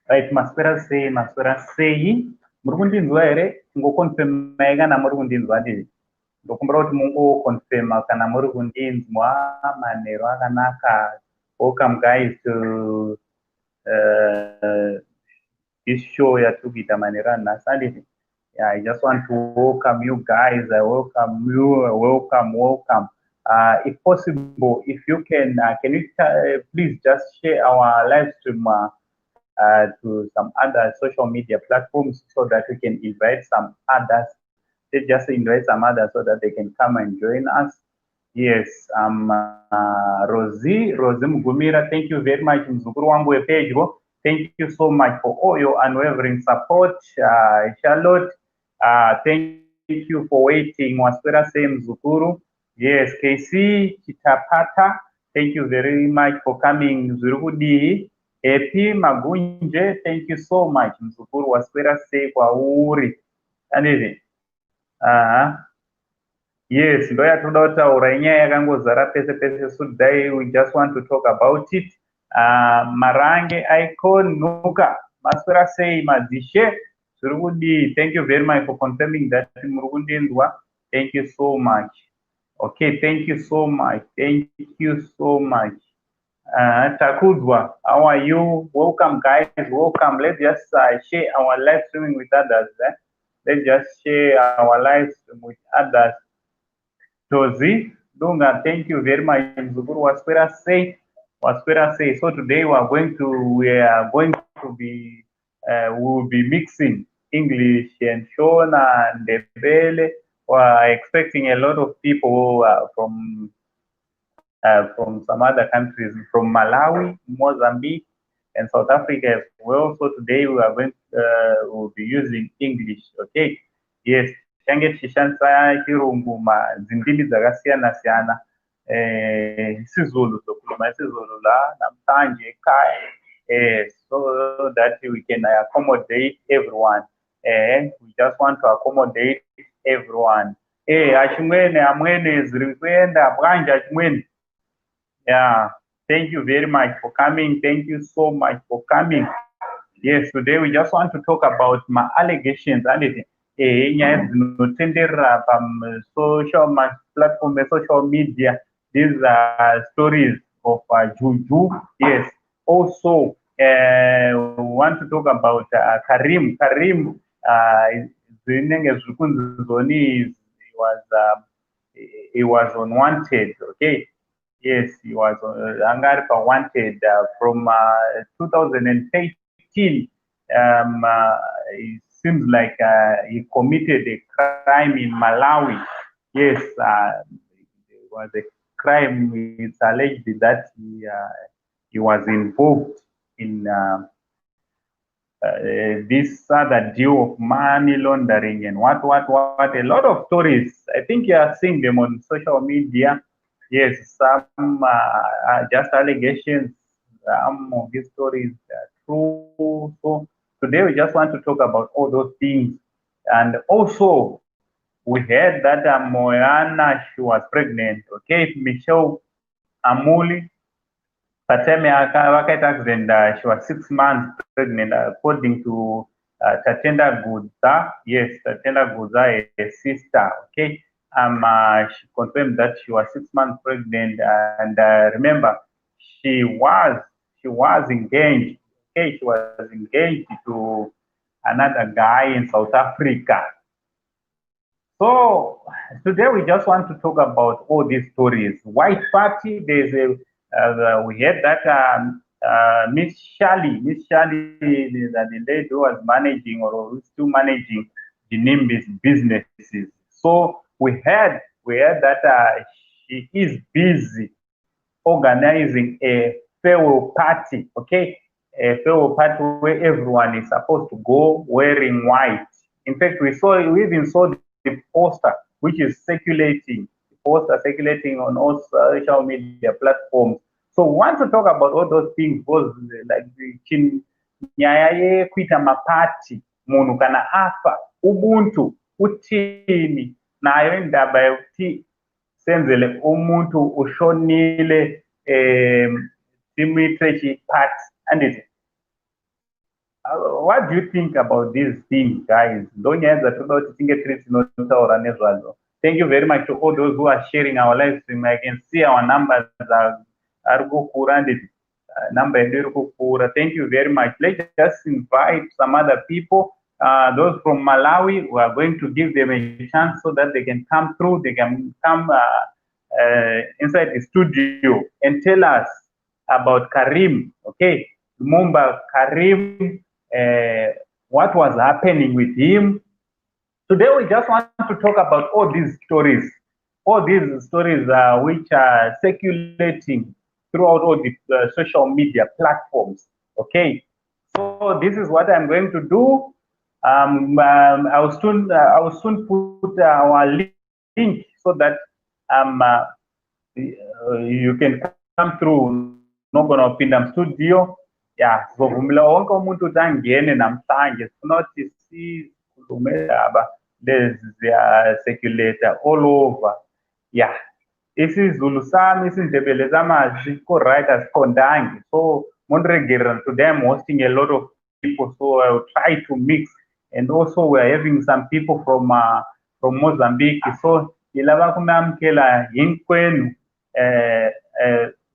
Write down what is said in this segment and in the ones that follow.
Right, maswera sei. Murukundinzwa here? Ngokonfirma kana murikundinzwa ndizvi? Ndokumbura kuti mungokonfirma kana murikundinzwa. Manheru akanaka. Welcome guys to this show yatikuita manheru anhasi. Yeah, I just want to welcome you guys. I welcome you. Welcome. If possible, if you can you please just share our live stream to some other social media platforms so that we can invite some others. They just invite some others so that they can come and join us. Yes, Rosie Mugumira, thank you very much. Mzukuru wangu wepedyo. Thank you so much for all your unwavering support. Charlotte, thank you for waiting. Waswera same Mzukuru. Yes, KC Chitapata, thank you very much for coming. Zurukudi. Epi Magunje, thank you so much. Mzukuru waswera sei kwauri. Andizi. Yes, ndoya toda kutaura inyaya yakangozara pese pese. So today we just want to talk about it. Marange icon nuka maswera sei madzishe zvirikudi. Thank you very much for confirming that murikundinzwa. Thank you so much. Okay, thank you so much. Thank you so much. Takudwa, how are you? Welcome guys, welcome. Let's just share our live streaming with others. Let's just share our live stream with others. Josie, Dunga, thank you very much. Mzukuru waswera sei. So today we are going to be we'll be mixing English and Shona and Ndebele. We're expecting a lot of people from some other countries, from Malawi, Mozambique, and South Africa as well. So today we are going we'll be using English. Okay, yes. Change chishanisa chirungu mazindimi dzakasiyana siyana. Sizulu zokuluma sizulu la namtanje kai. So that we can accommodate everyone. We just want to accommodate everyone. Achimwene amwene ziri kuenda bwanja achimwene. Yeah, thank you very much for coming. Thank you so much for coming. Yes, today we just want to talk about my allegations and social platform, social media. These are stories of JUJU. Yes. Also, we want to talk about Karim. Karim, he was unwanted. Okay. Yes, he was wanted from 2013. It seems like he committed a crime in Malawi. Yes, it was a crime. It's alleged that he was involved in this other deal of money laundering and what. A lot of stories. I think you are seeing them on social media. Yes, some just allegations. Some of these stories are true. So today we just want to talk about all those things. And also, we heard that Moana, she was pregnant. Okay, Michelle Amuli, accident, she was 6 months pregnant, according to Tatenda Gudza. Yes, Tatenda Gudza, a sister. Okay. She confirmed that she was 6 months pregnant, and remember, she was engaged. Okay, she was engaged to another guy in South Africa. So today we just want to talk about all these stories. White Party, there's a we heard that Miss Shali, the lady who was managing or still managing the Nimbus businesses. So we heard that she is busy organizing a farewell party, okay? A farewell party where everyone is supposed to go wearing white. In fact, we even saw the poster which is circulating on all social media platforms. So we want to talk about all those things, both like the nyaya kuita mapati, munhu kana afa, ubuntu, utini, nayo indaba yokuthi senzele umuntu ushonile timitrechi party andithi What do you think about these things, guys? Thank you very much to all those who are sharing our live stream. I can see our numbers are number. Thank you very much. Let's just invite some other people. Those from Malawi, we are going to give them a chance so that they can come through. They can come inside the studio and tell us about Karim. Okay, remember Karim, what was happening with him. Today we just want to talk about all these stories which are circulating throughout all the social media platforms. Okay, so this is what I'm going to do. I will soon put our link so that you can come through. Nogona studio. Yeah, sizovumela wonke umuntu ukuthi angene namhlanje. Sifuna ukuthi sikhulume lezi ziyacirculate all over. Yeah, isiZulu sami, isindebele sami ko-right asiqondangi. So today I'm hosting a lot of people, so I will try to mix. And also we are having some people from Mozambique. So ilava kumamkela hinkwenu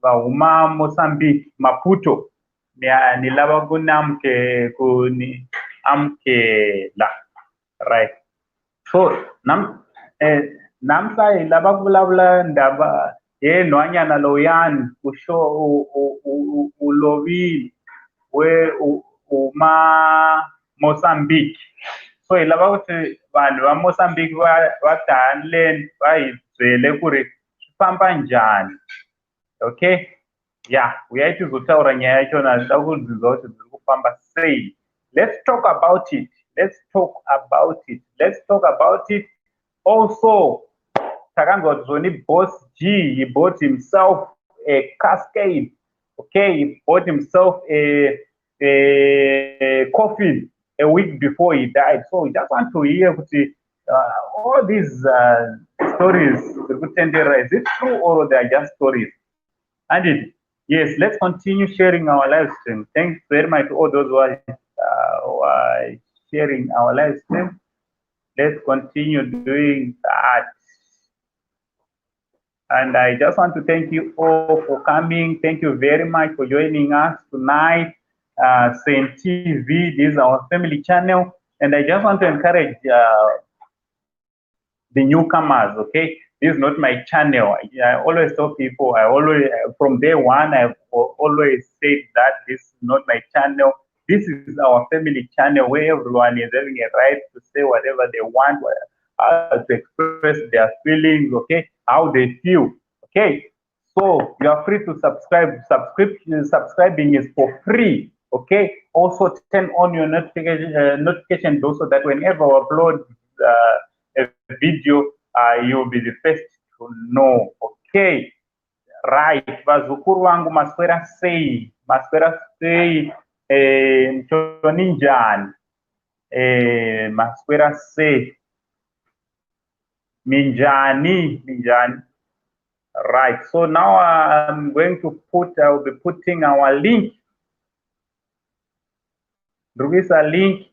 vahuma Mozambique, Maputo. Nilava kunamke kuni amkela. Right. So namhla ilava kuvulavula ndaba yenhwanyana loyani kusho ulovile we uma Mozambique. So ilava ukuthi vanhu va Mozambique va tahaleni va hi byele ku ri swi famba njhani. Okay, yeah, uyaye tizotaura nyaya yachona ndida kudzidzisa kuti dziri kufamba sei. Let's talk about it. Also, takanzwa kuti zvoni Boss G, he bought himself a cascade. Okay, he bought himself a coffin a week before he died. So we just want to hear all these stories. Is it true or they are just stories? And yes, let's continue sharing our live stream. Thanks very much to all those who are sharing our live stream. Let's continue doing that. And I just want to thank you all for coming. Thank you very much for joining us tonight. Saint TV, this is our family channel. And I just want to encourage the newcomers, okay? This is not my channel. I always tell people, from day one, I've always said that this is not my channel. This is our family channel where everyone is having a right to say whatever they want, to express their feelings, okay, how they feel, okay? So you are free to subscribe. Subscribing is for free, okay? Also turn on your notification bell so that whenever I upload a video, you'll be the first to know, okay? Right, vazukuru wangu maswera sei mchoninjani maswera sei minjani. Right, so now I'll be putting our link. Rugisa link.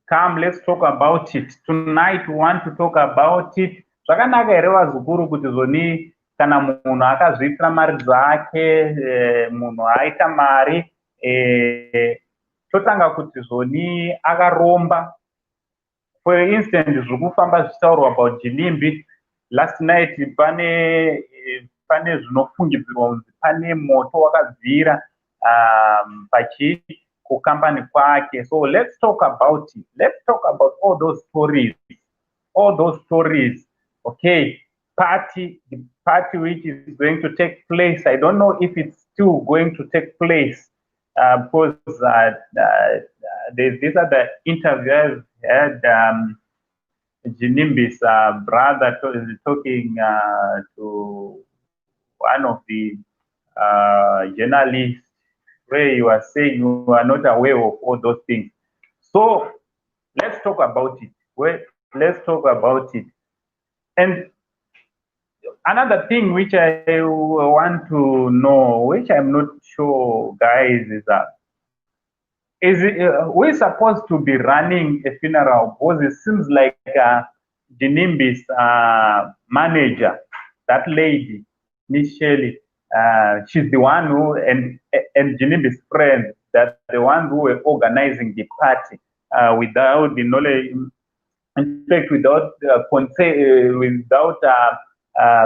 Come, let's talk about it. Tonight we want to talk about it. Zvakanaka here vazukuru kuti zoni kana munhu akazviitira mari dzake, munhu aita mari, totanga kuti zoni akaromba. For instance, zviri kufamba zvichitaurwa about Jinimbi. Last night pane zvinofungidzirwa kunzi pane moto wakabvira kukampani kwake. So let's talk about it. Let's talk about all those stories. Okay, the party which is going to take place. I don't know if it's still going to take place because these are the interviews I've had. Jinimbi's brother talking to one of the journalists, where you are saying you are not aware of all those things. So let's talk about it. And another thing which I want to know, which I'm not sure, guys, is that we're supposed to be running a funeral because it seems like Jinimbi's manager, that lady, Michelle, she's the one who, and Jinimbi's friend, that the ones who were organizing the party without the knowledge, in fact, without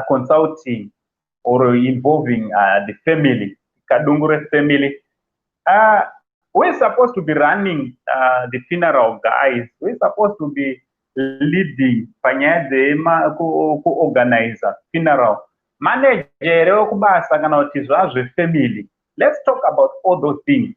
consulting or involving the family, Kadungure family. We're supposed to be running the funeral, guys. We're supposed to be leading organize funeral. Manager family. Let's talk about all those things.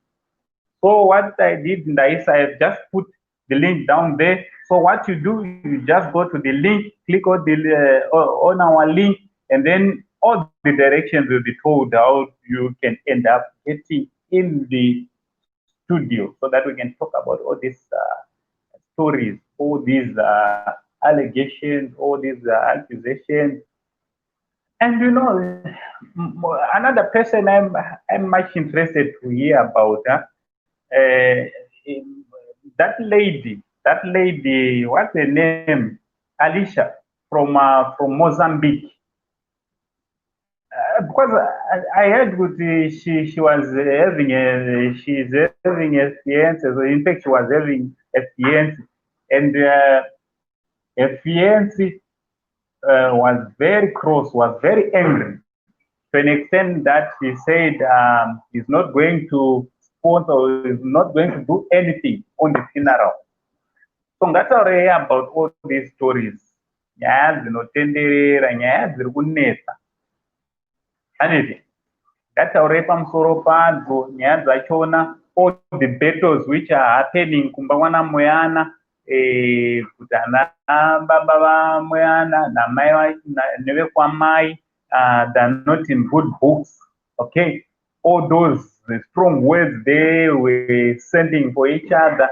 So what I did in the I just put the link down there. So what you do, you just go to the link, click on the on our link, and then all the directions will be told how you can end up getting in the studio, so that we can talk about all these stories, all these allegations, all these accusations. And you know, another person I'm much interested to hear about. That lady, what's her name? Alicia from Mozambique. Because I heard she was having she's having a fiance. So in fact, she was having a fiance, and her fiance was very cross, was very angry, to an extent that he said he's not going to sponsor, is not going to do anything on the funeral. So ngataurei about all these stories, nyaya dzinotenderera, nyaya dziri kunetsa. Aniti, ngataurei pamusoro padzo nyaya dzachona, all the battles which are happening kumba mwana Moana, kuti ana baba vaMoana namai nevekwamai, they're not in good books. Okay, all those strong words they were sending for each other.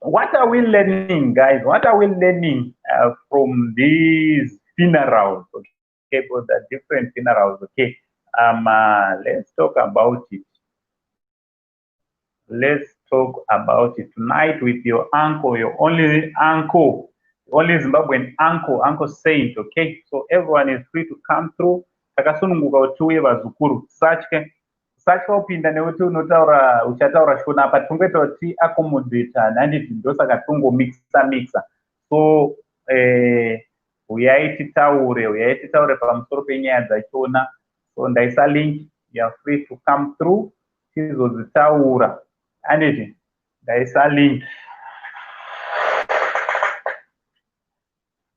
What are we learning, guys? What are we learning from these funerals? Okay, for the different funerals. Okay, let's talk about it. Let's talk about it tonight with your uncle, your only uncle, only Zimbabwean uncle, Uncle Saint. Okay, so everyone is free to come through. Takasununguka uchiuye vazukuru sacha upinda nekuti unotaura uchataura shona apa tongeta kuti accommodate handiti ndosaka mixa. So uyai titaure pamusoro penyaya dzachona. So ndaisa link, you are free to come through tizodzitaura. Handiti ndaisa link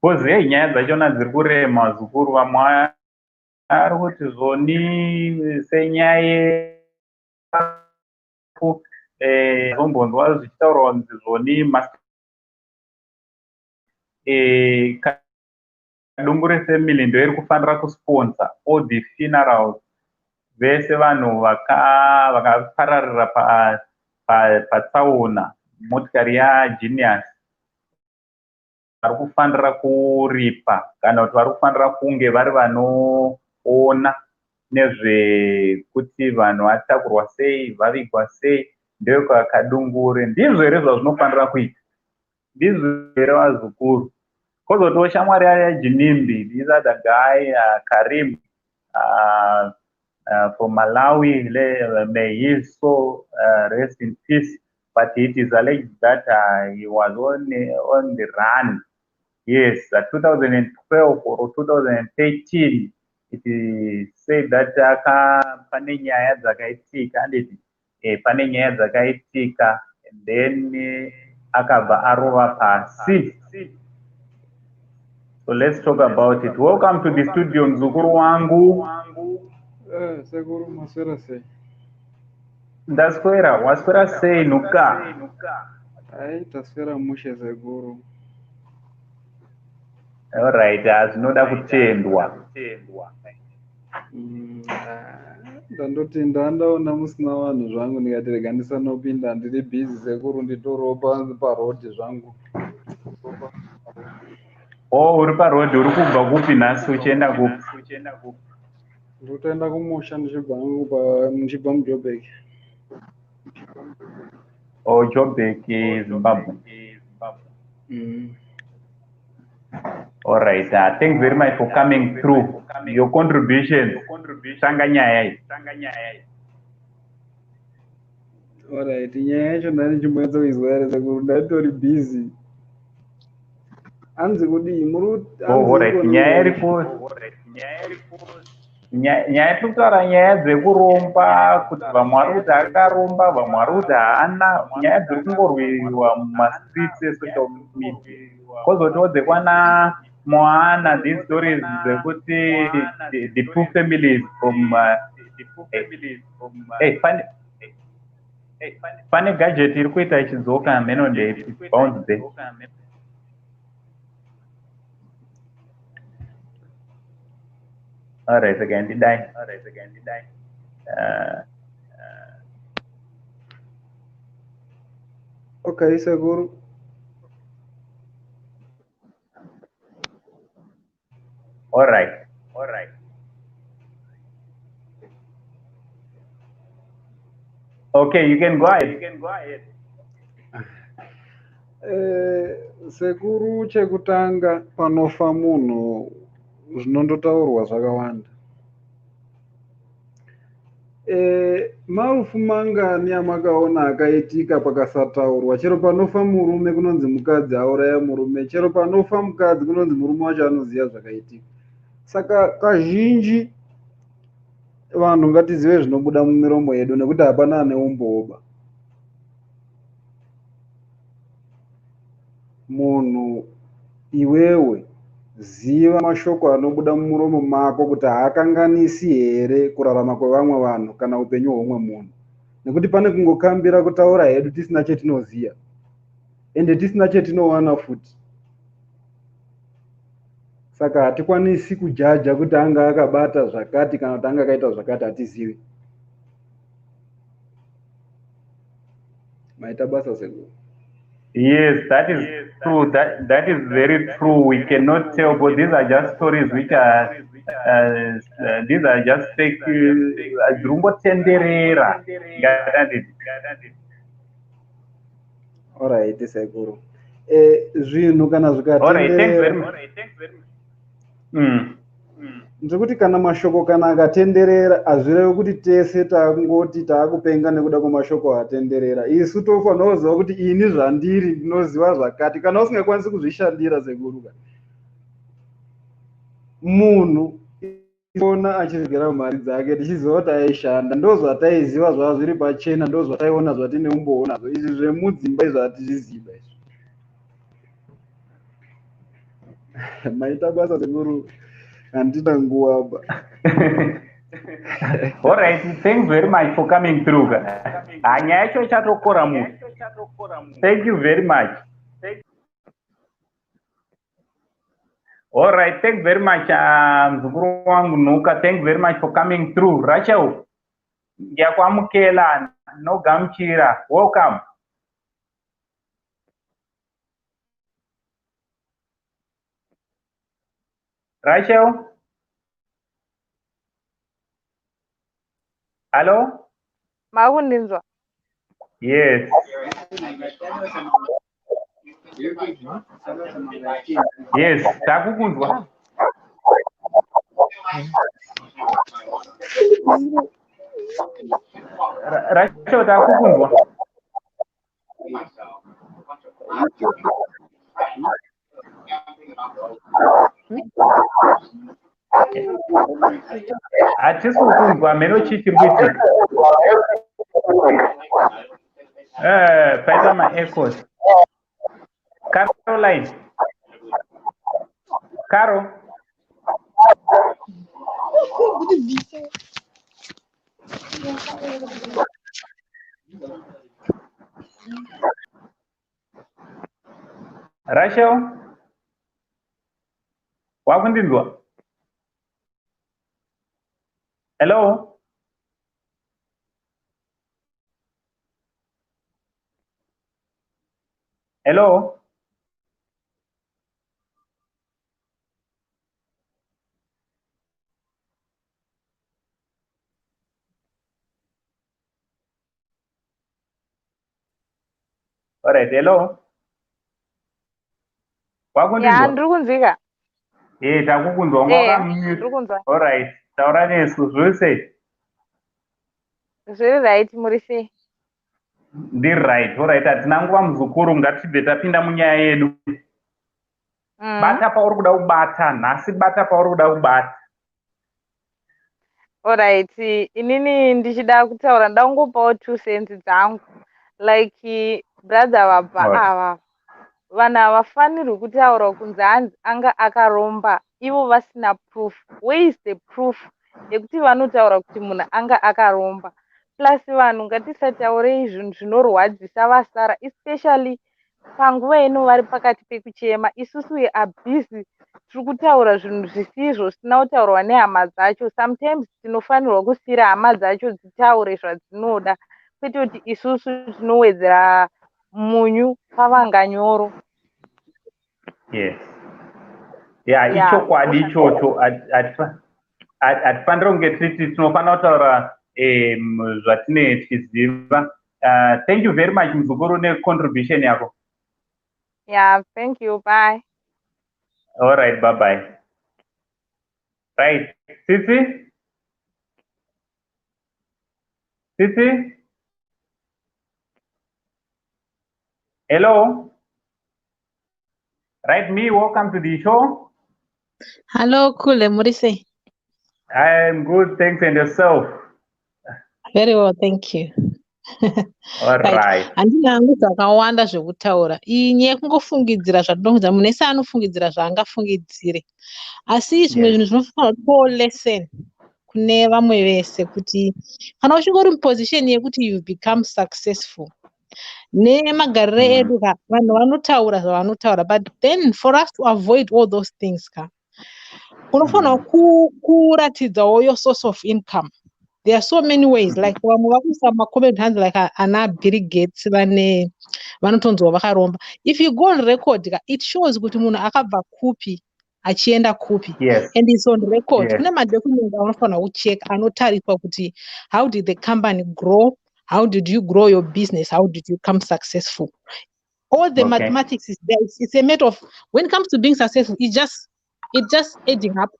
because hey, nyaya dzachona dziri kurema vazukuru vamwe ari kuti zvoni senyaya zombonzwa zvichitaurwa kunzi zvoni Kadungure family ndo iri kufanira kusponsor all the funerals. Vese vanhu vakapararira patsaona motikari yaGenius vari kufanira kuripa kana kuti vari kufanira kunge vari vanoona nezvekuti vanhu vatakurwa sei, vavigwa sei, ndevekwaKadungure. Ndizvo here zvazvinofanira kuita, ndizvo here vazukuru. Kozotiwo shamwari yaJinimbi, this other guy, Karim, from Malawi, may he so rest in peace. But it is alleged that he was on the run. Yes, 2012 or 2013, it is said that pane nyaya dzakaitika, and then akabva arova pasi. So let's talk about it. Welcome to the studio, mzukuru wangu. Seguru maswera sei. Ndaswera, waswera sei nuka? Ai taswera mushe seguru. All right, zvinoda kutendwa. Ndandoti ndandaona musina vanhu zvangu ndikati rega ndisanopinda, ndiri busy sekuru, nditoropa parodhi zvangu. Oh, uri parodhi, uri kubva kupi nhasi uchienda kupi? Ndotoenda kumusha ndichibva muJoburg. or Joburg, Zimbabwe. All right. Thanks very much for coming through. Your contributions. Tanganyika. Alright, nyaya yacho ndani chimboedza kuizwa ere sekuru ndatori busy. Hanzi kudii All right. Nyaya tiri kutaura nyaya dzekuromba kuti vamwe vari kuti akaromba vamwe vari kuti haana nyaya dziri kungorwiwa mumastreets esocial media kwozotiwo dzekwana Moana, these stories dzekuti the two families from pane gadget iri kuita ichidzoka mheno ndepi bounce there. All right, again, did I? Okay, sekuru. All right. Okay, you can go ahead. Sekuru chekutanga panofa munhu zvinondotaurwa zvakawanda. Marufu mangani amakaona akaitika pakasataurwa. Chero panofa murume kunonzi mukadzi auraya murume, chero panofa mukadzi kunonzi murume wacho anoziva zvakaitika. Saka kazhinji vanhu ngatizive zvinobuda mumiromo yedu nekuti hapana ane umbooba. Munhu iwewe ziva mashoko anobuda mumuromo mako kuti haakanganisi here kurarama kwevamwe vanhu kana upenyu hwomwe munhu. Nekuti pane kungokambira kutaura hedu tisina chetinoziva ende tisina chetinowana futi. Saka hatikwanisi kujaja kuti anga akabata zvakati kana kuti anga akaita zvakati hatizivi. Maita basa sekuru. Yes, that is true. That is very true. We cannot tell, but these are just stories which are these are just fake. Tenderera. All right, sekuru. Zvinhu kana zvikatenderera. All right, thanks very much. Ndikuti kana mashoko kana akatenderera hazvirevi kuti tese takungoti taakupenga nekuda kwamashoko atenderera. Isu tofanira kuziva kuti ini zvandiri ndinoziva zvakati kana usingakwanisi kuzvishandira sekuruka. Munhu iona achizvigara mari dzake tichiziva kuti aishanda ndozvataiziva zvava zviri pachena ndozvataiona zvatine umboonazvo. Izvi zvemudzimba izvi hatizviziva izvi. Maita basa sekuru. Andina nguva ba. All right, thanks very much for coming through. Hanya yacho chatokora munhu. Thank you very much. All right, thanks very much mzukuru wangu Nuka. Thanks very much for coming through. Rachel, ngiyakwamukela nogamuchira. Welcome. Rachel? Hello? Makundinzwa? Yes. Yes, takukunzwa. Rachel, takukunzwa. Hatisi kukunzwa mheno chii chiri kuitika. Paita ma-echoes. Caroline. Caro. Rachel. Wakundinzwa? Hello? Hello? All right, hello. Ya, ndiri kunzwika. Takukunzwa mwakamute. Ndiri kunzwa. All right, taura nesu zvose. Zviri right, muri sei? Ndiri right. All right, hatina nguva muzukuru, ngatibve tapinda munyaya yedu. Bata pauri kuda kubata, nhasi bata pauri kuda kubata. Alright, inini ndichida kutaura ndangopawo 2 cents dzangu. Like brother vabva ava. Vanhu havafanirwi kutaura kunzi hanzi anga akaromba ivo vasina proof. Where is the proof yekuti vanotaura kuti munhu anga akaromba? Plus vanhu ngatisataurei zvinhu zvinorwadzisa vasara, especially panguva ino vari pakati pekuchema. Isusu we are busy tiri kutaura zvinhu zvisizvo zvisina kutaurwa nehama dzacho. Sometimes tinofanirwa kusiyira hama dzacho dzitaure zvadzinoda, kwete kuti isusu tinowedzera munyu pavanganyoro. Yes. Yeah, ichokwadi ichocho. Hatifanira kunge titi tinofanira kutaura zvatine tichiziva. Thank you very much muzukuru necontribution yako. Yeah, thank you. Bye. All right, bye bye. Right, Titi? Titi? Hello? Right, me, welcome to the show. Hello, Kule, Murise. I am good, thanks, and yourself? Very well, thank you. All right. Handina hangu dzakawanda zvekutaura. Iyi nyaya yekungofungidzira zvatinongoita munhu ese anofungidzira zvaangafungidzire. Asi zvimwe zvinhu zvinofanira kupawo lesson kune vamwe vese kuti kana uchingori muposition yekuti you've become successful. Nemagariro edu vanhu vanotaura zvavanotaura, but then for us to avoid all those things unofanira kuratidzawo your source of income. There are so many ways, like vamwe vakuisa comment hands like ana Bill Gates vanotonzwa vakaromba. If you go on record, it shows kuti munhu akabva kupi achienda kupi. Yes. And it's on record. Yes. Kune madocuments anofanira kucheka anotariswa kuti how did the company grow? How did you grow your business? How did you become successful? All the mathematics is there. It's a matter of, when it comes to being successful, it's just adding up.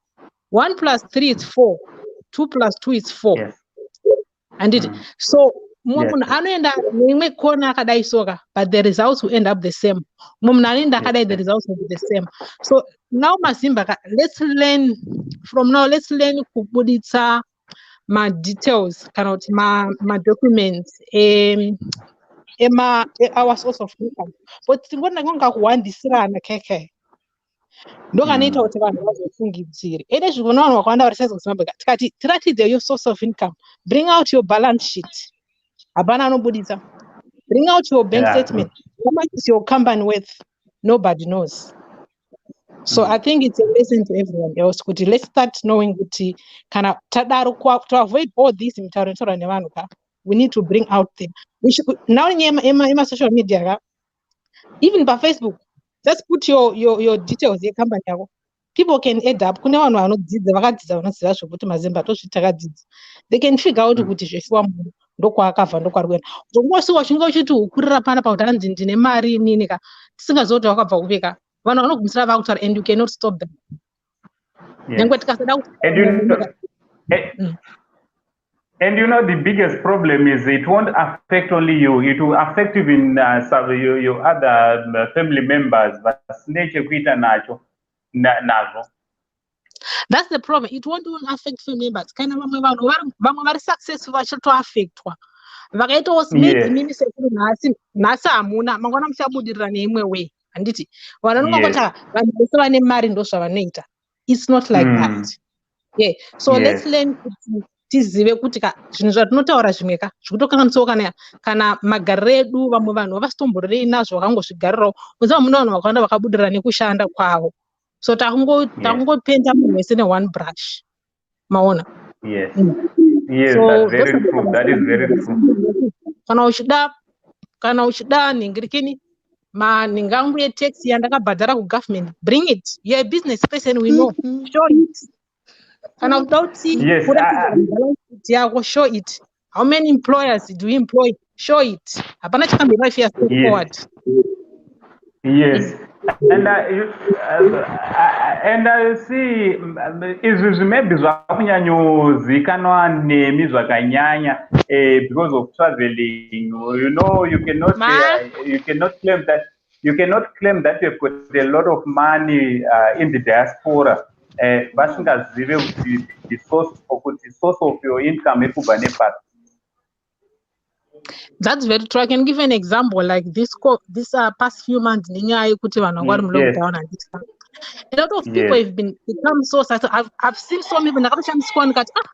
1 + 3 is 4. 2 + 2 is 4. Yes. And so munhu anoenda neimwe kona akadai soka, but the results will end up the same. Munhu anoenda akadai, the results will be the same. So now Mazimba, let's learn from now. Let's learn kubuditsa my details, kind my documents, our source of income. But ngona ngonga kuwandisirana keke. Ndokanoita kuti vanhu vazofungidzire. Ede zvinoona vanhu vakawanda varisaidza kuzimbabwe tikati tiratidze your source of income. Bring out your balance sheet. Hapana anobuditsa. Bring out your bank statement. How much is your company worth? Nobody knows. So I think it's a lesson to everyone else. Let's start knowing kuti kana tadaro to avoid all these mitauro nevanhu we need to bring out them. We should now in social media, even by Facebook, just put your details your company yako. People can add up. Kune vanhu vanodzidza vakadzidza vanoziva zvokuti Mazimba tozvitakadzidza. They can figure out kuti zvefiwa munhu ndokwaakabva ndokwari kuenda. Zvongosiwa chinga uchiti ukurira pana pauti hanzi ndine mari nini tisingazoti wakabva kupeka. Vanhu vanogumisira vakutaura and you cannot stop them. And you know the biggest problem is it won't affect only you. It will affect even your other family members. That's the problem. It won't even affect family members. Kind of vamwe vari successful vachatoaffectwa. Vakaitawo maybe mimi sekuru nhasi hamuna mangwana muchabudirira neimwe way. Handiti vanhu vanongoti vanhu vese vane mari ndozvavanoita. It's not like that. Yeah. So let's learn kuti tizive kuti zvinhu zvatinotaura zvimwe zvikutokanganisawo kana magariro edu vamwe vanhu havasitomborerei nazvo vakangozvigarirawo. Uziva muna vanhu vakawanda vakabudirira nekushanda kwavo. So takungopenda munhu wese ne1 brush. Maona? Yes. Yes, so, that's very true. That is very true. Kana uchida ningirikini ningangu yetax yandakabhadhara kugovernment, bring it. You're a business person, we know. Show it. Kana udauti show it. How many employers do you employ? Show it. Hapana chakambira if you are forward. Yes. And I see izvi zvimebhi zvakunyanyozikanwa nemi zvakanyanya because of traveling. You know, you cannot claim that you've got a lot of money in the diaspora. Vasingazive kuti the source of your income irikubva nepari. That's very true. I can give an example like this past few months. Yes. A lot of people have become so successful. I've seen so many people,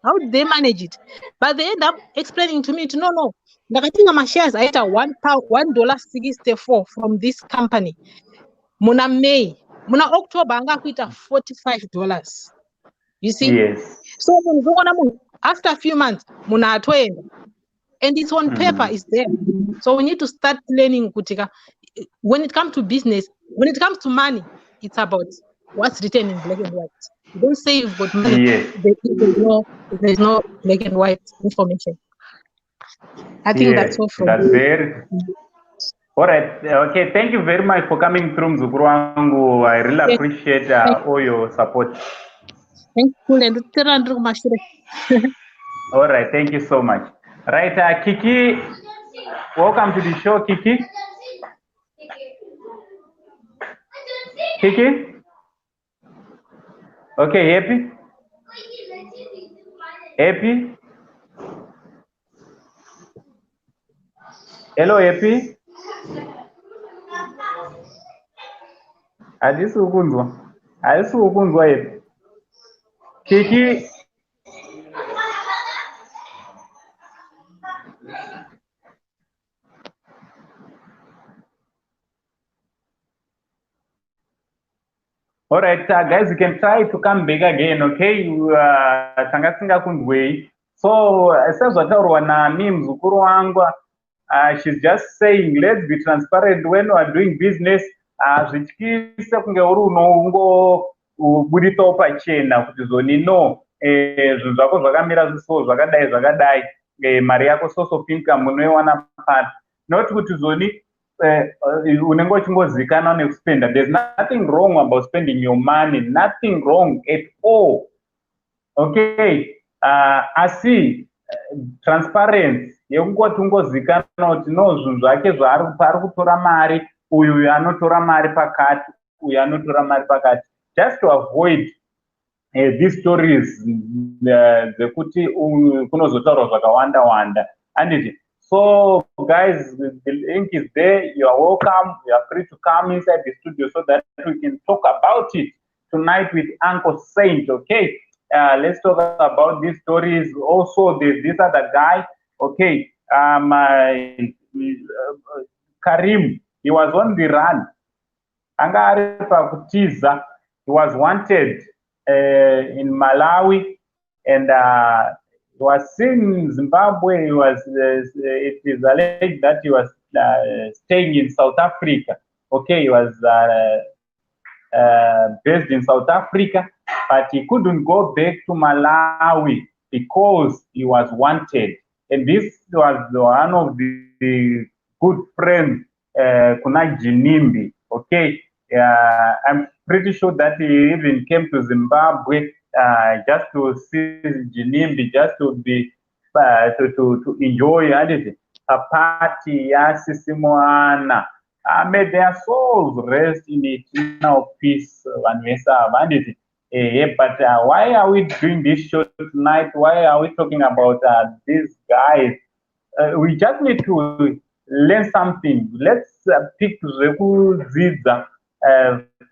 how did they manage it? But they end up explaining to me, no. I think my shares are at $1.64 from this company. Muna May, Muna October, I'm going to $45. You see? Yes. So after a few months, Muna 20. And it's on paper, it's there. So we need to start planning, Kutika. When it comes to business, when it comes to money, it's about what's written in black and white. You don't say you've got money. Yes. There's no black and white information. I think that's all from that's very. All right. Okay. Thank you very much for coming through, Mzukuru wangu. I really appreciate all your support. Thank you. All right. Thank you so much. Right, Kiki, welcome to the show, Kiki. Kiki? Okay, happy? Happy? Hello, happy? Adisi ukunzwa happy. Kiki? All right, guys, you can try to come back again, okay? So, she's just saying, let's be transparent when we are doing business. Not there's nothing wrong about spending your money, nothing wrong at all. Okay, I see transparency. Just to avoid these stories, so guys, the link is there. You are welcome. You are free to come inside the studio so that we can talk about it tonight with Uncle Saint. Okay, let's talk about these stories. Also, there's this other guy. Okay, Karim. He was on the run. He was wanted in Malawi, and he was seen in Zimbabwe. He was. It is alleged that he was staying in South Africa. Okay, he was based in South Africa, but he couldn't go back to Malawi because he was wanted. And this was one of the good friends, Kuna Jinimbi. Okay, I'm pretty sure that he even came to Zimbabwe just to see Jinimbi, just to be to enjoy a party. Yes, Moana. May their souls rest in eternal peace. But why are we doing this show tonight? Why are we talking about these guys? We just need to learn something. Let's pick Ziza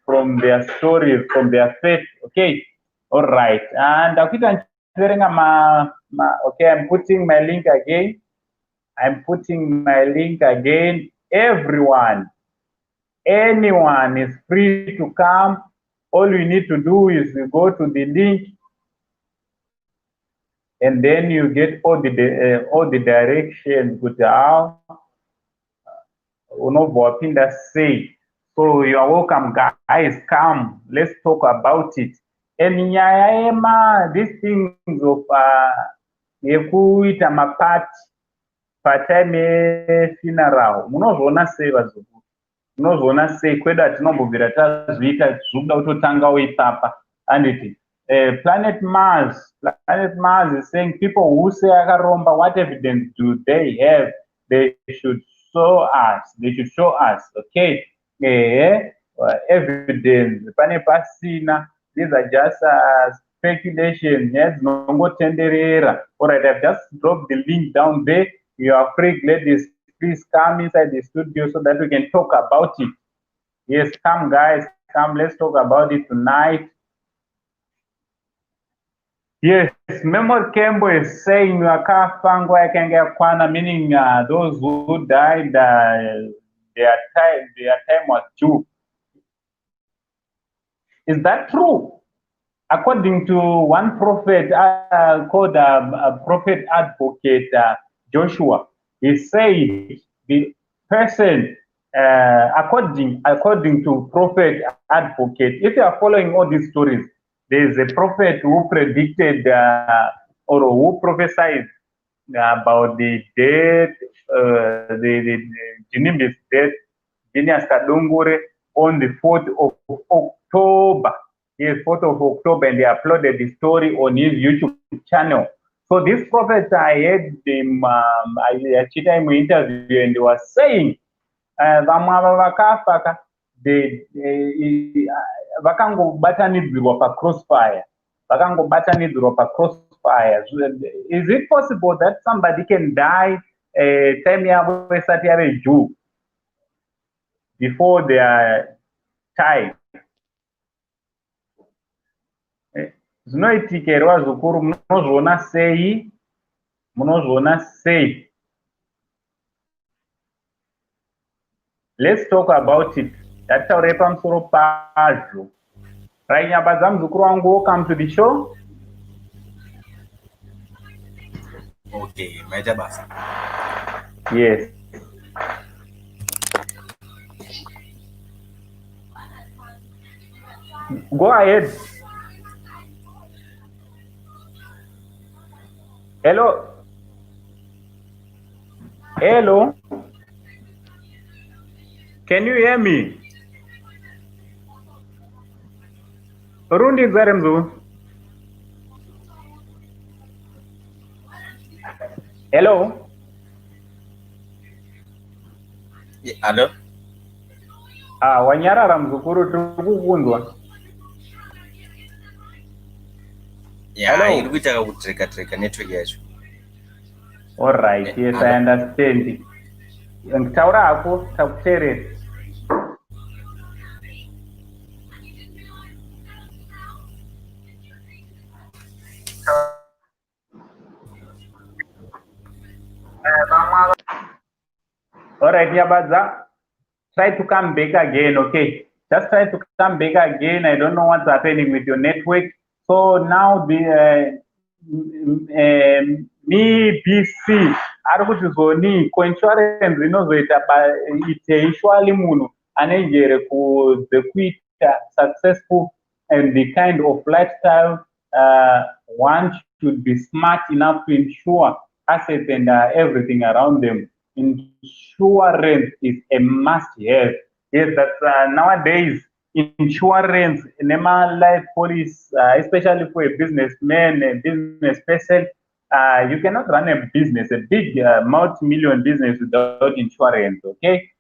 from their stories, from their faith. Okay, all right. And okay, I'm putting my link again. Everyone, anyone is free to come. All you need to do is you go to the link, and then you get all the directions with how say. So you are welcome, guys. Come, let's talk about it. And these things of part time funeral. Unozoona sei kwedu atinombobvira tazviita zvokuda kutotangawo ipapa handiti. Planet Mars is saying people who say akaromba, what evidence do they have? They should show us, okay? Evidence pane pasina. These are just speculation. Yes, nongotenderera. All right, I've just dropped the link down there. You are free, ladies. Please come inside the studio so that we can talk about it. Yes, come guys, come. Let's talk about it tonight. Yes, Memo Kembo is saying meaning those who died, their time was due. Is that true? According to one prophet called Prophet Advocate Joshua, he said the person, according to Prophet Advocate, if you are following all these stories, there is a prophet who predicted or who prophesied about the death, the Jinimbis death, Jinias Kadungure, on the 4th of October. Yes, 4th of October, and they uploaded the story on his YouTube channel. So this prophet, I heard him, I cheated him in interview, and he was saying, vakangobatanidzirwa pacrossfire. Is it possible that somebody can die time yavo isati yave Jew before their time? Zvinoitika here vazukuru, munozviona sei? Let's talk about it. Tataure pamusoro pazvo. Right, Nyabadza muzukuru wangu, welcome to the show. Okay, maita basa. Yes. Go ahead. Hello. Hello. Can you hear me? Rundi Zaremzu. Hello. Yeah, hello. Wanyarara mzukuru tukukunzwa. Yeah, iri kuita kutreka network yacho. All right, yes, I understand. Ngitaura hako takuteerera. All right, Nyabadza, try to come back again, okay? Just try to come back again. I don't know what's happening with your network. So now the me BC ari kuti zoni coinsurance inozoita iteishwali munhu ane njere kuita successful and the kind of lifestyle one should be smart enough to ensure assets and everything around them. Insurance is a must-have. Yes, that's nowadays insurance, NEMA life police, especially for a businessman, a business person, you cannot run a business, a big multi-million business without insurance, okay?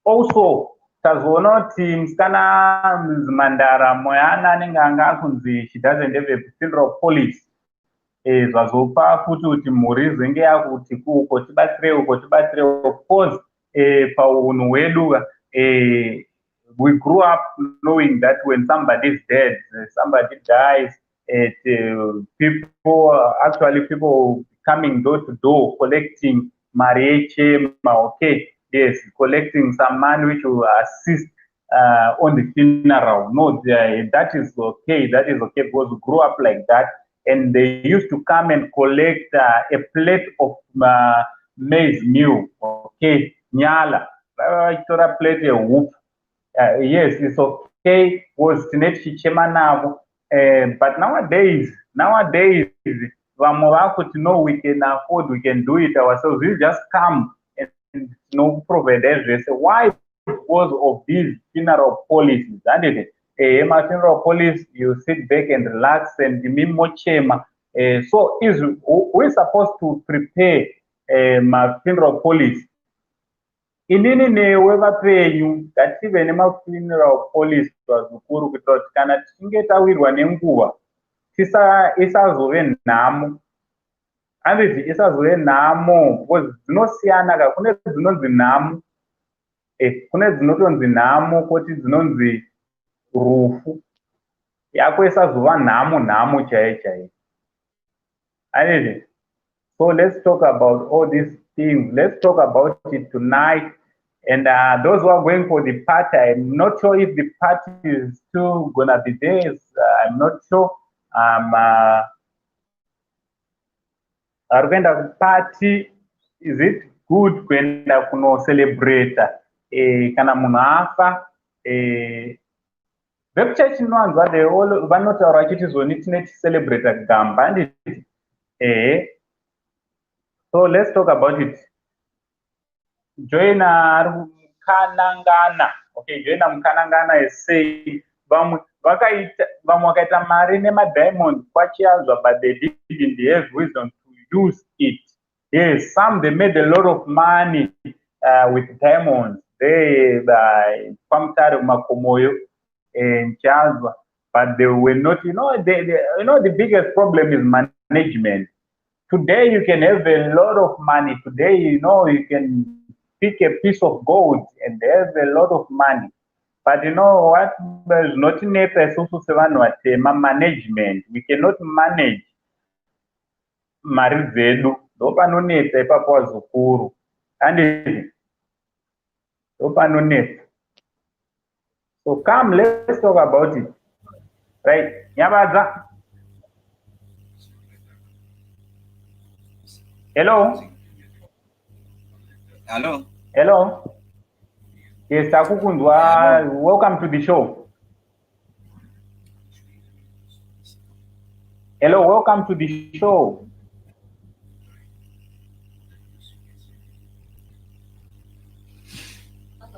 Also, tazoona kuti musikana Mandara Moana anenge anga akunzi she doesn't have a funeral police. Zvazopa futi kuti mhuri zenge yakuti uko tibatsire. Of course, paunhu hwedu we grew up knowing that when somebody is dead, somebody dies, people coming door to door collecting mariechema, okay? Yes, collecting some money which will assist on the funeral. No, that is okay. That is okay because we grew up like that. And they used to come and collect a plate of maize meal, okay? Nyala. A plate of whoop. Yes, it's okay. Was but nowadays, we can afford, we can do it ourselves. We just come and provide address. Why? because of these funeral policies. And my funeral police, you sit back and relax and mimochema. So we're supposed to prepare my funeral policy. Inini newe vapenyu ngative nemafuneral police vazukuru kuitira kuti kana tichinge tawirwa nenguva isazove nhamo. Handiti isazove nhamo because dzinosiyana ka kune dzinonzi nhamo kune dzinotonzi nhamo koti dzinonzi rufu yako isazova nhamo chaiyo chaiyo. Handiti. So let's talk about all these things. Let's talk about it tonight. And those who are going for the party, I'm not sure if the party is still gonna be there. I'm not sure. Arugenda party, is it good kuenda kuno celebrate? Kana munhu afa, vekuchechi noanzwa vanotaura vachiti zoni tine celebrate gamba handiti. So let's talk about it. Joina Mukanangana. Okay, Joina Mukanangana is saying vamwe vakaita mari nema-diamond kwachiazwa, but they didn't have wisdom to use it. Yes, some they made a lot of money with diamonds. They pamtari makomoyo and chazwa, but they were not. The biggest problem is management. Today you can have a lot of money. Today you can pick a piece of gold and have a lot of money. But you know what is not in management. We cannot manage mari dzedu ndopanonetsa ipapo wazukuru and ndopanonetsa. So come, let's talk about it. Right? Nyabadza. Hello. Hello. Hello. Yes, Takukundwa. Welcome to the show. Hello, welcome to the show.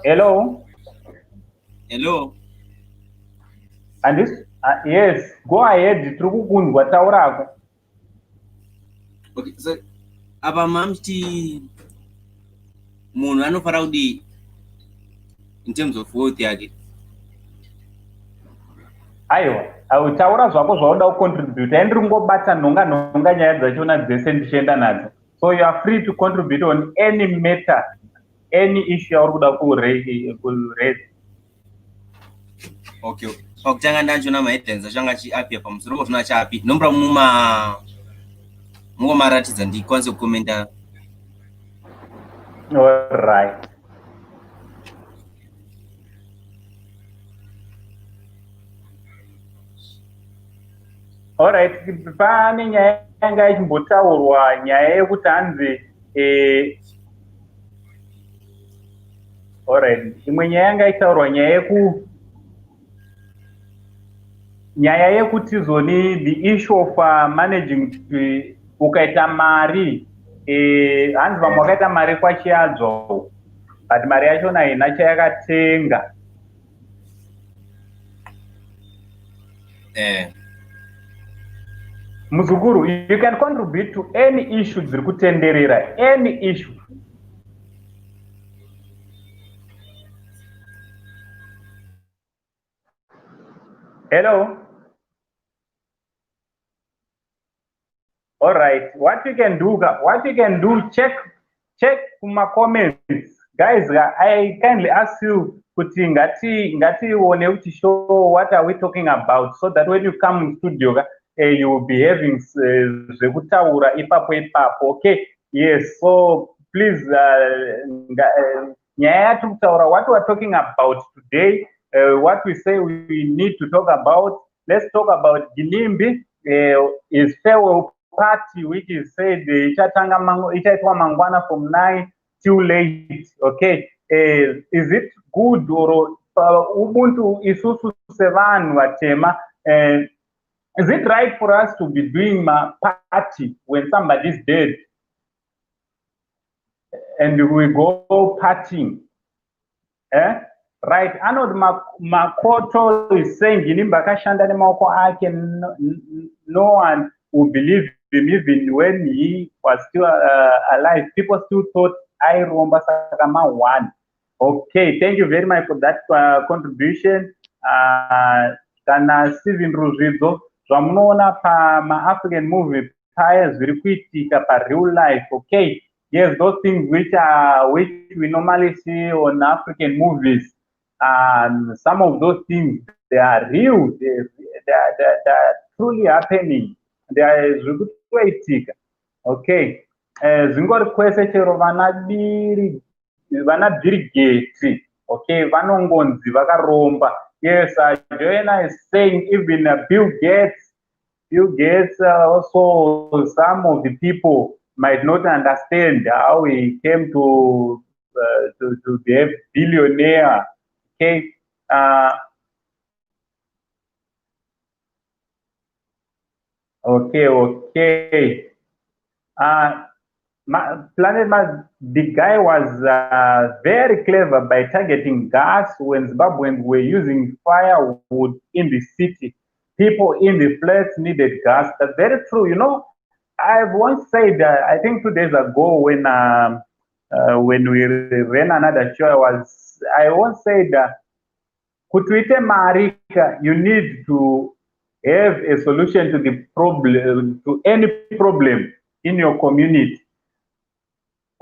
Hello. Hello. And this, yes, go ahead. Takukundwa taurako. Okay, so apa mamti munhu anofara kudi in terms of wealth yake. Aiwa, taura zvako zvauda kucontribute. Handiri kungobata nhonga nyaya dzachona dzese ndichienda nadzo. So you are free to contribute on any matter, any issue yauri kuda kuraise. Okay. Pakutanga ndachona maheadlines achanga achiapia pamusoro pozvona achiapi. Nombra mugomaratidza ndikwanise kukomenta. All right. All right. Pane nyaya yanga ichimbotaurwa nyaya yekuti hanzi all right. Imwe nyaya yanga ichitaurwa nyaya yekuti zoni the issue of managing ukaita mari hanzi vamwe vakaita mari kwachiadzwa, but mari yachona haina chayakatenga. Muzukuru, you can contribute to any issue dziri kutenderera, any issue. Hello. All right. What you can do, check my comments, guys. I kindly ask you, kuti ngati one uti show what are we talking about, so that when you come in studio, you will be having zvekutaura ipapo. Okay. Yes. So please, nyaya yatiri kutaura, what we are talking about today, what we say we need to talk about. Let's talk about Gilimbi, is farewell party, which is said itaitwa mangwana from 9 till late. Okay. Is it good or ubuntu isusu sevanhu vatema? Is it right for us to be doing my party when somebody is dead and we go partying? Right, Arnold Makoto is saying no one would believe him even when he was still alive. People still thought I Romba Sakama won. Okay, thank you very much for that contribution. Kana Steven Ruzizo, zvamunoona pama-African movie paya zviri kuitika real life. Okay, yes, those things which we normally see on African movies. Some of those things, they are real. They are truly happening. They are zviri kuitika. Okay, zvingori kwese chero vana Bill Gates, okay, vanongonzi vakaromba. Yes, Joanna is saying even Bill Gates also some of the people might not understand how he came to be a billionaire. Okay, okay. Planet Mars, the guy was very clever by targeting gas when Zimbabweans were using firewood in the city. People in the flats needed gas. That's very true. You know, I've once said, I think 2 days ago when we ran another show, I once said, Kutuite Marika, you need to have a solution to the problem, to any problem in your community.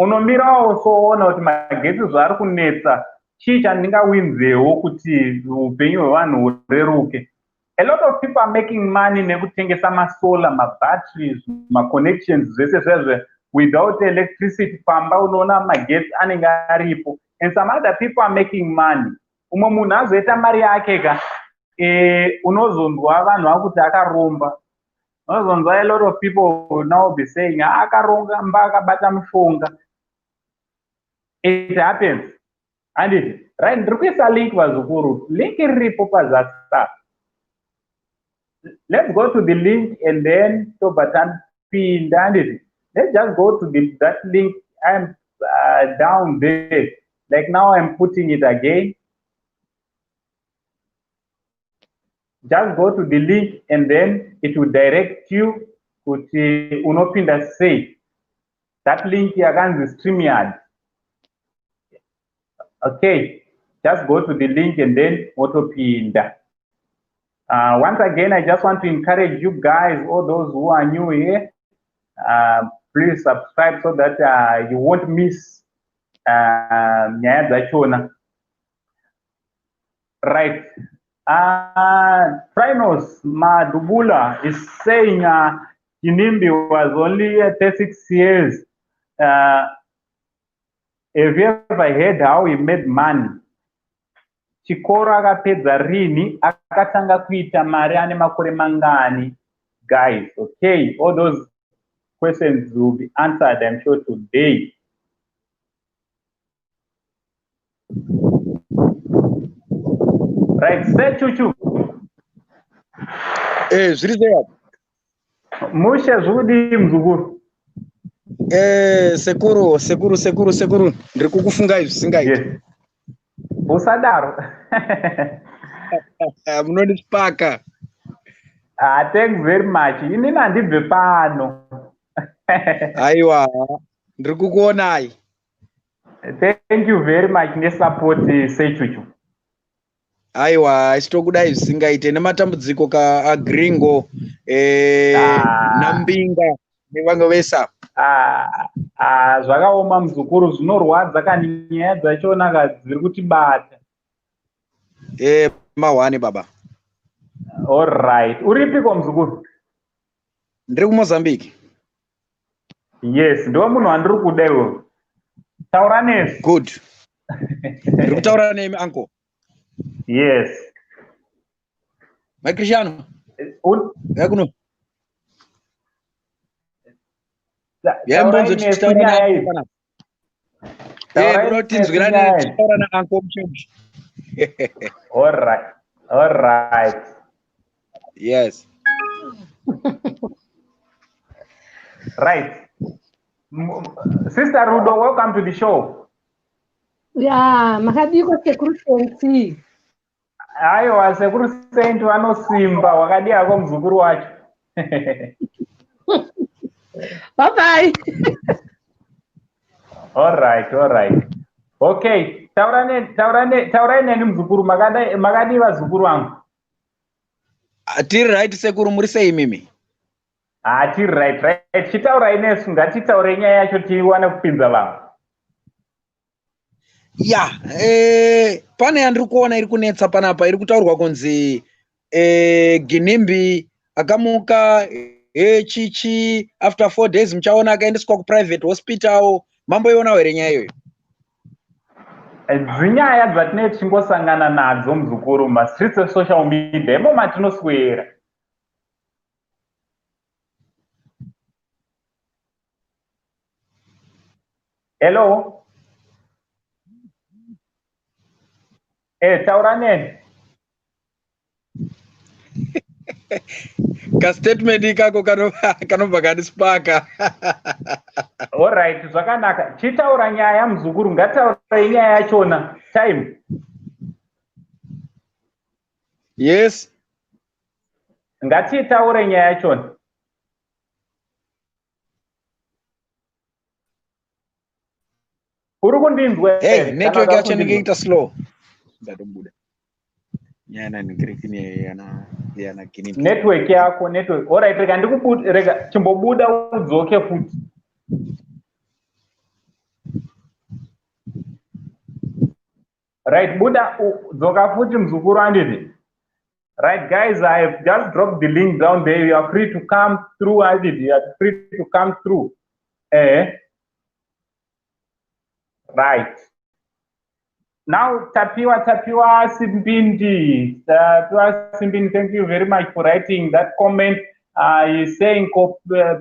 Unomirawo soona kuti magetsi zvari kunetsa chii chandingawinzewo kuti upenyu hwevanhu hureruke. A lot of people are making money nekutengesa masolar, mabatteries, maconnections zvese zvezve without electricity. Pamba unoona magetsi anenge aripo, and some other people are making money. Umwe munhu azoita mari yake ka unozonzwa vanhu vakuti akaromba. Unozonzwa a lot of people will now be saying akaronga mba akabata mushonga. It happens. And it right, ndikuisa link vazukuru. Link iripo pazasa. Let's go to the link and then to button pinned and it. Let's just go to that link. I'm down there. Like now I'm putting it again. Just go to the link and then it will direct you to unopinda say. That link yakanzi StreamYard. Okay, just go to the link and then autopinda. Once again, I just want to encourage you guys, all those who are new here, please subscribe so that you won't miss Nyaya Dzachona. Right. Trinos Madubula is saying Kinimbi was only 36 years. Have you ever heard how he made money? Chikoro akapedza rini akatanga kuita mari ane makore mangani? Guys, okay, all those questions will be answered, I'm sure, today. Right, say JUJU. Zviri there. Musha zvudi mzukuru. Sekuru. Ndiri kukufungai zvisingaiti. Yes. Usadaro. Munondipaka. Thank you very much. Inini handibve pano. Aiwa, ndiri kukuonai. Thank you very much nesupport say JUJU. Aiwa, ichitokudai zvisingaite nematambudziko agringo nambinga nevamwe vesa. Zvakaoma muzukuru, zvinorwadza kani nyaya dzachona dziri kutibata. Mahwane baba. All right. Uripiko muzukuru? Ndiri kuMozambique. Yes, ndiwe munhu wandiri kuda iwe. Taura nesi. Good. Ndiri kutaura nemi uncle. Yes. My Cristiano. Yakuno. Yambonzo titaura na. Kunotinzwirana titaura na uncle Mchemshi. All right. Yes. Right. Sister Rudo, welcome to the show. Ya, makadiko security. Aiwa, security vanosimba wakadi ako muzukuru wacho. Bye bye. All right. Okay, taurai neni muzukuru, makadi vazukuru vangu. Tiri right sekuru muri sei mimi? Tiri right. Chitaurai nesu, ngatitaure nyaya yacho tiwane kupinza vanhu. Ya, pane yandiri kuona iri kunetsa panapa, iri kutaurwa kunzi Ginimbi akamuka chichi after 4 days muchaona akaendeswa kuprivate hospital. Mambo iona here nyaya iyoyo? Dzinyaya dzatinenge tichingosangana nadzo muzukuru mastreets esocial media imo matinoswera. Hello? Taura neni? Ka statement ikako kanobva kandisipaka. Alright, zvakanaka. Chitaura nyaya muzukuru, ngatitaurei nyaya yachona. Time. Yes. Ngatitaure nyaya yachona. Uri kundinzwa? Hey, network yacho inenge ita slow. Ndatombuda. Nyana ningirikini yana Ginimbi. Network yako, network. Alright, rega chimbobuda udzoke futi. Right, Buddha, dzoka futi mzukuru anditi. Right, guys, I have just dropped the link down there. You are free to come through, anditi. You are free to come through. Right. Now, Tapiwa Simbindi. Tapiwa Simbindi, thank you very much for writing that comment. He's saying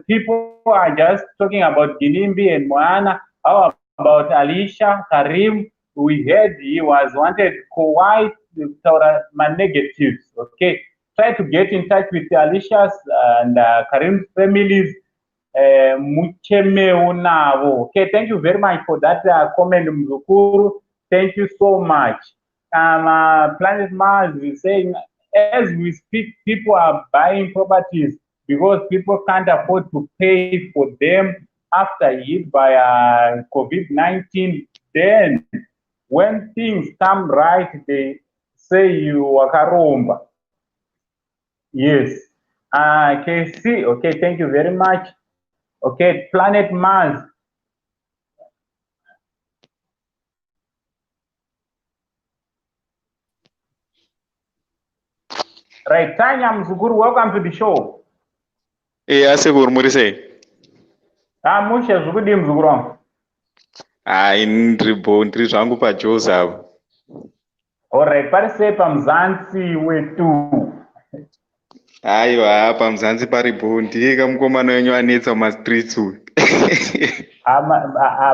people are just talking about Ginimbi and Moana. How about Alicia, Karim? We heard he was wanted quite my negatives. Okay, try to get in touch with Alicia's and Karim's families. Okay, thank you very much for that comment, Mzukuru. Thank you so much. Planet Mars is saying, as we speak, people are buying properties because people can't afford to pay for them after hit by COVID-19. Then, when things come right, they say you wakaromba. Yes. KC, okay, thank you very much. Okay, Planet Mars. Right, Tanya Mzukuru, welcome to the show. Asekuru muri sei? Musha zvukudi mzukuru wangu. Ndiri zvangu paJozi apo. Alright, parisei pamuzansi wetu. Aiwa, pamuzansi paripo, ndiye kamukomana wenyu anetsa mumastreets uyu.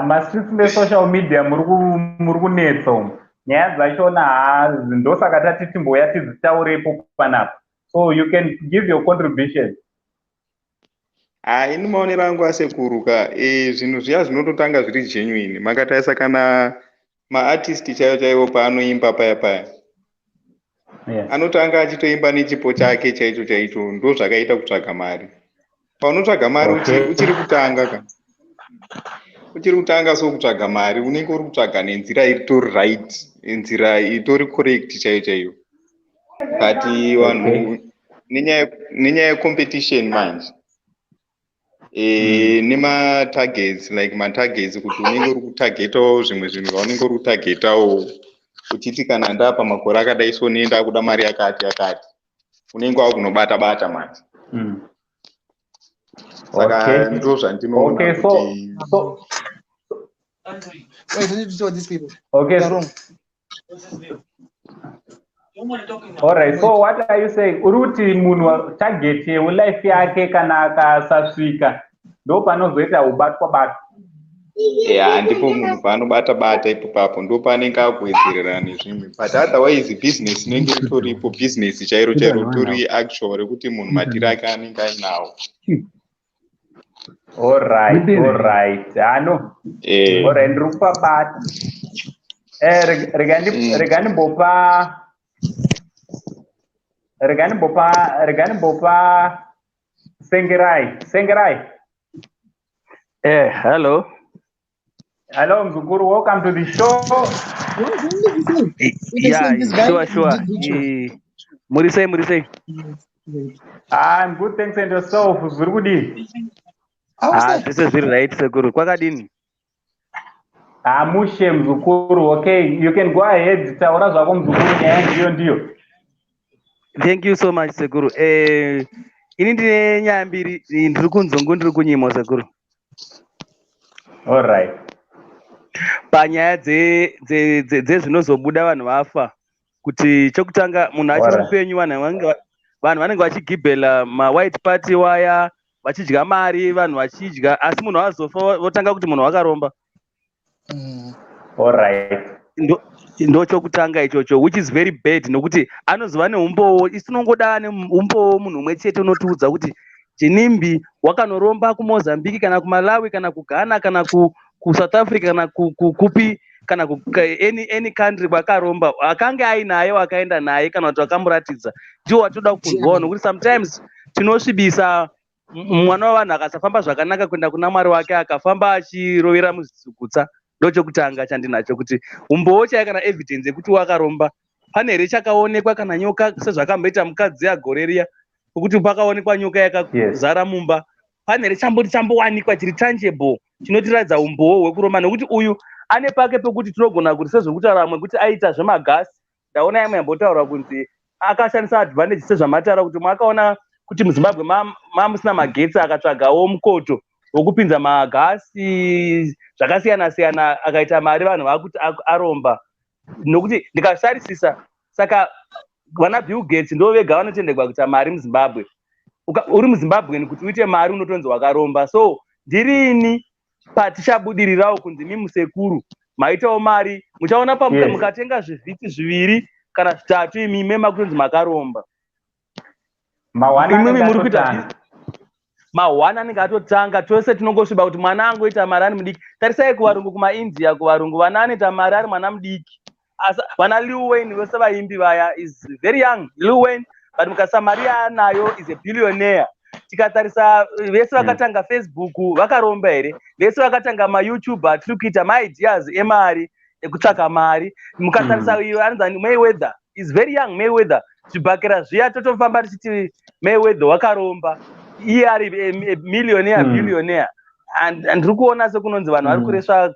Mastreets nesocial media muri kunetsa umu. Nyaya dzachona ndosaka tati timboya tidzitaurepo panapa. So you can give your contribution. Ini maonero angu asekuru ka zvinhu zviya zvinototanga zviri genuine. Makatarisa kana maartist chaivo paanoimba paya. Yes. Anotanga achitoimba nechipo chake chaicho ndo zvakaita kutsvaga mari. Paunotsvaga mari uchiri kutanga ka. Uchiri kutanga so kutsvaga mari unenge uri kutsvaga nenzira itori right, nzira itori correct chaiyo. But vanhu nenyaya yecompetition manje. Nema targets, like targets kuti unenge uri kutargetawo zvimwe zvinhu zvaunenge uri kutargetawo uchiti kana ndapa makore akadai so nenda kuda mari yakati unenge wakunobata manje. Saka ndo zvandinoona. Okay, so wait, I need to show these people. Okay. They're wrong. Alright, so what are you saying? Uruti munhu target life yake kana akasasvika ndo panozoita ubatwa. Ndipo munhu paanobata ipapo ndo paanenge akuwedzerera nezvimwe. But otherwise business inenge itoripo, business chairo tori actual rekuti munhu madhiri ake anenge ainawo. Alright. Ano. Alright, ndiri kupabata. regani bopa Sengerai. Hello. Hello, Mzukuru. Welcome to the show. Yeah, sure. Murisei. I'm good, thanks, and yourself, Zurudi. This is very right, Sekuru. Kwakadini. Mushe Mzukuru. Okay, you can go ahead. Taura zvako Mzukuru ndio. Thank you so much, Sekuru. Ini ndine nyaya mbiri ndiri kunzongo ndiri kunyimo, Sekuru. All right. Panyaya dzezvinozobuda vanhu vafa kuti chokutanga munhu achiri upenyu vanhu vanenge vachigibhela mawhite party waya vachidya mari vanhu vachidya asi munhu azofa votanga kuti munhu wakaromba. All right. Ndo chokutanga ichocho which is very bad nokuti anozova neumbowo isi tinongoda neumbowo munhu umwe chete unotiudza kuti Chinimbi wakanoromba kuMozambique kana kuMalawi kana kuGhana kana kuSouth Africa kana kupi kana any country kwakaromba akange ainaye wakaenda naye kana kuti wakamuratidza ndiwo watoda kunzwawo nokuti sometimes tinosvibisa mwana wavanhu akasafamba zvakanaka kuenda kuna Mwari wake akafamba achirovera muzvigutsa. Ndochokutanga chandinacho kuti umbowo chaiye kana evidence yekuti wakaromba pane here chakaonekwa kana nyoka sezvakamboita mukadzi agoreria kuti pakaonekwa nyoka yakazara mumba pane here chambowanikwa chiri tangible chinotiradza umbowo hwekuromba nokuti uyu ane pake pekuti tinogona kuti sezvekutaura vamwe kuti aita zvemagasi ndaona yamwe yambotaura kunzi akashandisa advantage sezvamataura kuti mwakaona kuti muZimbabwe mamusina magetsi akatsvagawo mukoto wokupinza magasi zvakasiyana akaita mari vanhu vakuti aromba nokuti ndikasarisisa saka vana Bill Gates ndo vega vanotendekwa kuita mari muZimbabwe. Uri muZimbabwe kuti uite mari unotonzi wakaromba. So ndirini patichabudirirawo kunzi mimusekuru maitawo mari muchaona mukatenga zvivhiti zviviri kana zvitatu imime makutonzi makaromba. Mawana anenge atotanga tose tinongosviba kuti mwana angoita mari ari mudiki. Tarisai kuvarungu kumaIndia kuvarungu vana anoita mari ari mwana mudiki. Vana Lil Wayne vose vaimbi vaya is very young. Lil Wayne but mukasa mari yaanayo is a billionaire. Tikatarisa vese vakatanga Facebook vakaromba here. Vese vakatanga maYouTube tiri kuita maideas emari ekutsvaka mari. Mukatarisa iyo anonzi Mayweather is very young. Mayweather zvibhakera zviya totofamba tichiti Mayweather wakaromba. Iye ari millionaire billionaire and ndiri kuona sekunonzi vanhu vari kuresva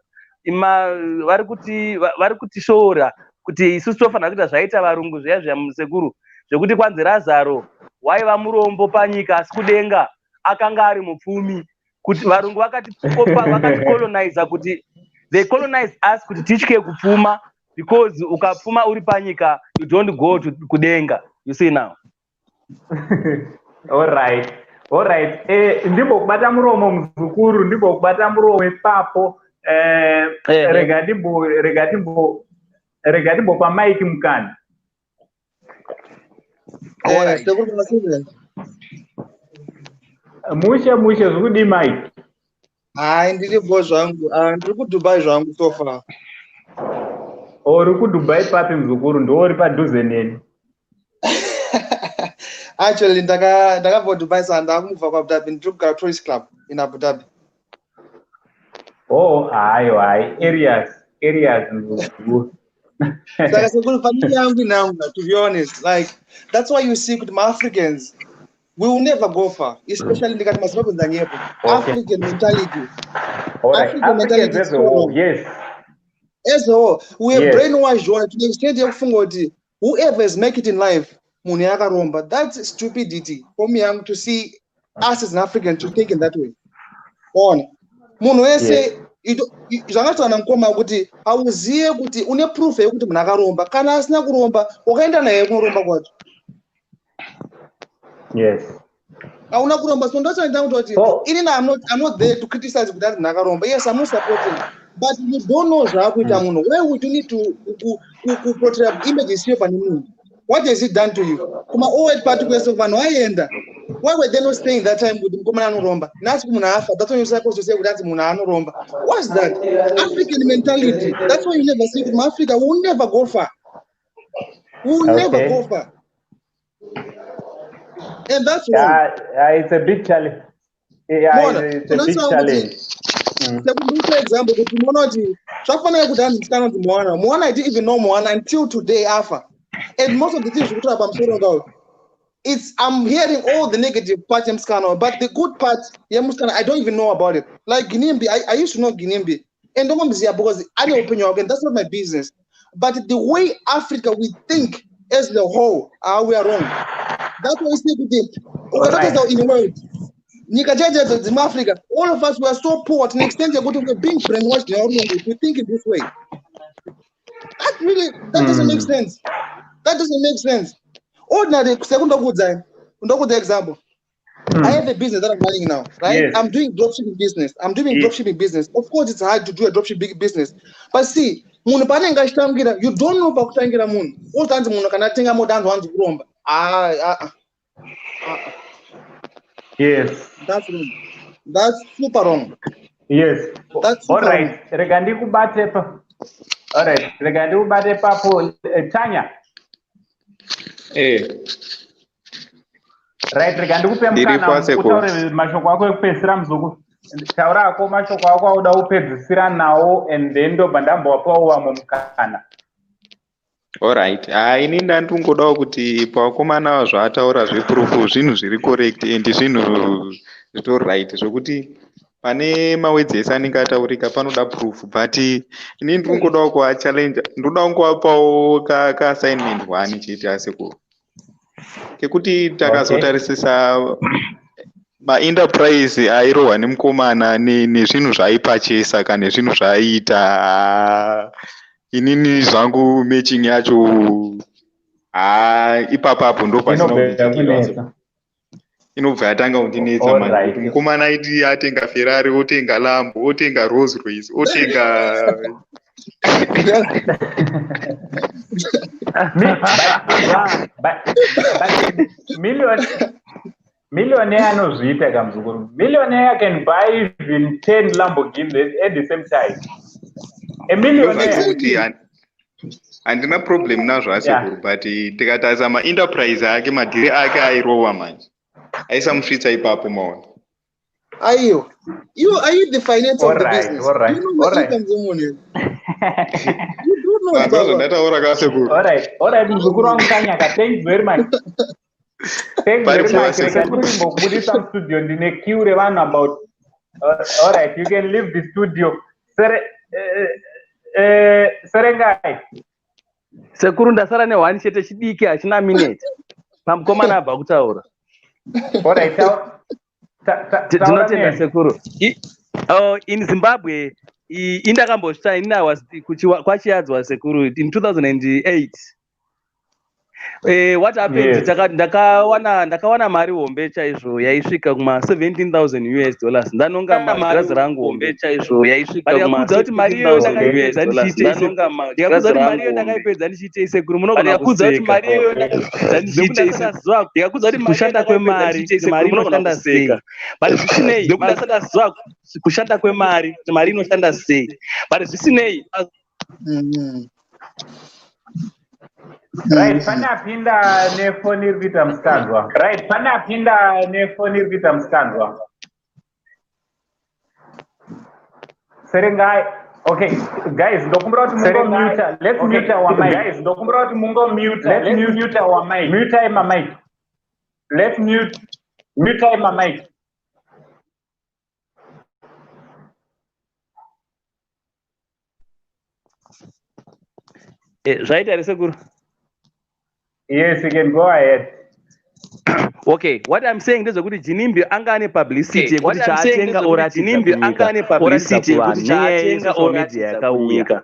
vari kutishora kuti isusu tofanira kuita zvaita varungu zviya musekuru zvekuti kwanzi Lazaro waiva murombo panyika asi kudenga akanga ari mupfumi kuti varungu vakaticolonize kuti they colonize us kuti titye kupfuma because ukapfuma uri panyika you don't go to kudenga. You see now. All right. Ndimbo kubata muromo Mzukuru, ndimbo kubata muromo ipapo regadimbo pa Mike Mkani. Mushe zvikudi Mike. Ndiri zvangu ndiri kuDubai zvangu so far. Uri kuDubai papi Mzukuru? Ndori padhuze neni. Actually, ndakabva Dubai saka ndakumubva kwaAbu Dhabi ndiri kugara Tourist Club in Abu Dhabi. Oh, hayo areas Mzukuru. Saka sekuru family yangu inanga, to be honest, like that's why you see with my Africans we will never go far, especially ndikati maZimbabwe ndanyepo. African mentality. African mentality as a whole, yes. As a whole, we are brainwashed to the extent yekufunga kuti whoever is make it in life munhu yakaromba. That's stupidity for me to see us as an African to think in that way. On munhu wese zvangatoana mukoma kuti auziye kuti une proof yekuti munhu akaromba kana asina kuromba wakaenda naye kunoromba kwacho. Yes. Auna kuromba so ndochaenda kuti inini I'm not there to criticize kuti munhu akaromba. Yes, I'm supporting, but you don't know zvakuita munhu. Where would you need to portray images here pane munhu? What has it done to you? Kuma always party kwese vanhu vaenda Why were they not saying that time with Mkomana Romba? That's when you're supposed to say that's Munano Romba. What's that? African mentality. That's why you never see from Africa. We'll never go far. We'll never go far. And that's wrong. It's a big challenge. It's a big challenge. For example, Moana, I didn't even know Moana until today, Alpha. And most of the things we talk about, I'm talking about, I'm hearing all the negative parts, but the good parts, I don't even know about it. Like Guinea, I used to know Guinea, and don't want to because I don't open your organ. That's not my business. But the way Africa we think as the whole, we are wrong. That's why it's negative. In the world. Africa, all of us were so poor to an extent you're going to be being brainwashed. We think in this way. That doesn't make sense. That doesn't make sense. Ordinary second example. I have a business that I'm running now, right? Yes. I'm doing dropshipping business. Of course, it's hard to do a dropshipping business. But see, you don't know about Tangira Moon. All times you cannot think more than one to Gromba. Yes. That's wrong. That's super wrong. Yes. That's all right. Regandi kubate pa. All right. Regandi kubate pa po Tanya. Right. Regandi kupe mkana utaure mashoko wako ekupesira mzuku. Taura ako mashoko wako auda upedzisira nawo and then ndo bandambo wapo wa mumkana. Alright. Ini ndangodawo kuti pawakomana zvaataura zveproof zvinhu zviri correct and zvinhu zvitori right zvokuti pane mawedzi ese anenge ataurika panoda proof but ini ndingodawo kuachallenge ndoda kungovapawo ka-assignment 1 chete asekuru kekuti takazotarisisa maenterprise airohwa nemukomana nezvinhu zvaaipachesa kana nezvinhu zvaaita inini zvangu matching yacho ipapapo ndo pasina inobva yatanga kundinetsa manje kuti mukomana aiti atenga Ferrari otenga Lambo otenga Rolls Royce otenga millionaire anozviita kamuzukuru. Millionaire can buy even 10 Lamborghinis at the same time. A millionaire. Handina problem nazvo asekuru but tikatarisa maenterprise ake madhiri ake airohwa manje aisamusvitsa ipapo maona. Are you the finance of the business? All right. You do know all right, muzukuru wangu Kanyaka, thanks very much. Thanks very much. Put some studio ndine queue revanhu about. All right, you can leave the studio. Serengai. Sekuru ndasara ne1 chete chidiki achina minute. Pamukomana abva kutaura. All right, tinotenda sekuru. In Zimbabwe, indakambosvita inini was kwachiadzwa sekuru in 2008. What happened? Ndakawana mari hombe chaizvo yaisvika kuma $17,000. Ndanonga magirazi rangu hombe chaizvo yaisvika kuma kuti mari iyo ndakaipedza ndichiite sekuru munogona kuti mari iyo ndikakudza kuti kushanda kwemari inoshanda sei. But zvisinei ndikudasadaziva kushanda kwemari kuti mari inoshanda sei. But zvisinei right, panapinda nefoni iri kuita musikanzwa. Serengai. Okay, guys, ndokumbura kuti mungomuta. Let's mute our mic. Guys, ndokumbura kuti mungomuta. Let's mute our mic. Mute my mic. Let's mute my mic. Right, Sekuru. Yes, you can go ahead. Okay, what I'm saying is kuti Jinimbi angane publicity kuti chatenga orati Jinimbi angane publicity kuti chatenga orati yakauya.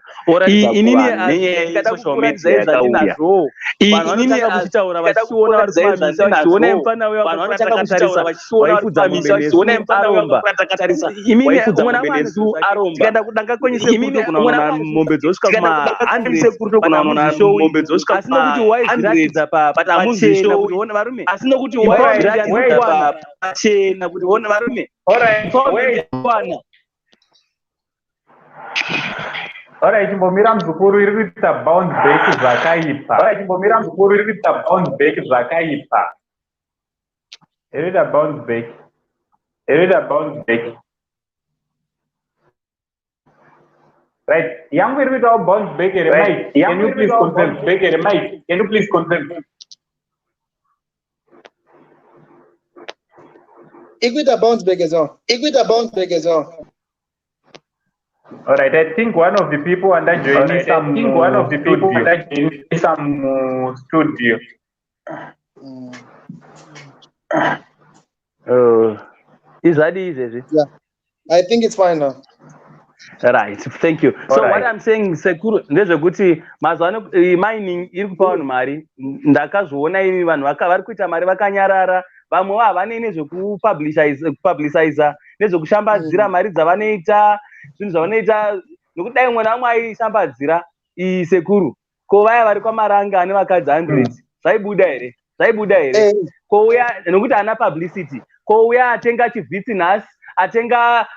Inini kada kukuradza izvo inini akuchitaura vachiona vachiona mfana wewe vanotaka kutarisa vachiona vachiona mfana wewe vakatarisa imini mwana wangu aromba tikaenda kudanga kwenye sekuruto kunaona mombe dzosvika kuma 100 sekuruto kunaona mombe dzosvika asina kuti waiziratidza pa patamuzi show kuti ona varume asina kuti waizviratidza pachena kuti ona varume Alright, chimbomira muzukuru iri kuita bounce back zvakaipa. Alright, chimbomira muzukuru iri kuita bounce back zvakaipa. Iri kuita bounce back. Iri kuita bounce back. Right, yangu iri kuita bounce back ere Mike. Can you please confirm back ere Mike? Can you please confirm? Equita bounce back as well. Equita bounce back as well. All right, I think one of the people under joining some. I think one of the people under joining some studio. Is that easy? Yeah, I think it's fine now. Right, thank you. So what I'm saying, Sekuru, ndezvekuti mazano mining iri kupa vanhu mari. Ndakazviona ini vanhu vari kuita mari vakanyarara. Vamwe havane nezvekupubliciza nezvekushambadzira mari dzavanoita zvinhu zvavanoita nokuti dai mwana wamwe aishambadzira Sekuru ko vaya vari kwamaranga ane vakadzi 100 zvaibuda here ko uya nokuti haana publicity ko uya atenga chivhitsi nhasi atenga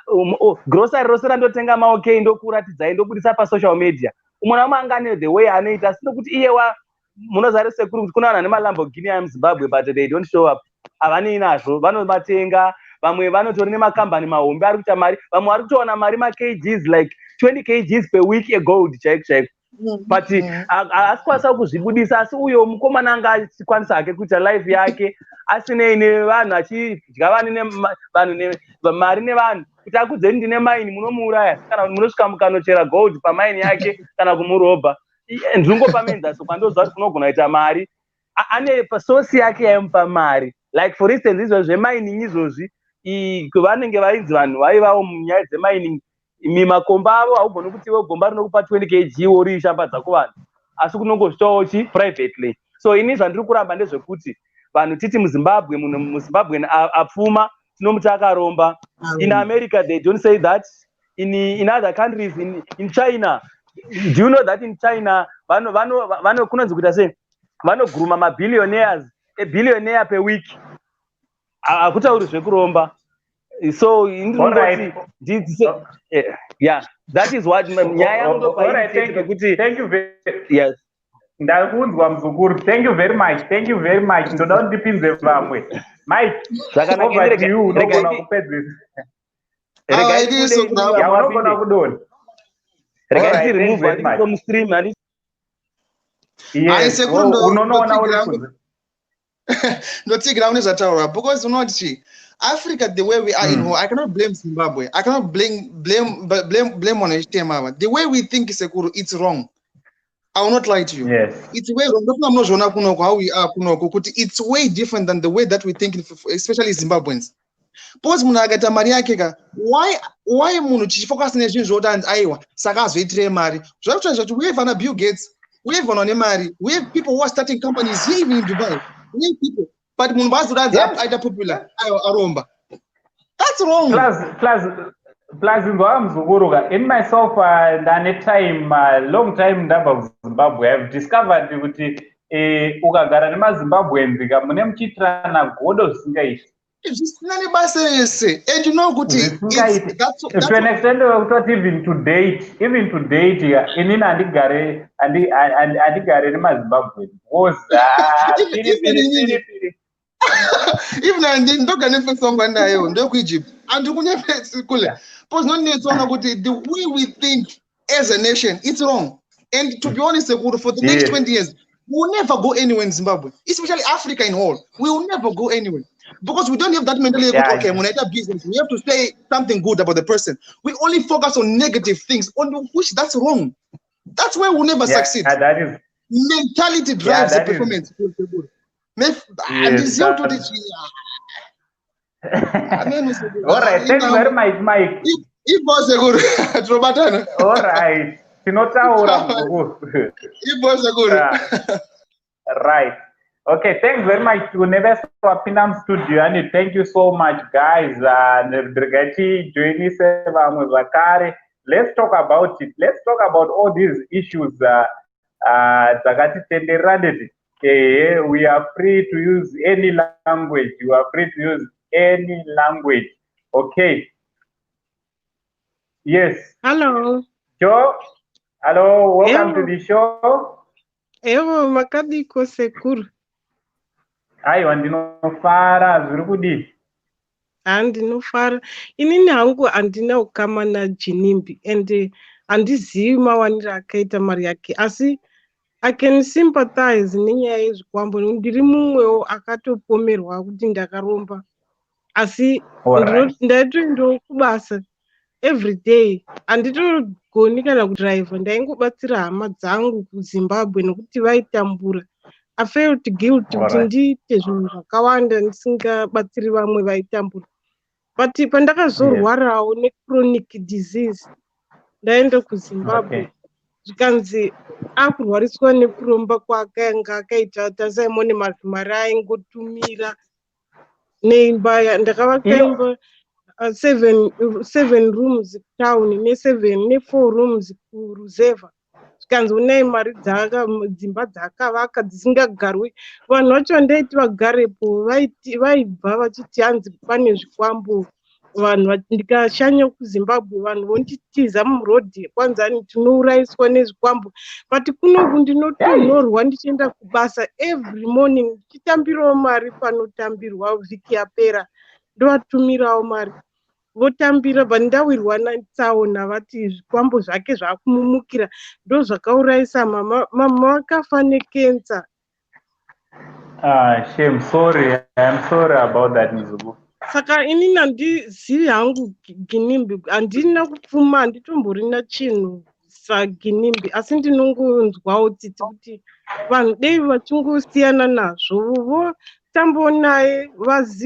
grocery rose randotenga maokei ndokuratidzai ndobudisa pasocial media umwe namwe angane the way anoita asi nokuti iyewa munozare Sekuru kuti kuna vanhu ane maLamborghini emuZimbabwe but they don't show up havane nazvo vanomatenga vamwe vanotori nemakambani mahombe ari kuita mari vamwe vari kutowana mari makgs like 20 kgs per week egold chaiko but haasi kwanisa kuzvibudisa asi uyo mukomana anga achikwanisa hake kuita life yake asinei nevanhu achidya vanhu mari nevanhu kuti akudzeni ndine maini munomuuraya kana munosvika mukanochera gold pamaini yake kana kumurobha nzvungo pamenza so kwandoziva kuti kunogona kuita mari ane pasosi yake yaimupa mari like for instance izvo zvemining izvozvi vanenge vainzi vanhu vaivawo munyaya dzemining mimakomba avo haugoni kuti iwe gomba rinokupa 20 kg woriishambadza kuvanhu asi kunongozvitawo privately so ini zvandiri kuramba ndezvekuti vanhu titi muZimbabwe munhu muZimbabwe apfuma tinomuti akaromba in America they don't say that in other countries in China do you know that in China vano kunonzi kuita sei vanoguruma mabillionaires a billionaire per week akutauri zvekuromba so yeah that is what nyaya kuti thank you very yes ndakunzwa muzukuru thank you very much ndoda kuti ndipinze vamwe Mike zvakanaka you unogona kupedzisa unogona kudoni regai remove from stream yes unoona uri ndotsigira nezvataura because unoti Africa the way we are in I cannot blame Zimbabwe. I cannot blame on HTML. The way we think Sekuru, it's wrong. I will not lie to you. Yes. It's way wrong. How we are, it's way different than the way that we think, especially Zimbabweans. Pose munagata Maria Kega. Why munu focus on the Jordan Iowa? Sagas Vitre Mari. We have an Bill Gates. We have an Mari. We have people who are starting companies here in Dubai. We have people. But Mumbazu that's either popular Aromba. That's wrong. Plus in myself long time ndabva Zimbabwe I've discovered kuti ukagara nemaZimbabweans mune muchiitirana godo zvisingaiti. And you know kuti to an extent even to date inini andigare nemaZimbabwe because even ndoga nefesongwa nayo ndoku Egypt andikunyepekule because nonetsoona kuti the way we think as a nation it's wrong and to be honest for the next 20 years we will never go anywhere in Zimbabwe, especially Africa in whole. We will never go anywhere because we don't have that mentality. Okay, when I have business, we have to say something good about the person. We only focus on negative things, on which that's wrong. That's why we'll never succeed. That is mentality drives the performance. All right, thank you very much, Mike. It was a good. All right. It was a good. Right. Okay, thanks very much. To never stop in studio, and thank you so much, guys. Let's talk about it. Let's talk about all these issues. We are free to use any language. You are free to use any language. Okay. Yes. Hello. Joe. Hello. Welcome to the show. Evo makadiko sekuru. Aiwa ndinofara zviri kudii? Handinofara. Inini hangu handina ukama naJinimbi and handizivi mawaniro akaita mari yake. Asi I can sympathize nenyaya yezvikwambo. Ndiri mumwewo akatopomerwa kuti ndakaromba. Asi ndaitoendawo kubasa every day. Handitogoni kana kudhiraivha. Ndaingobatsira hama dzangu kuZimbabwe nokuti vaitambura. I felt guilty kuti ndiite zvinhu zvakawanda ndisingabatsiri vamwe vaitambura. But pandakazorwarawo nechronic disease ndaenda kuZimbabwe. Zvikanzi akurwariswa nekuromba kwake anga akaita tasaimone mari aingotumira neimba ndakavaka imba 7 rooms town ne4 rooms kuRuzeva. Zvikanzi unai mari dzimba dzakavaka dzisingagarwi. Vanhu vacho ndaiti vagarepo vaibva vachiti hanzi pane zvikwambo. Vanhu ndikashanya kuZimbabwe vanhu vonditiza murodhi kwanza tinourayiswa nezvikwambo. But kunoku ndinotonhorwa ndichienda kubasa every morning ndichitambirawo mari panotambirwa vhiki yapera. Ndovatumirawo mari. Votambira bandawirwa netsaona vati zvikwambo zvake zvakumumukira ndozvakaurayisa mama vakafa nekensa. Shame, sorry. I'm sorry about that, Mizugu. Saka inini handizivi hangu Ginimbi, handina kupfuma, handitomborina chinhu saGinimbi, asi ndinongonzwawo tsitsi kuti vanhu dei vachingosiyana nazvo votambawo naye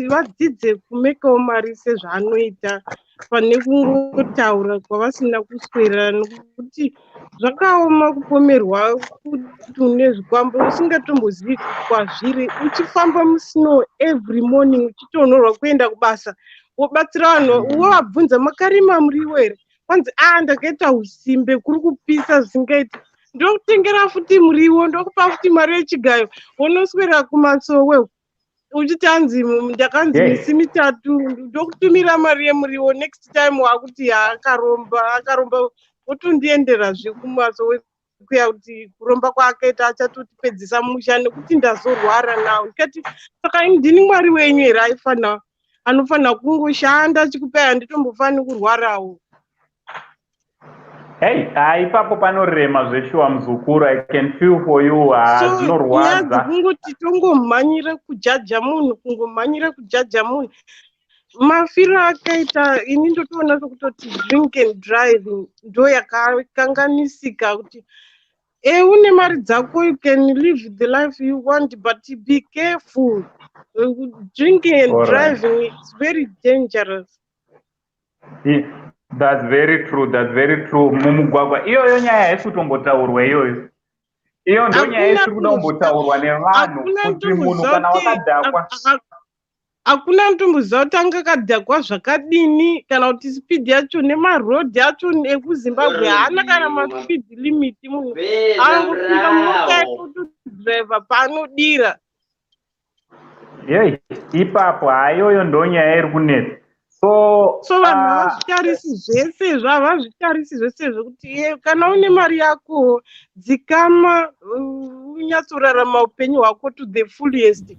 vadzidze kumekawo mari sezvaanoita pane kungotaura kwavasina kuswera, nokuti zvakaoma kupomerwa kuti une zvikwambo usingatombozivi kwazviri, uchifamba musnow every morning uchitonhorwa kuenda kubasa, wobatsira vanhu wovabvunza makarima muriwo here, kwanzi ndakaita usimbe kuri kupisa zvisingaiti, ndokutengera futi muriwo, ndokupa futi mari yechigayo, wonoswera kumatsowe uchiti hanzi ndakanzi misi mitatu ndokutumira mari yemuriwo, next time wakuti akaromba wotondienderazve kumatsowe kuya kuti kuromba kwaakaita achatotipedzisa musha nekuti ndazorwara nawo. Ndikati saka ndini mwari wenyu here anofanira kungoshanda achikupai, handitombofani kurwarawo. Ipapo panorema zveshuwa muzukuru. I can feel for you. Zvinorwadza. Kungoti tongomhanyira kujaja munhu. Mafiro akaita ini ndotoona sokutoti drink and driving ndo yakakanganisika kuti une mari dzako, you can live the life you want, but be careful. Drinking and driving is very dangerous. That's very true. That's very true. Mumugwagwa iyoyo nyaya haisi kutombotaurwa iyoyo. Iyo ndo nyaya isiri kutombotaurwa nevanhu kuti munhu kana wakadhakwa. Hakuna mutomboziva kuti anga akadhakwa zvakadini kana kuti speed yacho nemarodhi acho ekuZimbabwe haana kana maspeed limit. Munhu angopinda motokari kutodhiraivha paanodira. Ipapo iyoyo ndo nyaya iri kunetsa. So vanhu havazvitarisi zvese zvekuti kana une mari yako dzikama unyatsorarama upenyu hwako to the fullest.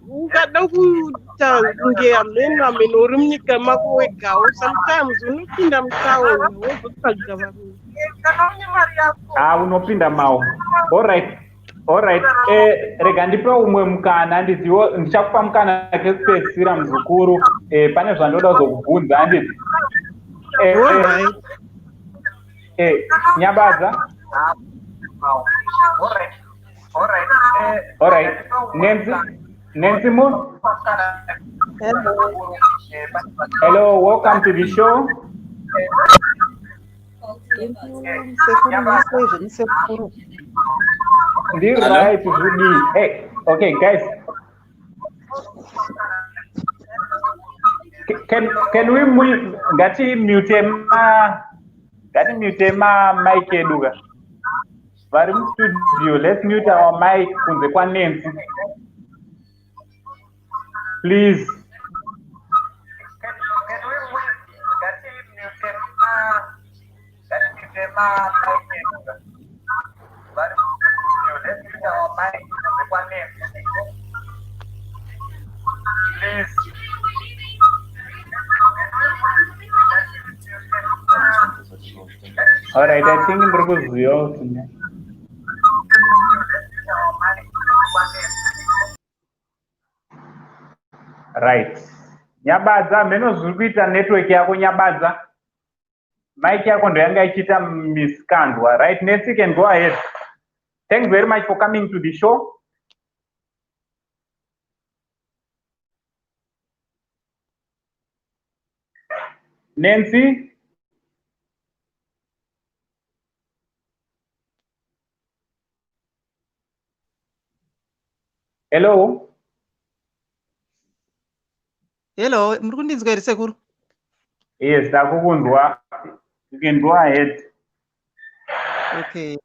Ukada kuita kunge ameni uri munyika mako wegawo, sometimes unopinda mutsaona wozotsvaga vanhu. Kana une mari yako unopinda mawo. Alright. Rega ndipe umwe mukana ndichakupa mukana kekupedzisira muzukuru. Pane zvandoda kuzokubvunza handiti. Nyabadza. Alright. Nancy Moon. Hello, welcome to the show. Right, Judy. Hey, okay, guys. Can we mute? Gati mute ma mic eduga. vari mustudio, let's mute our mic kunze kwaNancy. Please. All right, I think ndiri. Right. Nyabadza, meno zviri kuita network yako Nyabadza. Mic yako ndo yanga ichiita miskandwa. Right, Nancy, you can go ahead. Thanks very much for coming to the show. Nancy? Hello? Hello, muri kundinzwa here sekuru? Yes, takukundwa. You can go ahead. Okay.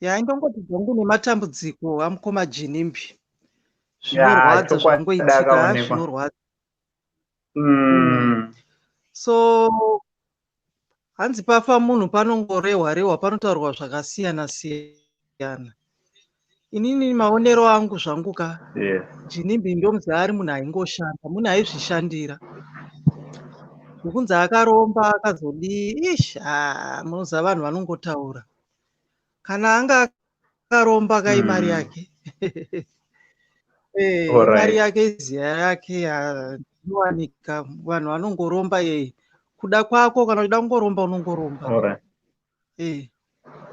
Ya indongoti dzangu nematambudziko amukoma Jinimbi. Zvinorwadza zvangoitika zvinorwadza. So hanzi pafa munhu panongorehwa panotaurwa zvakasiyana siyana. Inini maonero angu zvangu ka. Jinimbi ndomzi ari munhu aingoshanda, munhu aizvishandira. Zvokunzi akaromba akazodii, munoziva vanhu vanongotaura. Kana anga akaromba kai mari yake. Mari yake iziya yake inowanika, vanhu vanongoromba yeye. Kuda kwako kana uchida kungoromba unongoromba.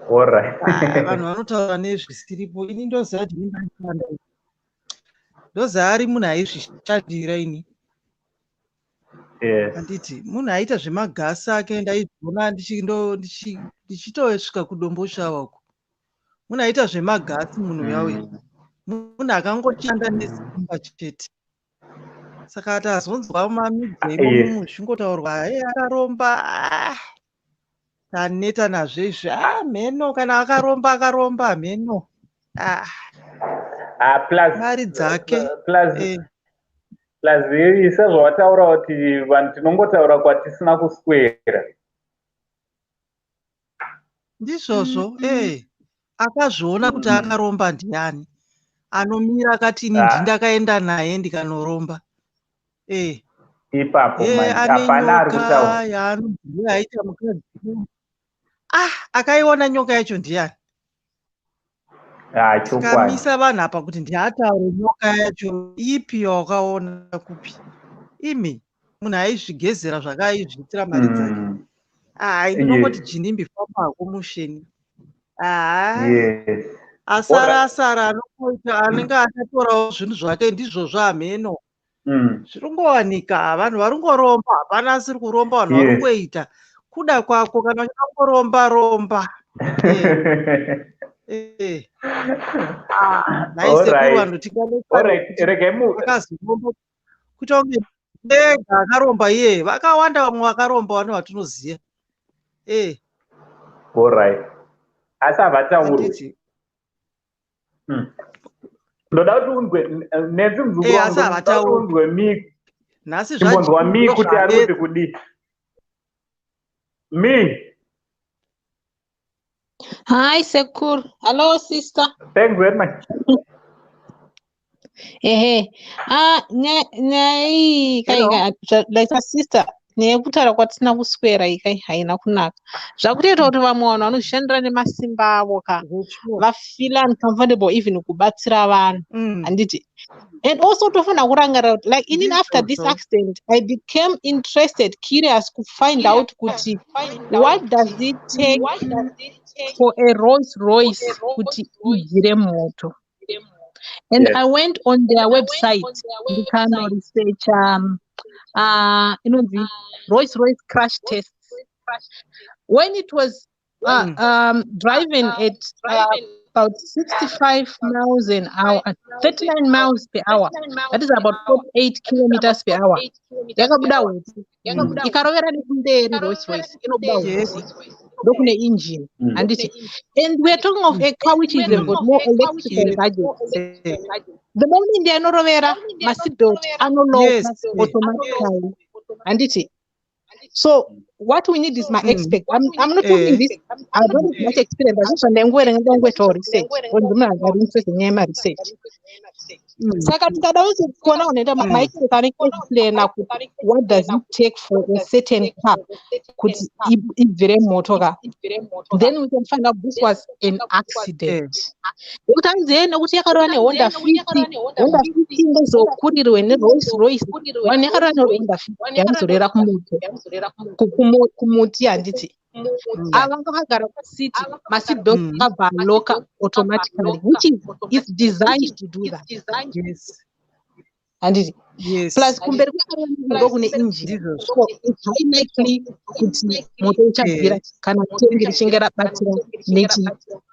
Vanhu vanotaura nezvisiripo. Ini ndoziva Jinimbi aishanda. Ndoziva ari munhu aizvishandira ini. Handiti munhu aita zvemagasi ake ndaizviona ndichitosvika kudomboshawa uko. Munhu aita zvemagasi munhu yawe. Munhu akangoshanda nesimba chete. Saka tazonzwa mamidzi imomo zvingotaurwa akaromba taneta nazvo izvi mheno kana akaromba mheno. Mari dzake. Plus sezvawataura kuti vanhu tinongotaura kwatisina kuswera. Ndizvozvo, akazviona kuti akaromba ndiani. Anomira akati ini ndindakaenda naye ndikanoromba. Ipapo hapana ari kutaura. Yaanobhuya aita mukadzi. Akaiona nyoka yacho ndiani. Kamisa vanhu apa kuti ndiataure nyoka yacho ipi yawakaona kupi. Imi munhu aizvigezera zvakaizvitira mari dzake. Ndinongoti Jinimbi famba hako musheni. Asara anoita anenge atatorawo zvinhu zvake ndizvozvo amheno. Zviringowanika vanhu varingoromba, hapana asiri kuromba, vanhu varingoita. Kuda kwako kana uchida kungoromba. Naisekuru vanhu tikaziromba kuita kunge ndega akaromba iye. Vakawanda vamwe vakaromba vanhu vatinoziya. Alright. Asavatauri. Ndoda kuti undwe Nancy muzukuru undwe mi. Nhasi zvachimbonzwa mi kuti ari kuti kudi. Mi. Hi, Sekur. Hello, sister. Thanks very much. Like a sister. Nekutaura kwatisina kuswera ikai haina kunaka. Zvakutoita kuti vamwe vanhu vanozvishandira nemasimba avo ka vafeel uncomfortable even kubatsira vanhu. Handiti. And also tofuna kurangarira kuti like in after this accident I became interested, curious to find out kuti what does it take for a Rolls Royce kuti igire moto. And I went on their website to kind of research the Rolls Royce crash tests. When it was driving at about 65 miles an hour, 39 miles per hour, that is about 48 kilometers per hour. Yakabuda weti. Ikarovera nekumberi Rolls Royce. ndokune engine handiti. And we're talking of a car which is got more electrical gadgets. The moment they are not aware, seatbelt analog automatically handiti. So what we need is my expert. I'm not talking this. I don't have much experience. I just want to research. When the interest in research. Saka tikadaweza kuona unaenda maikani explain what does it take for a certain car kuti ibvire motoka, then we can find out this was an accident. Utanzene ukuthi yakarwa ne Honda 50 ngezokurirwe ne Rolls Royce wani yakarwa ne Honda 50 yamuzorera kumuti handiti. Avanga vagara pasiti seatbelt avaloka automatically, which is designed to do that. Yes. And plus kumberi kune engine, so it's high likely kuti moto uchabvira kana tengi richinge rabatira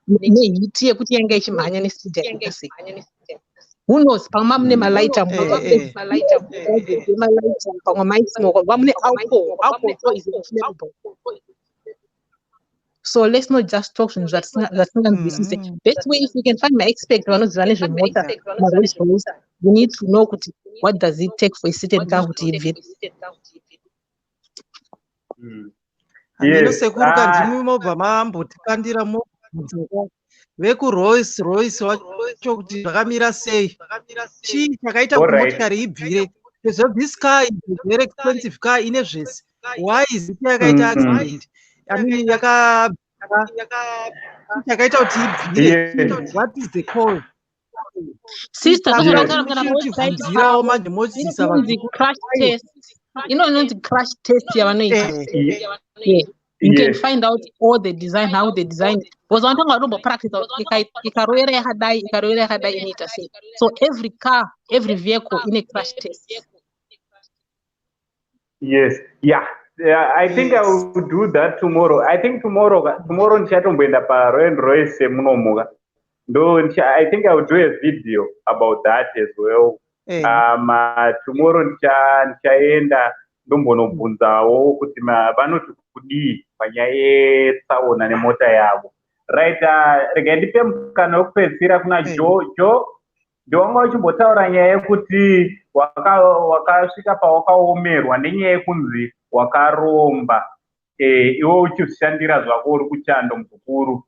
nehiti yekuti yange ichimhanya nespeed yakasika. Who knows? Pamwe mune malaita pamwe maismoke pamwe alcohol is inflammable. So let's not just talk to that. Best way if we can find my expert we need to know what does it take for a certain car to live. Yes. Veku Rolls Royce wacho kuti zvakamira sei, chii chakaita kuti motikari ibvire, because this car is a very expensive car ine zvese. Why is it yakaita accident? I mean chakaita kuti ibvire. What is the cause? Sister, crash test. You know the crash test you can find out all the design, how they design it. Was on talking practical. So every car, every vehicle in a crash test. Yes, yeah. I think I will do that tomorrow. I think tomorrow nichatomboenda Rolls munomuka. Though I think I will do a video about that as well. Tomorrow nichaenda ndombonobvunzawo kuti vanoti kudii panyaya yetsaona nemota yavo. Right, rega ndipe mukana wekupedzisira kuna JUJU. Ndowanga uchimbotaura nyaya yekuti wakasvika pawakaomerwa nenyaya yekunzi wakaromba, iwe uchizvishandira zvako uri kuchando mukuru.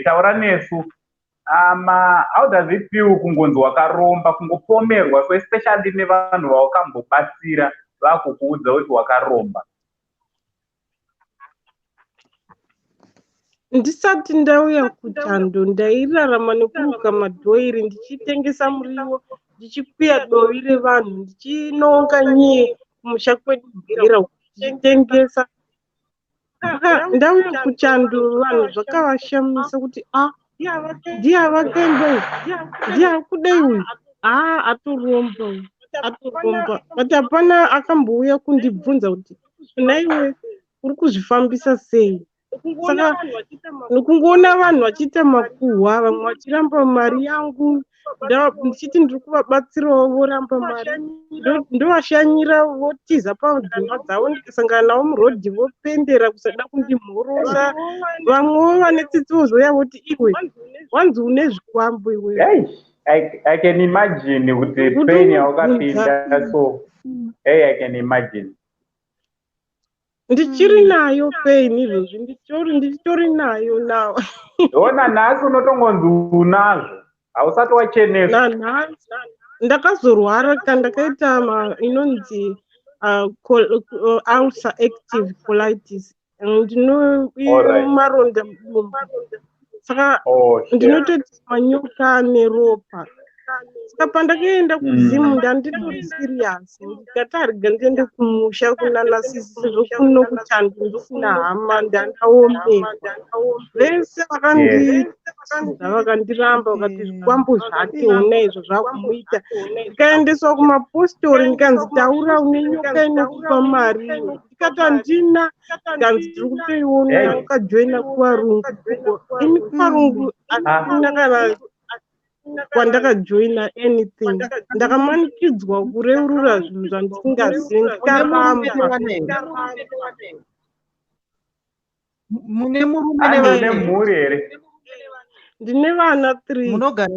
Taura nesu. How does it feel kungonzi wakaromba, kungopomerwa, so especially nevanhu vawakambobatsira vakukuudza kuti wakaromba? Ndisati ndauya kuchando ndairarama nekuruka madhoiri ndichitengesa muriwo, ndichikwiya dovi revanhu, ndichinonga nyie kumusha kwedu bhira ndichitengesa. Ndauya kuchando vanhu zvakavashamisa kuti ndiye vakaenda ndiye kudai uyu atoromba. But hapana akambouya kundibvunza kuti naiwe uri kuzvifambisa sei. Saka nokungoona vanhu vachiita makuhwa, vamwe vachiramba mari yangu, ndichiti ndiri kuvabatsirawo voramba mari, ndovashanyira votiza padzimba dzavo, ndikasangana navo murodhi vopendera kusada kundimhorosa. Vamwewo vane tsitsi vozoya voti iwe wanzi une zvikwambo iwe. I can imagine kuti pain yawakapinda, so I can imagine. Ndichiri nayo pain izvozvi, ndichiri nayo now. Ona nhasi unotongonzi unazvo, hausati wacheneswa. Ndakazorwara ndakaita inonzi ulcer active colitis, ndinomaronda mudumbu, saka ndinototi manyoka neropa. Saka pandakaenda kuzimu ndandiri serious, ndikati arega ndiende kumusha kunanasisi zvokuno kuchando ndisina hama, ndandaomerwa. Vese vakandiramba vakati zvikwambo zvake ona izvo zvakumuita. Ndikaendeswa kumapostori ndikanzi taura une nyoka inokupa mari, ndikati handina, ndikanzi ndiri kutoiona ukajoina kuvarungu. Ini kuvarungu handina kana kwandakajoina anything, ndakamanikidzwa kureurura zvinhu zvandisingazivi, ndikaramba. Mune murume Ane mhuri here? Ndine vana 3. Munogara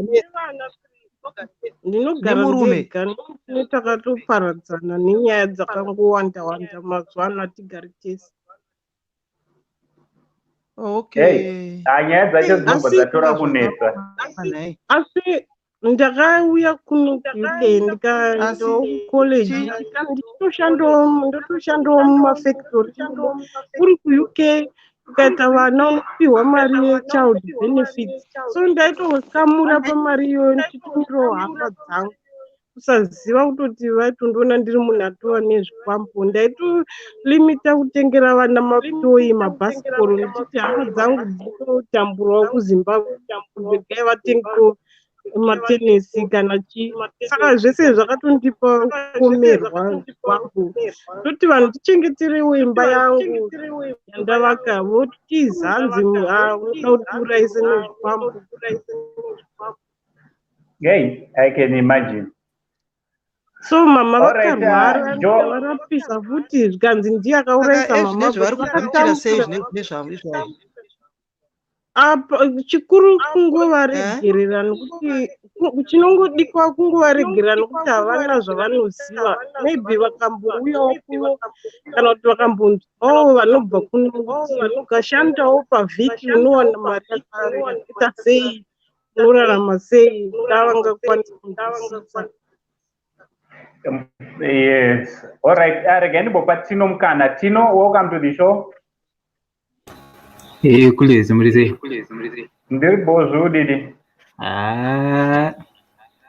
Ndinogara ndega nekuti takatoparadzana nenyaya dzakangowanda wanda mazuva ano atigari tese. Okay. Nyaya dzacho dzinobva dzatora kunetsa. Asi ndakauya kuno UK ndikaendawo kucollege ndotoshandawo mumafactory kuri kuUK ukaita vana unopiwa mari yechild benefits, so ndaitokamura pamari iyoyo ndichitumirawo hama dzangu kusaziva kutoti vaitondiona ndiri munhu atova nezvikwambo. Ndaitolimita kutengera vana matoyi mabhasikoro ndichiti hama dzangu dzitotamburawo kuZimbabwe regai vatengewo matenesi kana chii. Saka zvese zvakatondipa kukomerwa kwangu toti vanhu tichengeterewo imba yangu yandavaka voti zanzi unoda kuti uraise nezvikwambo. Hey, I can imagine. So mama vakarwara ndavarapisa futi zvikanzi ndiye akauraisa mama apa chikuru kungovaregerera nekuti chinongodikwa kungovaregerera nekuti havana zvavanoziva. Maybe vakambouyawo kuno kana kuti vakambonzwawo vanobva kuno kuti ukashandawo pavhiki unowana mari yakaita sei, unorarama sei, ndavangakwanisa kunzwisisa. Yes. All right. Again, but Tino Mkana. Tino, welcome to the show. Hey, kulezi murize. Ndiri bozo didi.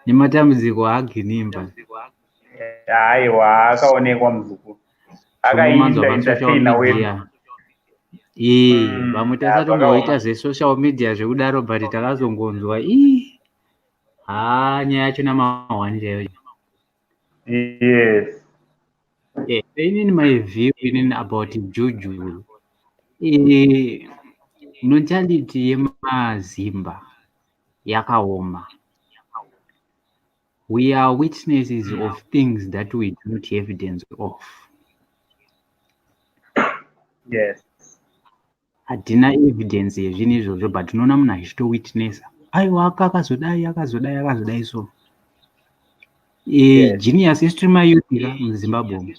Ni matambudziko aginimba. Aiwa, akaonekwa mzuku. Akainda entertainer wedu. Vamwe tasatomboita zve-social media zvekudaro but takazongonzwa nyaya yacho namawanire yayo. Yes. In my view, about JUJU, mentality yemazimba yakaoma. We are witnesses of things that we do not have evidence of. Yes. Hatina evidence yezvinhu izvozvo but unoona munhu achitowitnessa. Aiwa akazodai so. Genius streamer youth muZimbabwe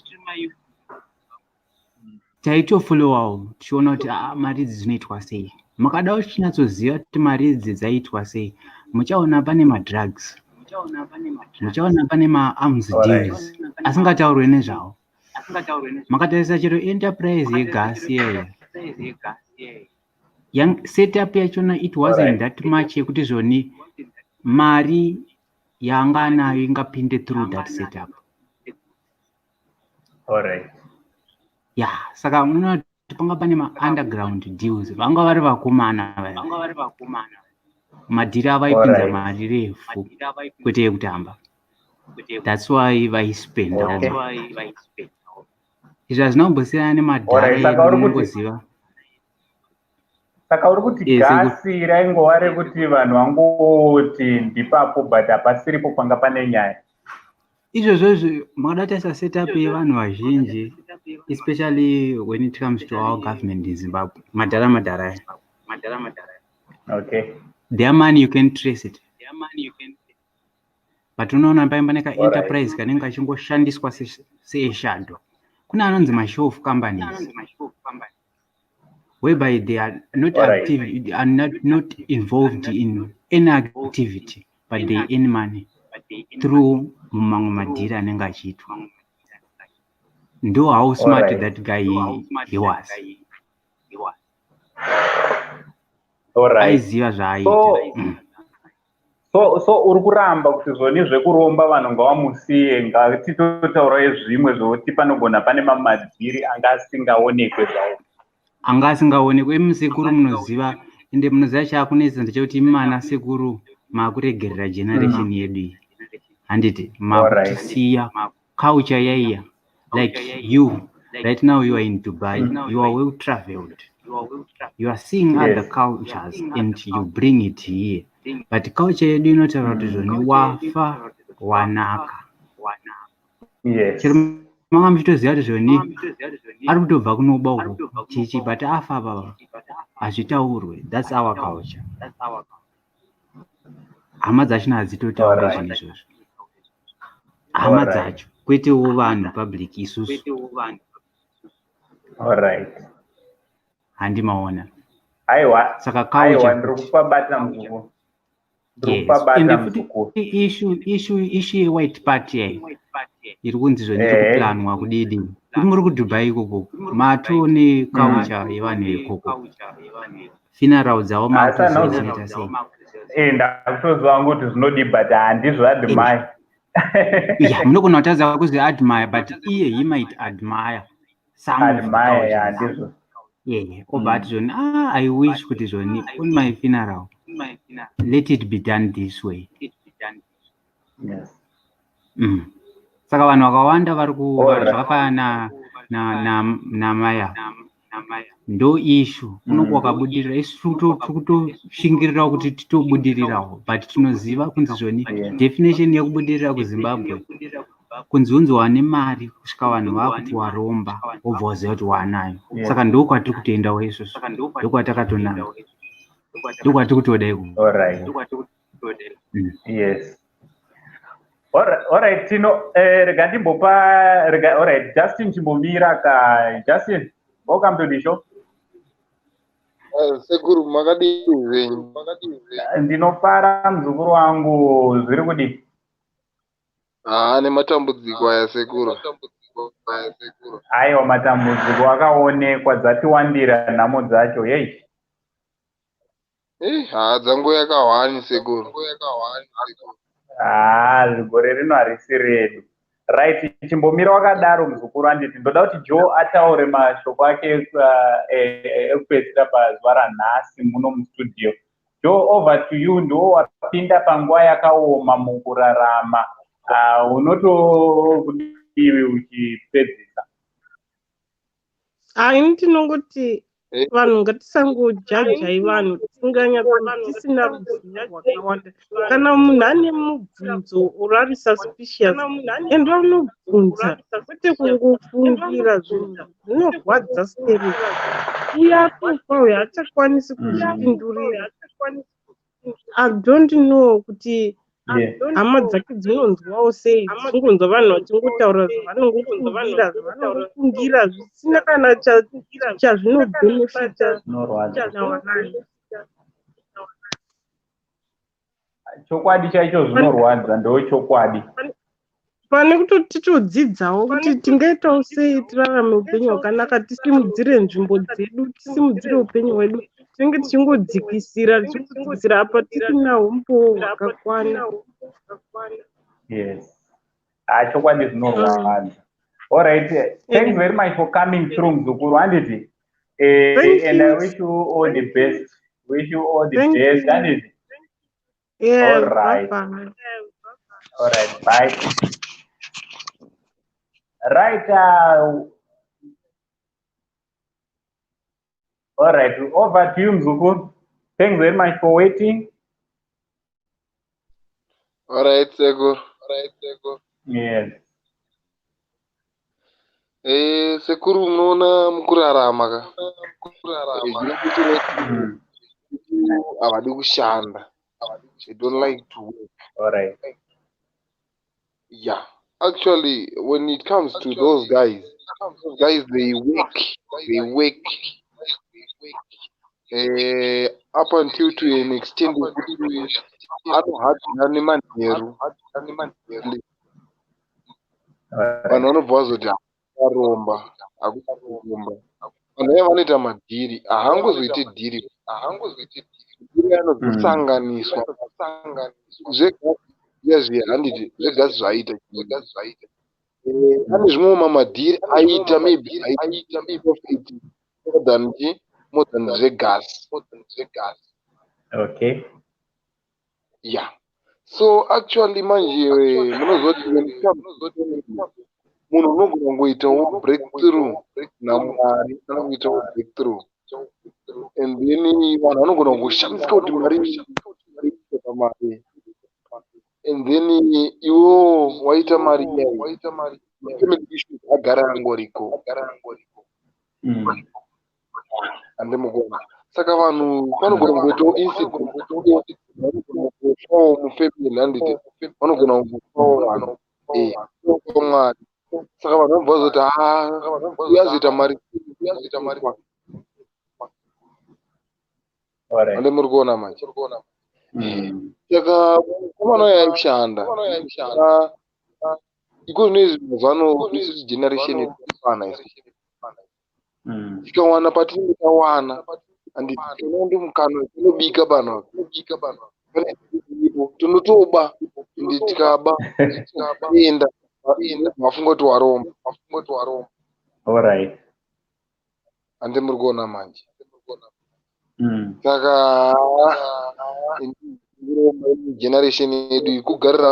taitofollowawo tichiona kuti mari idzi dzinoitwa sei. Makadawo tichinyatsoziva kuti mari idzi dzaitwa sei, muchaona pane madrugs, muchaona pane maarms deals asingataurwe nezvawo. Makatarisa chero enterprise yegasi yeyo setup yachona it wasn't that much yekuti zvoni mari yanga nayo ingapinde through that setup. Alright. Saka unoona kuti panga pane ma-underground deals, vanga vari vakomana madhiri avaipinza mari refu kwete yekutamba. That's why vaispendawo. Izvi hazvinombosiyana nemadhara edu unongoziva. Saka uri kuti gasi raingova rekuti vanhu vangoti ndipapo but hapasiripo panga pane nyaya. Izvozvo makadatarisa setup yevanhu vazhinji, especially when it comes to our government in Zimbabwe. Madhara. Okay. Their money you can trace it. But unoona paimba enterprise kanenge kachingoshandiswa seeshado. Kuna anonzi ma-show of companies whereby they are not active, are not involved in any activity, but they earn money through mamwe madhiri anenge achiitwa. Ndo how smart that guy he was. Aiziva zvaaita. So uri kuramba kuti zvoni zvekuromba vanhu ngavamusiye, ngatitotaurawo zvimwe zvokuti panogona pane mamadhiri anga asingaonekwe zvawo. Anga asingaonekwe. Musekuru munoziva, ende munoziva chaakunetsa ndechekuti imana sekuru maakuregerera generation yedu iyi. Handiti maakutisiya culture yaiya. Like you, right now you are in Dubai, you are well traveled. You are seeing other cultures and you bring it here. But culture yedu inotaura kuti zvoni wafa wanaka. Yes. manga muchitoziva kuti zvoni ari kutobva kunoba uko chichi but afa baba hazvitaurwe. That's our culture. Hama dzachona hadzitotaura zvinhu izvozvo. Hama dzacho kwetewo vanhu public isusu. Handimaona. Saka culture ndikupabata mzuku. Issue ye-white party yayo iri kunzi zvoni irikuplanwa kudidi. Kuti muri kuDubai ikoko matone culture yevanhu ikoko. Funeral dzavo makuziita sei. Ndakutozwa kuti zvinodi but handizvo admire. Yeah, munogona kutaridza kuzi admire but he might admire some of the culture. Yeah, but zvoni I wish kuti zvoni on my funeral let it be done this way. Yes. Saka vanhu vakawanda vari zvakafanana na Maya ndo issue kunoku wakabudirira isu kutoshingirirao kuti titobudirirawo but tinoziva kunzi zvoni definition yekubudirira kuZimbabwe kunzi unzi wane mari kusvika vanhu vakuti waromba wobva waziva kuti wanayo. Saka ndo kwatiri kutoendawo izvozvo, ndo kwatakatonanga, ndo kwatiri kutoda iko. Yes. Alright, Tino, rega ndimbopa alright, Justin chimbomira ka Justin, welcome to the show. Sekuru makadini zvenyu? Ndinofara mzukuru wangu zviri kudi. Ane matambudziko aya sekuru. Aiwa matambudziko akaonekwa dzatiwandira nhamo dzacho hey. Dzangu yakahwani sekuru. Zigore rino harisi redu. Right, chimbomira wakadaro mzukuru anditi ndoda kuti Joe ataure mashoko ake ekupedzisira pazuva ranhasi muno mustudio. Joe, over to you. Ndo wapinda panguva yakaoma mukurarama. Unotodivi uchipedzisa? Ndinongoti vanhu ngatisangojaja vanhu tisina ruzivo rwakawanda. Kana munhu ane mubvunzo urari suspicious enda unobvunza kwete kungofungira zvinhu zvinorwadza seri. Uya atofa uyo haachakwanisi kuzvipindurira. I don't know kuti hama dzake dzinonzwawo sei, dzinonzwa vanhu vachingotaura zvavanongofungira zvisina kana chazvinobhenefita. Chokwadi chaicho zvinorwadza ndo chokwadi. Pane kutoti titodzidzawo kuti tingaitawo sei tirarame upenyu hwakanaka, tisimudzire nzvimbo dzedu, tisimudzire upenyu hwedu. Tinenge tichingodzikisira apa tisina umbo hwakakwana. Yes. Chokwadi zvinorwadza. All right. Thanks very much for coming through mzukuru anditi. And I wish you all the best. Wish you all the best anditi. Yeah. All right. All right. Bye. Right. All right. Over to you, Mzukuru. Thanks very much for waiting. All right, Sekuru. Yes. Sekuru unoona mukurarama ka. Avadi kushanda. They don't like to work. All right. Yeah. Actually, when it comes to those guys, they work up until to an extent I don't have animal vanobvazoti aromba akutomba vanhu vanoita madhiri ahangozoite dhiri anozosanganiswa zviya handiti zvega zvaita ane zvimwe mamadhiri aita maybe more than zvegas. Okay. Yeah. So actually manje munozoti munhu unogona kungoitawo breakthrough naMwari anoitawo breakthrough and then vanhu vanogona kungoshandisa kuti mari and then iwo waita mari agara angoriko ande mukona saka vanhu vanogona kungoitawo incident mufamily handiti vanogona kungofawo vanhu mwari saka vanhu vanobva zoti uyazoita mari ande muri kuona manje saka komana yaikushanda iko zvinezvi zvano isusu generation yetifana isi tikawana patinenge tawana handiti tinoende mukano tinobika pano tinotoba ende tikaba enda mafungo kuti waromba alright ande muri kuona manje saka generation yedu ikugarira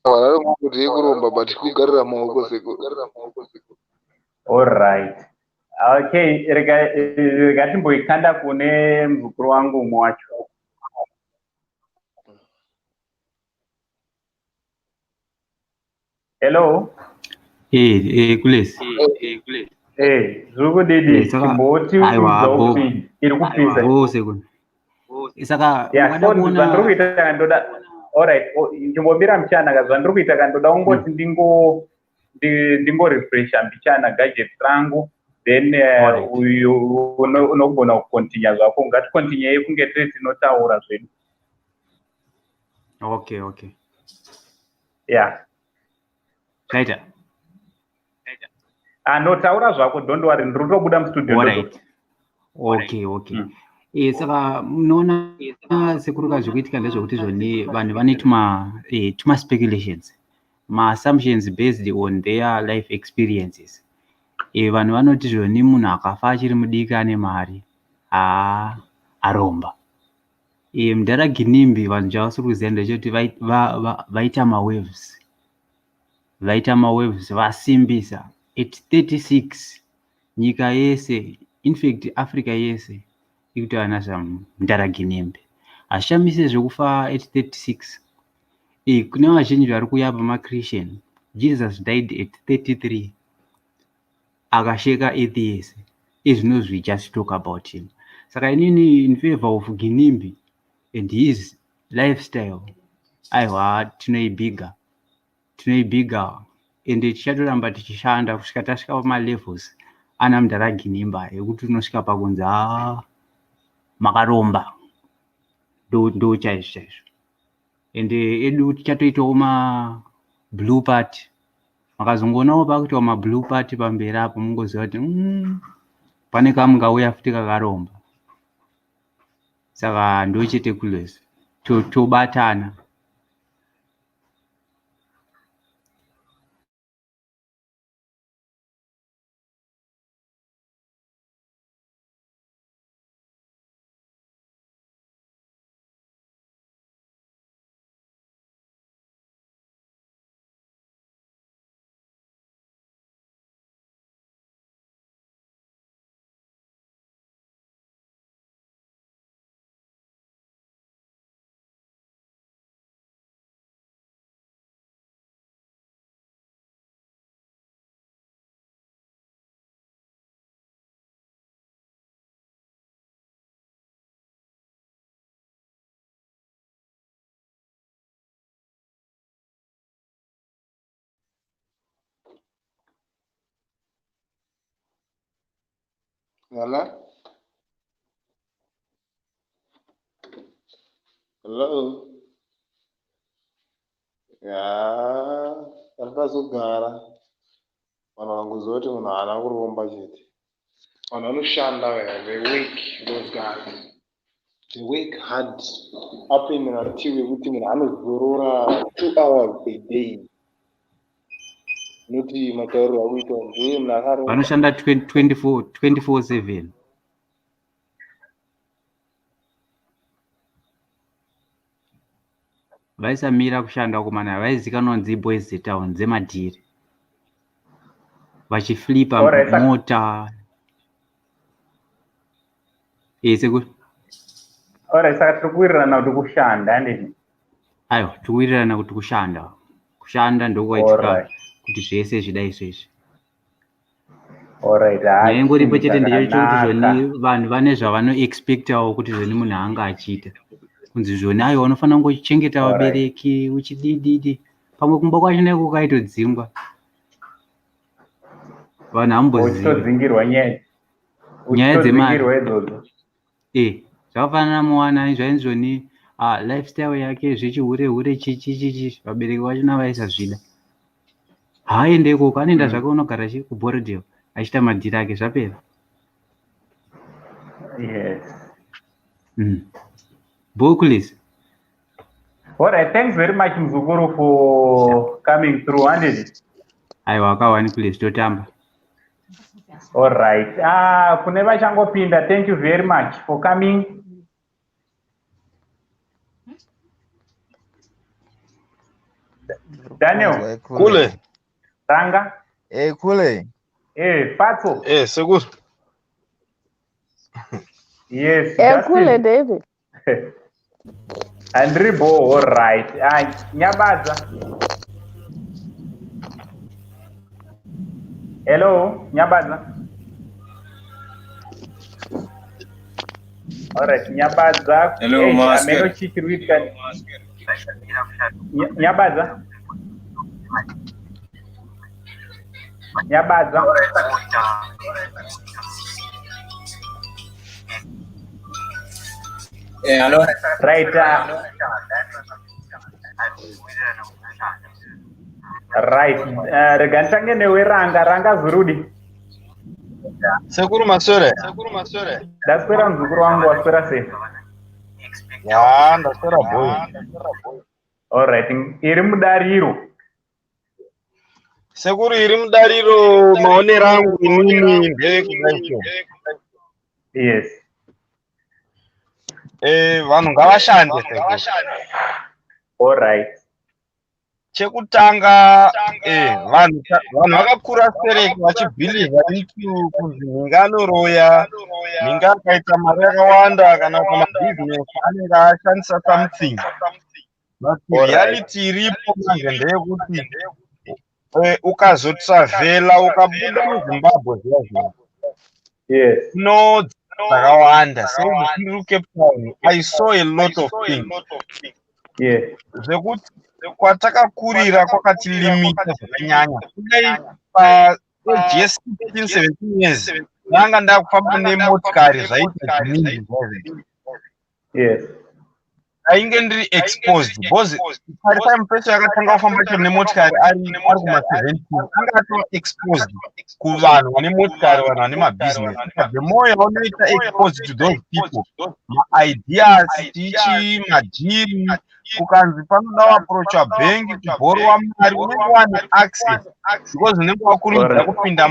vararo kuti yekuromba but kugarira maoko seko alright okay rega timboikanda kune muzukuru wangu umwe wacho hello kulesi zviri kudidi timboti udza kuti iri kupinza saka zvandiri kuita kandoda alright chimbomira muchana zvandiri kuita kandoda ungoti ndingorefresha mbichana gadget rangu then uyu unogona kukontinya zvako ngatikontinyei kunge tiri tinotaura zvedu okay yeah kaita notaura zvako don't worry ndiri kutobuda mustudio okay saka munoona sekuru kazvikuitika ndezvekuti zvoni vanhu vane tuma speculations ma-assumptions based on their life experiences vanhu vanoti zvoni munhu akafa achiri mudiki ane mari aromba mudhara ginimbi vanhu javasiri kuziva ndechekuti vaita mawaves vasimbisa at 36 nyika yese infact africa yese ikuti vanazva mudhara ginimbi hashamise zvekufa at 36 kune vazhinji vari kuya pamachristian Jesus died at 33 akasheka atheist knows we just talk about him saka inini in favor of Ginimbi and his lifestyle aiwa tinoibiga ende tichatoramba tichishanda kusvika tasvika pamalevels ana mudhara Ginimba ekuti unosvika pakunzi makaromba ndo chaizvo ende edu tichatoitawo blue party makazongonawo pakuitawo mablue party pamberi apo mungoziva kuti pane kamungauya futi kakaromba saka ndochete kulezi tobatana Hello. Ndakazogara vanhu vangozoti munhu haana kuromba chete vanhu vanoshanda they work those guys they work hard up in narrative yekuti munhu anozorora 2 hours a day noti matauriro akuita ndiye munhu akaromba vanoshanda 24/7 vaisamira kushanda kumana vaizikanwa nzi boys town dzemadhiri vachiflipa mota seku saka tiri kuwirirana kuti kushanda handini aiwa tikuwirirana kuti kushanda ndokwaita kuti zvese zvida izvezvi Alright, nyaya ingoripo chete ndechekuti zvoni vanhu vane zvavanoexpectawo kuti zvoni munhu anga achiita kunzi zvoni aiwa unofanira kungochengeta vabereki uchidididi pamwe kumba kwacho naiko kaitodzingwa vanhu hamboziva nyaya dzemari zvakafanana Moana zvainzi zvoni lifestyle yake zvichihure chichichichi vabereki vacho navaisa zvida haaende ikoko anoenda zvake unogara kuborodheo achiita madhiri ake zvapera. Yes. Bokulis. Alright, thanks very much Mzukuru for coming through. Aiwa akawani please totamba. Alright. Kune vachangopinda, thank you very much for coming. Daniel. Kule. Ranga. Kule. Patso. Seguro. Yes. Kule David. Andribo, all right. Nyabaza. Hello, Nyabaza. All right, Nyabaza. Hello, Master. Nyabaza. Nyabaza. Hello. Right. Right. Regantange newe ranga zurudi. Seguro Masore. Daspera mzukuru wangu waspera se. Ya, ndaspera boy. All right. Iri mudariro. Seguro iri mudariro maone rangu inini ndekudaicho. Yes. Vanhu ngavashande. All right. Chekutanga vanhu vakakura sereki vachibhilivha into kunzi ninga anoroya, ninga akaita mari yakawanda kana kuti mabhizinesi anenge ashandisa something. But reality iripo manje ndeyekuti ukazotravhela ukabuda muZimbabwe zviya yes no dzakawanda sezviri Cape Town I saw a lot of things yes zvekuti kwatakakurira kwakatilimita zvakanyanya kudai pags 15-17 years ndanga ndakufamba nemotikari zvaita zvinindi yes ainge ndiri exposed because pari pamupesi yakatanga kufamba cho nemotikari ari kuma-17 anga atova exposed kuvanhu vane motikari vanhu vane mabusiness the more yaunoita exposed to those people maideas tichi madhiri kukanzi panoda waprocha bhengi kubhorowa mari unenge wane access because unenge wakurudzira kupinda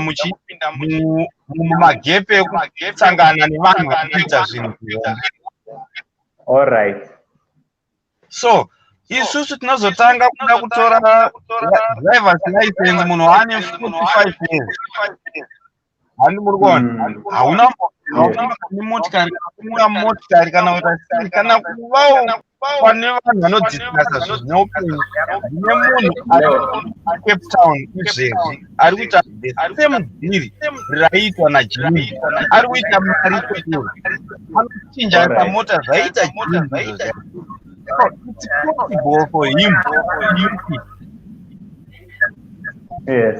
mumagepe ekusangana nevanhu vanoita zvinhu all right. So isusu tinozotanga kuda kutora driver's license munhu ane 45 years handi muri kuona hauna motikari kana kuita kana kuvawo pane vanhu vanodzisasa zvinhu zveupenyu ndine munhu ari Cape Town izvezvi ari kuita semudhiri raiitwa naJimmy ari kuita mari kutoro anochinja pamota zvaita Jimmy. It's possible for him. Yes.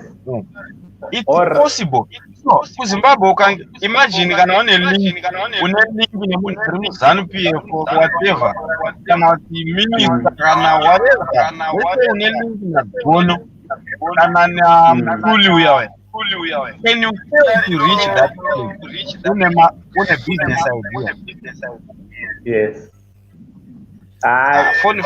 It's possible. So, kuZimbabwe imagine kana une link nemunhu uri muZANU-PF whatever kana kuti minister kana whatever wese une link naGono kana namkuli uya can you fail to reach that point une business idea? Yes. Phone.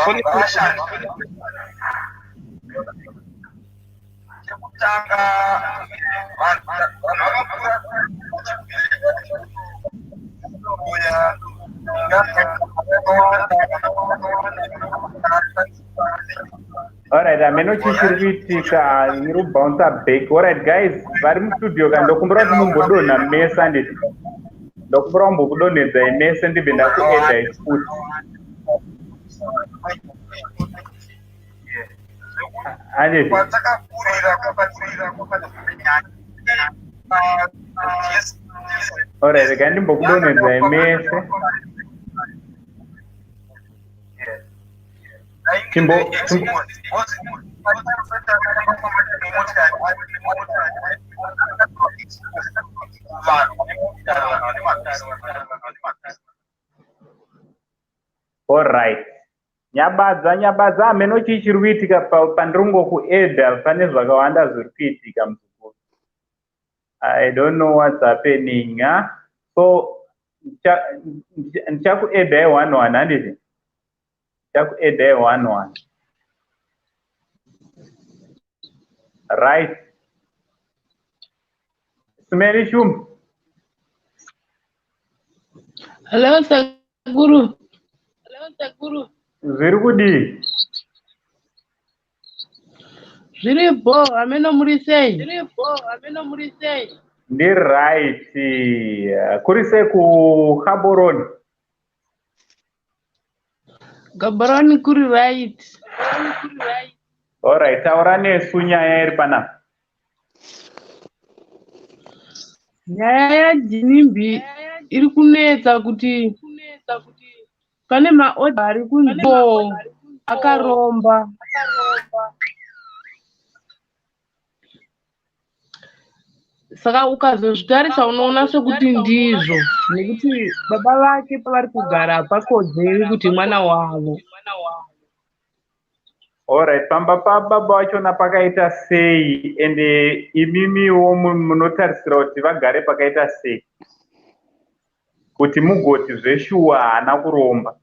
Alright, ameno chichirivitika niru bounce back. Alright guys, vari mustudio kandi ndokumbura kuti mumbodonha mesa nditi. Ndokumbura mumbodonhedza imesa ndibe ndakuedha ifuti. Alright, rega ndimbokudonhedzai mese. Alright. Nyabadza hameno chiri kuitika pandingo kuedha pane zvakawanda zviri kuitika muzukuru. I don't know what's happening. So ndichakuedhai 1-1 handiti? Ndichakuedhai 1-1. Right. Smeri Shum. Hello, Saguru. Zviri kudii? Zviripo, ameno muri sei? Ndi right. Kuri sei kuGaborone? Gaborone kuri right. Alright, taura nesu nyaya iri panapa. Nyaya yaJinimbi iri kunetsa kuti pane maodha ari kunzo akaromba. Saka ukazozvitarisa unoona sekuti ndizvo, nekuti baba vake pavari kugara pakodzeri kuti mwana wavo. Alright, pamba baba vachona pakaita sei ende imimiwo munotarisira kuti vagare pakaita sei kuti mugoti zveshuwa haana kuromba.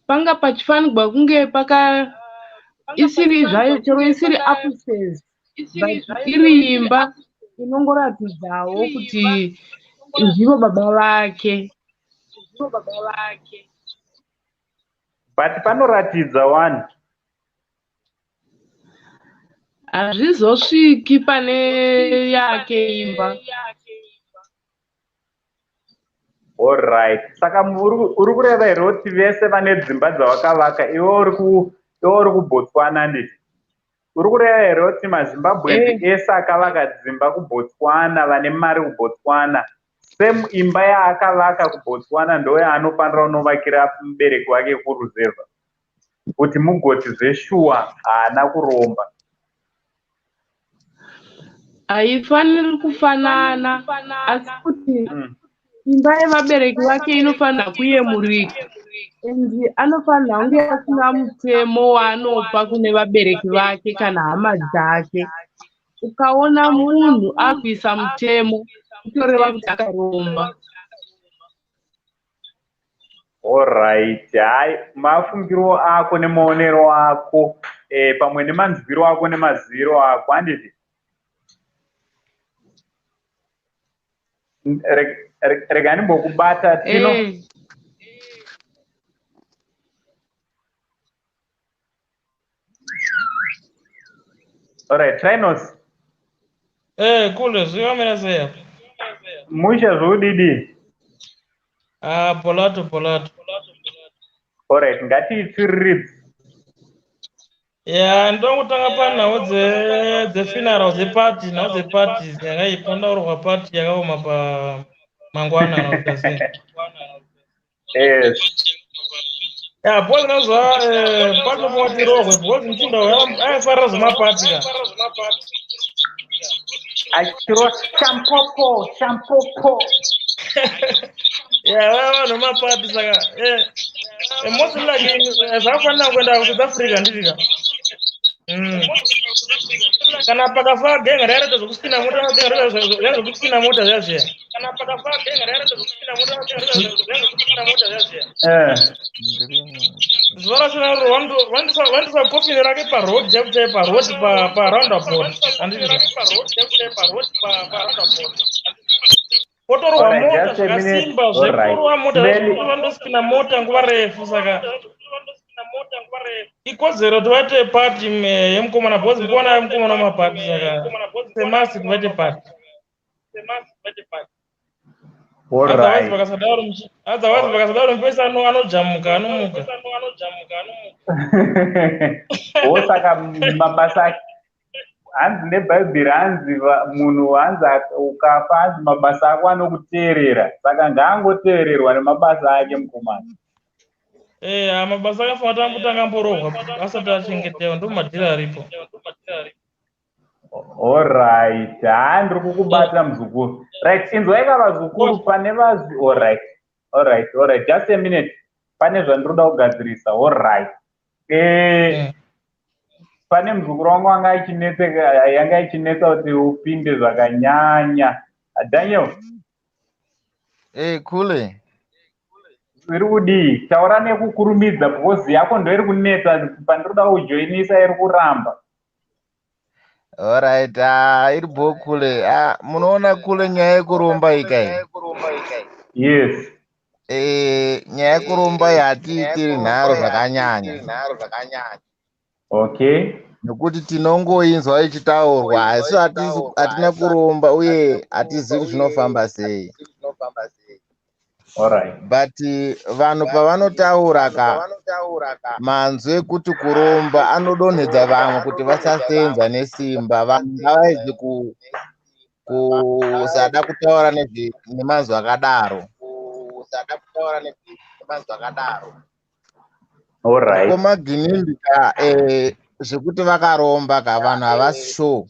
Panga pachifanirwa kunge isiri zvayo chero isiri upstairs, but iri imba inongoratidzawo kuti ndivo baba vake. But panoratidza wani hazvizosviki pane yake imba. Alright, saka uri kureva here kuti vese vane dzimba dzavakavaka iwe uri kuBotswana nditi? Uri kureva here kuti maZimbabwenzi ese akavaka dzimba kuBotswana vane mari kuBotswana same imba yaakavaka kuBotswana ndo yaanofanira kunovakira mubereki wake kuRuzevha kuti mugoti zveshuwa haana kuromba? Haifaniri kufanana, asi kuti imba yevabereki vake inofanira kuyemurika, endi anofanira kunge asina mutemo waanopa kune vabereki vake kana hama dzake. Ukaona munhu akuisa mutemo kutoreva kuti akaromba. Alright, hai mafungiro ako nemaonero ako pamwe nemanzwiro ako nemaziviro ako handiti? Rega ndimbokubata Tino. Alright, Trinos. Kule, zviwamira sei? Musha zvodidi? Polato. Alright, ngatiitsiriridze. Ndongotanga panhau dzefuneral dzepati, nhau dzepati yakaipandaurirwa pati yakaoma pamangwana kana kuti sei. Bhozi nazva panofanwa kuti rohwe bhozi muchinda aifarira zvemapati ka. Achiro champopo. Vanhu vemapati saka mostly like zvakafanira kuenda kuSouth Africa nditika. Kana pakafa genga rairata zvokuspina mota zvokuspina mota zviya. Zuva rachona vandosa kofini rake parod chaipo parod paroundabout handiti potorwa mota zvakasimba zveporwa mota vandospina mota nguva refu saka ikodzero kuti vaite pati yemukomana bhozi mukuona yemukomana wamapati saka semasi kuvaite pati. Otherwise vakasadaro mupesa anojamuka anomuka. Saka mabasa hanzi nebhaibheri hanzi munhu hanzi ukafa hanzi mabasa ako anokuteerera, saka ngaangoteererwa nemabasa ake mukomana. Mabasa akafa atambotanga amborohwa asati achengetewa, ndo madhira aripo. Alright, ndiri kukubata muzukuru. Right, inzwai vazukuru pane alright, just a minute. Pane zvandiroda kugadzirisa. Alright. Pane muzukuru wangu yanga ichinetsa kuti upinde zvakanyanya. Daniel. Kule. Iri kudii? Taura nekukurumidza because yako ndo iri kunetsa, pandiroda kujoinisa iri kuramba. Alright, iri kule. Munoona kule nyaya yekurumba ikai. Yes. Nyaya yekurumba yatiitiri nharo zvakanyanya. Okay. Nokuti tinongoinzwa ichitaurwa asi hatina kurumba uye hatizivi zvinofamba sei. Alright. But vanhu pavanotaura manzwi ekuti kurumba anodonhedza vamwe kuti vasasenza nesimba. Vanhu ngavaedze kusada kutaura nemazwi akadaro. Alright. Komaginimbi zvekuti vakaromba vanhu havasi sure.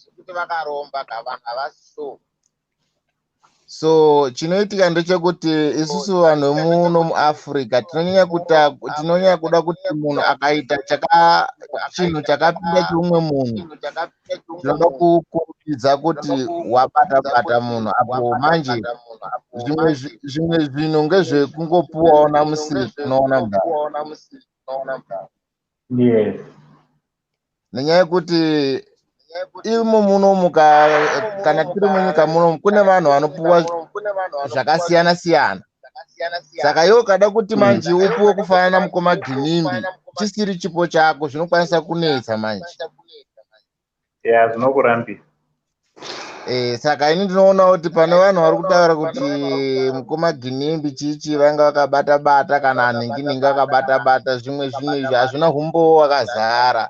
So chinoitika ndechekuti isusu vanhu muno muAfrica tinonyanya kuda kuti munhu akaita chinhu chakapinda cheumwe munhu tinoda kukurudzira kuti wabata munhu apo manje zvimwe zvinhu ngezvekungopuwawo namusiki unoona mudaro. Yes. Nenyaya yekuti imo munomu kana tiri munyika munomu kune vanhu vanopuwa zvakasiyana siyana. Saka iwe kada kuti manje upuwe kufanana mukomaginimbi chisiri chipo chako zvinokwanisa kunetsa manje. Yeah, zvinokurambisa. Saka ini ndinoona kuti pane vanhu vari kutaura kuti mukomaginimbi chichi vanga vakabata kana anhingi vakabata zvimwe izvi hazvina humbo wakazara.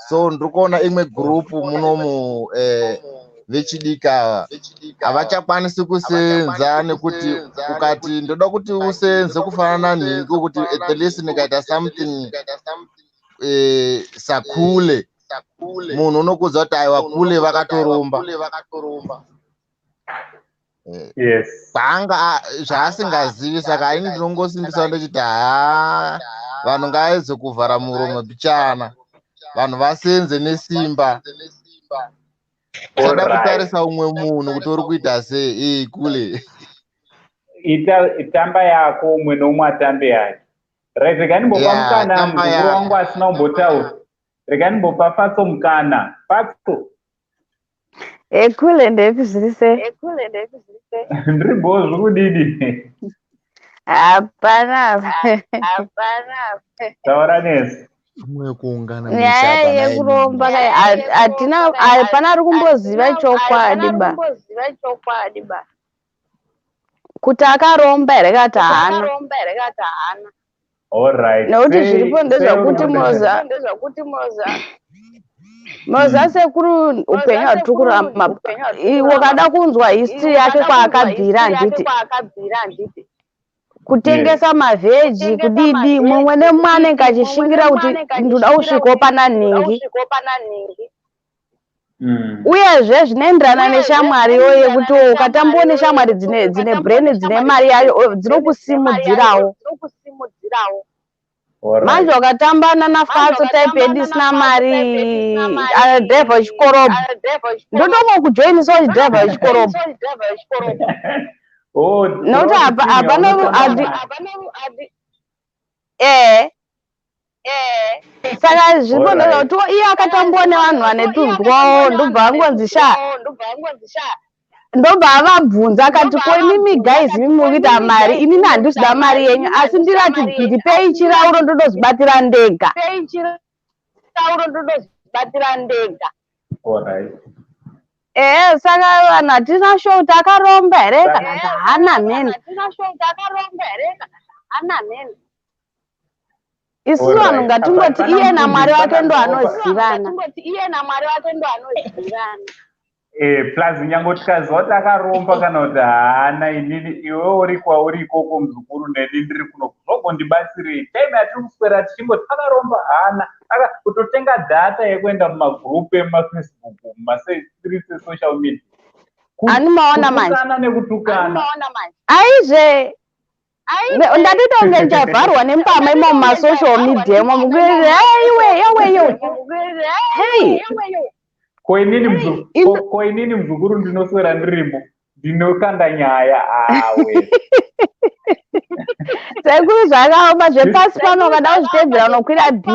So ndikuona imwe gurupu munomu vechidika havachakwanisi kusenza nekuti ukati ndoda kuti usenze kufanana nhingi kuti at least ndikaita something sakule munhu unokudza kuti aiwa kule vakatoromba. Yes. Panga zvaasingazivi, saka ini ndinongosimbisa ndechiti vanhu ngavaedze kuvhara muromo bichana. Vanhu vasenze nesimba. Sada kutarisa umwe munhu kuti uri kuita sei kule. Tamba yako umwe noumwe atambe yake. Right, rega ndimbopa mukana mukuru wangu asina kumbotaura. Rega ndimbopa Fatso mukana. Fatso. Kule ndezvise. Ndiri bozvo kudidi. Hapana. Taura nesi. Nyaya yekuromba hapana ari kumboziva chokwadi ba kuti akaromba here kati haana. Nokuti zviripo ndezvakuti moza sekuru upenyu hatiri kuramba. Iwe kada kunzwa history yake kwaakabvira handiti kutengesa mavheji kudidi, mumwe nemumwe anenge achishingira kuti ndoda kusvikawo pana nhingi. Uyezve zvinoenderana neshamwariyo yekuti ukatambawo neshamwari dzine brain dzine mari yayo dzinokusimudzirawo. Manje ukatambana naFatso type yedisina mari driver wechikorobo ndotomwa kujoinisa wechidriver wechikorobo. Nokuti hapana saka zviripo ndezvakuti iye akatambawo nevanhu vane tunzwawo ndobva angonzi ndobva avabvunza akati ko imimi guys imimi mukuita mari, inini handisida mari yenyu asi ndirati ndipei chirauro ndodozibatira ndega. Saka vanhu hatina show kuti akaromba here kana kuti haana mheni. Isusu vanhu ngatingoti iye naMwari wake ndo anozivana. Plus nyango tikaziva kuti akaromba kana kuti haana inini iwe uri kwauri ikoko muzukuru neni ndiri kuno kunongondibatsirei time yatiri kuswera tichingoti akaromba haana kutotenga data yekuenda mumagrupu emafacebook mumastreets esocial media ani maona manje nekutukana aizve ndatitounge ndichavharwa nempama imo mumasocial media imo mukuti iwe hey koinini muzukuru ndinoswera ndirimo ndinokanda nyaya awe sekuru zvakaoma zvepasi pano kada kuzvitedzera unokwira bp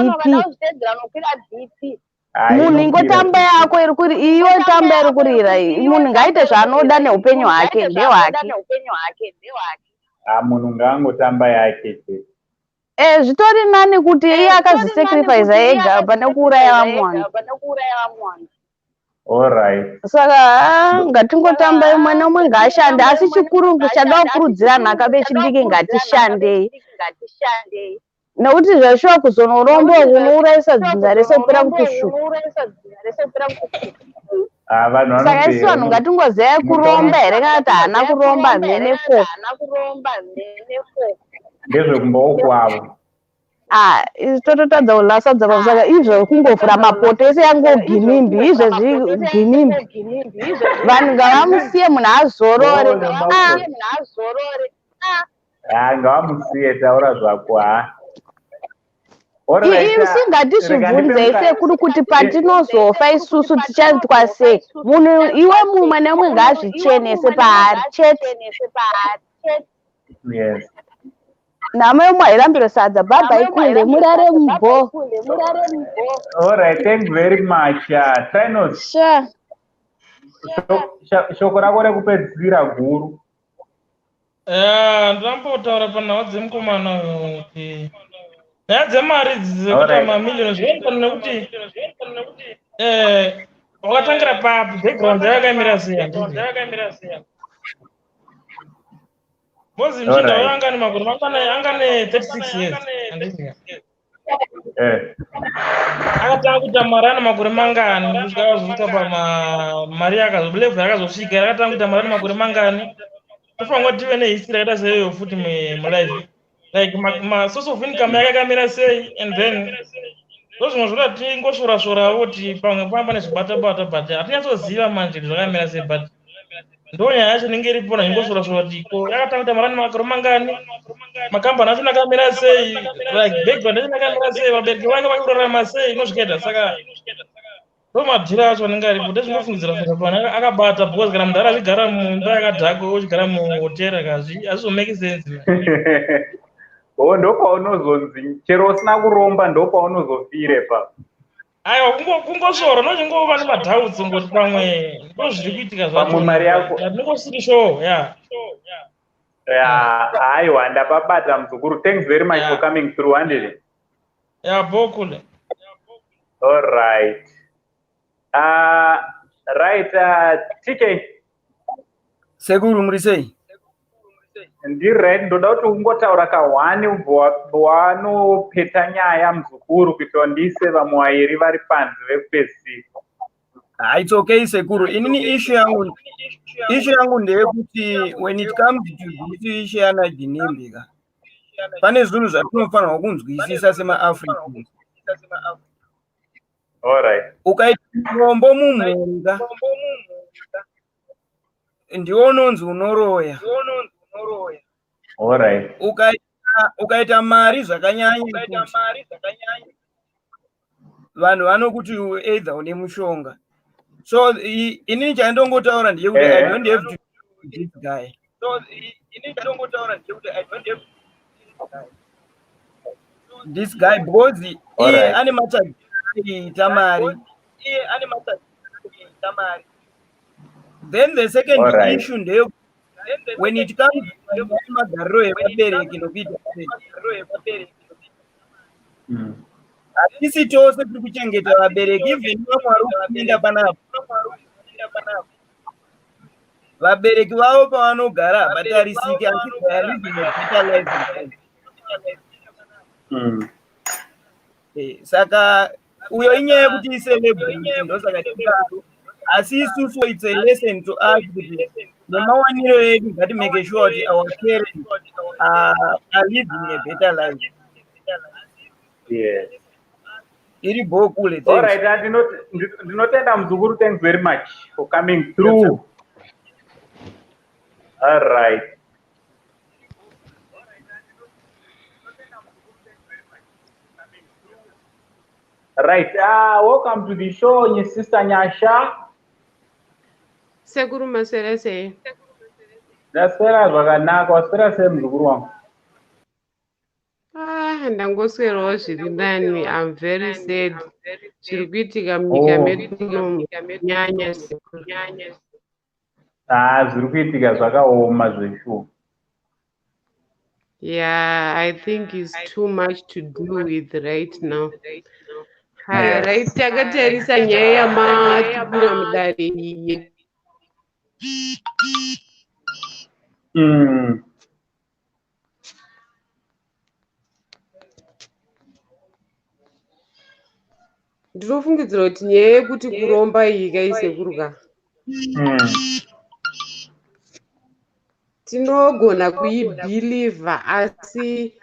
munhu ingotamba yako iri kuri iwe tamba iri kurira munhu ngaite zvaanoda neupenyu hwake ndehwake munhu ngaangotamba yake zvitori nani kuti iye akazisacrifice ega pane kuuraya vamwe vanhu. Alright. Saka ngatingotamba imwe nomwe ngaashande asi chikuru chada kukurudzira nhaka vechidiki ngatishandei nekuti zvashuwa kuzonoromba kunourayisa dzinza rese kupera kutushuka. Saka isi vanhu ngatingoziyai kuromba here kana kuti haana kuromba mheneko ndezvekumbawo kwavo tototadza kulasadza pasaka izvo kungovhura mapoto ese yangoginimbi izvezviginimbi vanhu ngavamusiye munhu azorore ngavamusiye taura zvako singatizvibvunzei sekuri kuti patinozofa isusu tichaitwa sei munhu iwe mumwe nemwe ngaazvichenese paari chete namai mwairambiro sadza baba ikunde murare mbo. Alright, thank you very much. Trinos. Sure. Shoko rako rekupedzisira guru. Ndambotaura panhau dzemukomana kuti nyaya dzemari dzekuita mamiliyoni zvinofanira nekuti wakatangira papi background yakamira sei Mozi mchinda wayo angane makore angane 36 years andizia akatanga kuita mari ana makore mangani kusvika azosvika pamari level yakazosvika akatanga kuita mari ana makore mangani tofanira tive nehistory yakaita seiyo futi mulife like source of income yake yakamira sei and then ndozvimwe zvoda tingosvora-svora kuti pamwe pamba nezvibata-bata but hatinyatsoziva manje zvakamira sei but ndonyaya yacho inenge iripo nachingosvora-svora kuti yakatanga kuita mari ana makore mangani makambani acho nakamira sei like background acho nakamira sei vabereki vange vakurarama sei inosvikaita saka ndomadhira acho anenge aripo ndezvingofungidzira saka pano akabata because kana munhu achigara mumba yakadhakwa uchigara muhotera kazvi hazvizomake sense ndopaunozonzi chero usina kuromba ndopaunozofire pa aiwa kungosvora ndochingova nemadhautsi ngoti pamwe ndozviri kuitika pamwe mari yako ndingosiri sure aiwa ndapabata muzukuru thanks very much for coming through handile bokule all right right TK sekuru muri sei ndiready ndoda kuti ungotaura kahwani wanopeta nyaya muzukuru kuitira ndise vamwe vairi vari panze vekupedzisira it's okay sekuru inini issue yangu ndeyekuti when it comes to issue yanaginembika pane zvinhu zvatinofanirwa kunzwisisa semaafricans. Alright. Ukaita murombo mumhunga ndiwo unonzi unoroya. Alright. Ukaita mari zvakanyanya vanhu vanokuti either une mushonga. So inini chandongotaura ndeyekuti I don't have to this guy. This guy because iye ane matagi tamari. Then the second issue ndeye when it comes to magariro evabereki ndokuita hatisi tose tiri kuchengeta vabereki even vamwari kuenda panapa vabereki vavo pavanogara havatarisiki asi they are living a better life. Saka uyo inyaya yekuti icelebrity ndosaka tikaro asi isusu it's a lesson to us kuti nemawaniro edu ngatimake sure kuti our parents are living a better life. Yes. Iri bhokule. All right, ndinotenda muzukuru, thanks very much for coming through. All right. Right. Welcome to the show, your sister Nyasha. Sekuru maserese. Daswera zvakanaka, waswera sei muzukuru wangu? Ndangoswerawo zviri nani. I'm very sad. Zviri kuitika munyika medu muno nyanya sekuru. Zviri kuitika zvakaoma zveshuwa. Yeah, I think it's too much to do with right now. Right, takatarisa nyaya yamatikura mudare iyi. Ndinofungidzira kuti nyaya yekuti kuromba iyi kaisekuruka. Tinogona kuibhilivha asi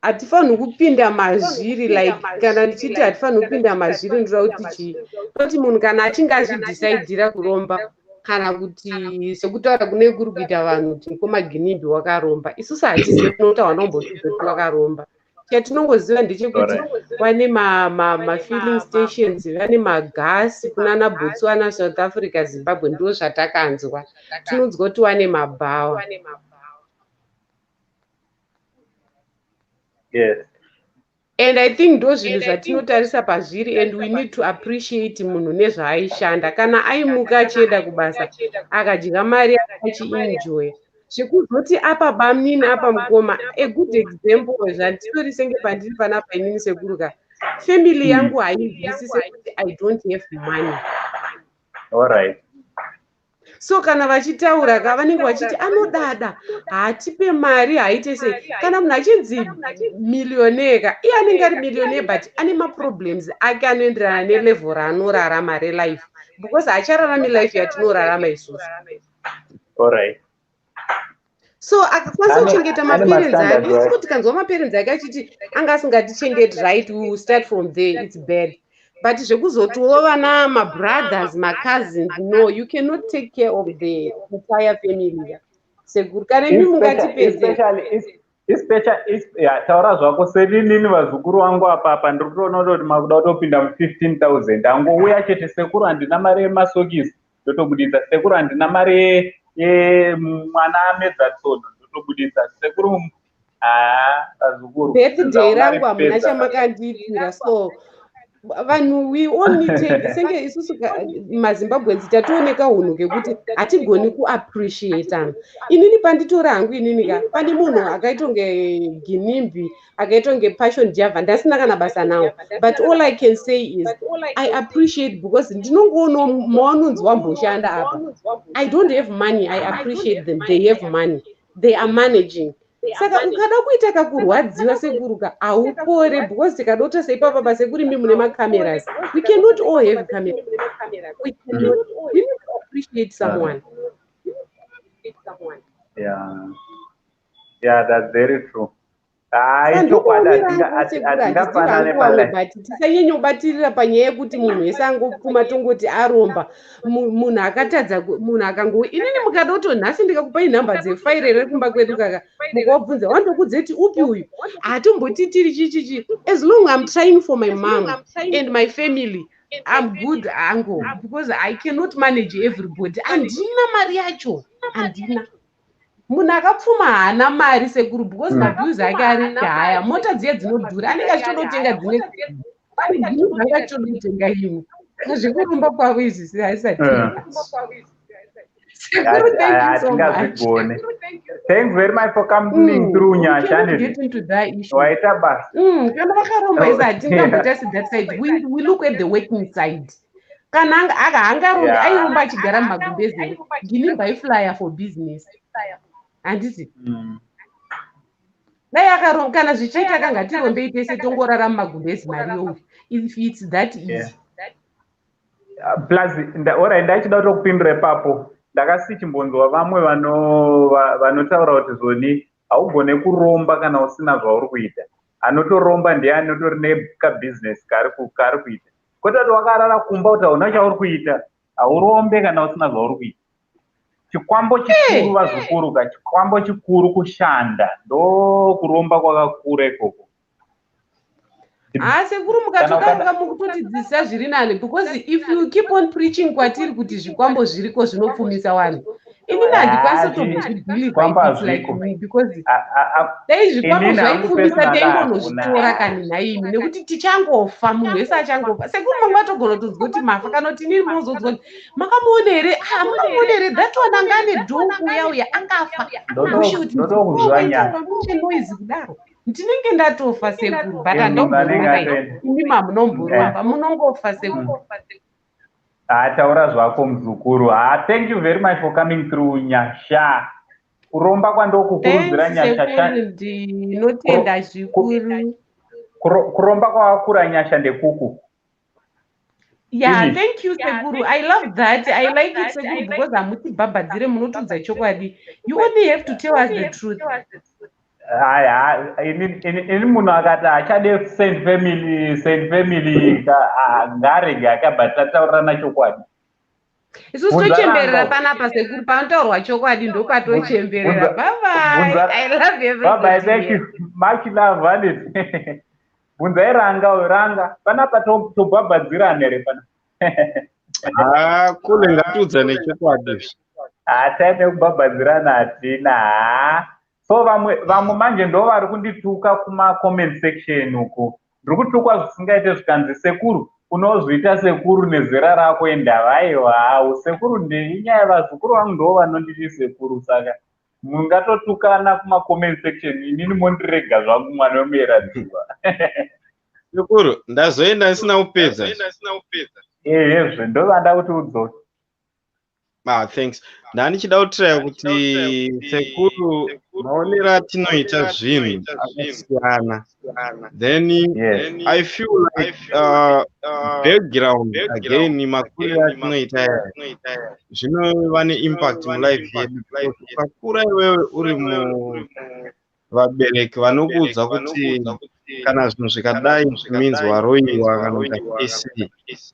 hatifanhi kupinda mazviri, like kana ndichiti hatifanhi kupinda mazviri ndinoda kuti toti munhu kana achinge azvidhisaidhira kuromba kana kuti sekutaura kune kuri kuita vanhu kuti Mocambiqean wakaromba, isusu hatizivi kunoti wanombotudza kuti wakaromba. Chatinongoziva ndechekuti wane mafilling stations, vane magasi kunana Botswana, South Africa, Zimbabwe, ndo zvatakanzwa. Tinonzwa kuti wane mabhawa. Yes. And I think ndo zvinhu zvatinotarisa pazviri, and we need to appreciate munhu nezvaaishanda. Kana aimuka achienda kubasa akadya mari achienjoy. Zvekuzoti apa bamnini apa mukoma, a good example zvanditori senge pandiri panapa inini sekuruka. Family yangu hainzwisise kuti I don't have money. All right. So kana vachitaura vanenge vachiti anodada, haatipe mari, haite sei. Kana munhu achinzi millionaire, iye anenge ari millionaire but ane maproblems ake anoenderana nelevel raanorarama relife, because haachararami life yatinorarama isusu. All right. So akakwanisa kuchengeta maparents ake, isi kuti kanzwa maparents ake achiti anga asingatichengeti right, we will start from there, it's bad. But zvekuzotiwo vana mabrothers, cousins, no, you cannot take care of the entire family. Sekuru kana imi mungati taura zvako seninini vazukuru vangu apapa ndiri kutoona kuti makuda kutopinda mu15,000 angouya chete sekuru handina mari yemasokisi ndotobudisa, sekuru handina mari yemwana amedza tsono ndotobudisa, sekuru vazukuru birthday rangu hamuna chamakandiitira. So vanhu we only take senge isusu mazimbabwenzi tatooneka unhu ngekuti hatigoni kuappreciatana. Inini panditora hangu ininika pane munhu akaitonge Ginimbi akaitonge Passion Java ndasina kana basa nawo, but all I can say is I appreciate because ndinongoona mawanonzi wamboshanda apa. I don't have money, I appreciate them, they have money, they are managing. Saka ukada kuita kakurwadziwa sekuruka haupore, because tikadota seipapa basa kuri mimi mune macameras, we cannot all have cameras. We cannot, we need to appreciate someone. Yeah, that's very true. Tisanyanya kubatirira panyaya yekuti munhu wese angopfuma tongoti aromba, munhu akatadza, munhu akango inini mukadoti nhasi ndikakupai nhamba dzefaire rekumba kwedu kaka mukabvunza wandokudze kuti upi uyu, hatomboti tiri chichichi. As long I'm trying for my mom and my family, I'm good angle, because I cannot manage everybody. Handina mari yacho, handina. Munhu akapfuma haana mari sekuru, because mabhiuzi ake ari haya, mota dziye dzinodhura, anenge achitodotenga dzine pane zvinhu zvanga achitodotenga imwe. Zvekurumba kwavo izvi haisati. Sekuru, thank you so much. Thanks very much for coming through, Nyasha. Get into that issue. Kana vakaromba izvi hatingambotasi that side. We look at the working side. Kana hangarombi airomba achigara mumagumbezi, Ginimbi flyer for business. Handiti. dai akaronga kana zvichiita kanga tirombei tese tongorara mumagumbezi mari youyu if it's that easy. Plus ora ndachida kutokupindura ipapo ndakasichimbonzwa vamwe vanotaura kuti zoni haugone kuromba kana usina zvauri kuita. Anotoromba ndiye anotori nekabusiness kari kuita. Kwete kuti wakarara kumba kuti hauna chauri kuita, haurombe kana usina zvauri kuita. Chikwambo chikuru vazukuru chikwambo chikuru kushanda ndo kuromba kwakakura ikoko. Sekuru mukatokamuka mukutotidzidzisa zviri nani, because if you keep on preaching kwatiri kuti zvikwambo zviriko zvinopfumisa vanhu, inini handikwanisa kutozvibhiliva like me, because dai zvikwambo zvaipfumisa taimbonozvitora kani naimi, nekuti tichangofa, munhu wese achangofa. Sekuru mangu atogona kutodzi kuti mafa, kana kuti inini munozodzwa kuti makamuona here, that one anga ane dhuku uyauya angafa. Noise kudaro ndinenge ndatofa sekuru, but handomboromba imi mamunomboromba munongofa sekuru. Taura zvako muzukuru. Thank you very much for coming through Nyasha. Kuromba kwandokukurudzira Nyasha. Ndinotenda zvikuru. Kuromba kwakakura Nyasha ndekuku. Yeah, thank you sekuru. I love that. I like it sekuru because hamuti bhabhadzire, munotudza chokwadi. You only have to tell us the truth. Ini munhu akati achade Saint family ngarege akabata taurana chokwadi. Isusu tochemberera panapa sekuru, panotaurwa chokwadi ndopatochemberera. Bye bye. I love everything. Bye bye. Thank you. Much love, Vanity. Bunzai ranga panapa tobhabhadzirana here pana. Kule ngatudza nechokwadi. Taite kubhabhadzirana hatina. So vamwe manje ndo vari kundituka kuma comment section uko. Ndiri kutukwa zvisingaite zvikanzi sekuru unozviita sekuru nezera rako endava. Aiwa usekuru inyaya vazukuru vangu ndo vanonditi sekuru, saka mungatotukana kuma comment section, inini mondirega zvangu mwana wemuyeradziwa. Sekuru ndazoenda isina kupedza. Zve ndo vanda kuti udzoke. Thanks. Ndanichida kutira kuti sekuru maonero atinoita zvinhu akasiyana. Then I feel like background again makuriro atinoita zvinova neimpact mulife yedu. Ukakura iwewe uri vabereki vanokuudza kuti kana zvinhu zvikadai means waroiwa kana kuti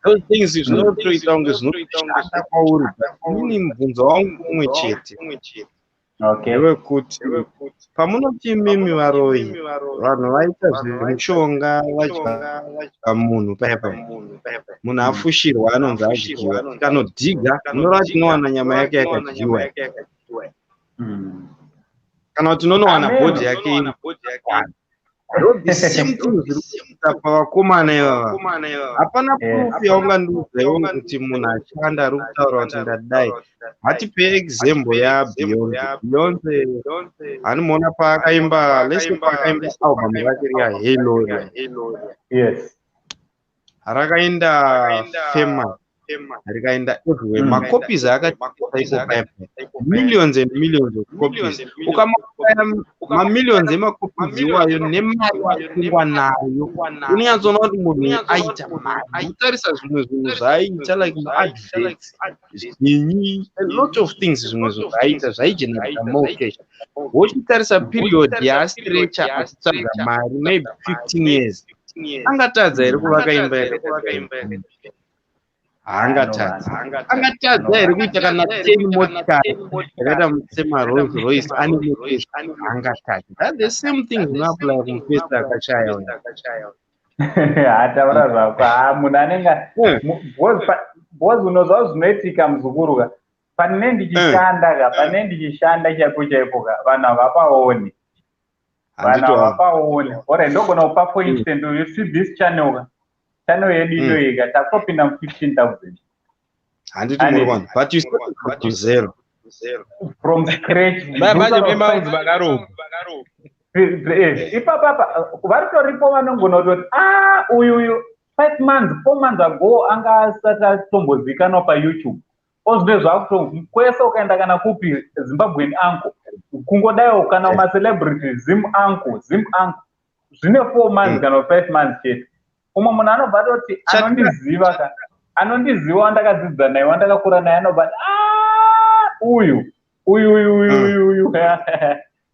those things zvinotoita kunge zvinoshanda kwauri, but inini mubvunzo wangu umwe chete ndewekuti pamunoti mimi varoi, vanhu vaita zvemushonga vadya munhu paipa, munhu afushirwa anonzi adyiwa, tikanodhiga munorava tinowana nyama yake yakadyiwa, kana kuti unonowana bhodhi yake pavakomana ivava. Hapana proof yaungandiudzawo kuti munhu achanda ari kutaura kuti ndadai. Hatipe example yaBeyonce. Hanimuona paakaimba album rake riyaHalo rakaenda famous, rikaenda everywhere. Macopies akataiko millions and millions of copies. Mamillions emacopies iwayo nemari yakungwa nayo, unyatsoona kuti munhu aita mari. Utarisa zvimwe zvinhu zvaaita like adverts, zvinyi, a lot of things zvimwe zvinhu zvaaita zvaigenerate more cash. Wochitarisa period yaastretcha achitsvaga mari maybe 15 years, angatadza here kuvaka imba yakadai? Angatadza here kuita kana 10 motikari yakaita semaRolls Royce ane motors? Angatadza. That's the same thing zvinoapply kumufesta akashaya. Hataura zvako. Munhu anenge bozi unozva zvinoitika muzukuru pane ndichishanda chaipo vanhu havapaoni. Ora ndogona kupa for instance, you see this channel yedu iyoika takopinda mu15,000. Handiti muri vanhu, but you started from zero. From scratch. Ipapapa varitoripo vanongona kutoti uyu 5 months 4 months ago anga asati atombozikanwa paYouTube. Ozvine zvakuto kwese ukaenda kana kupi Zimbabwean anko kungodayo kana ma celebrity zim uncle zvine 4 months kana 5 months chete umwe munhu anobva atoti anondiziva wandakadzidza naye wandakakura naye anobva uyu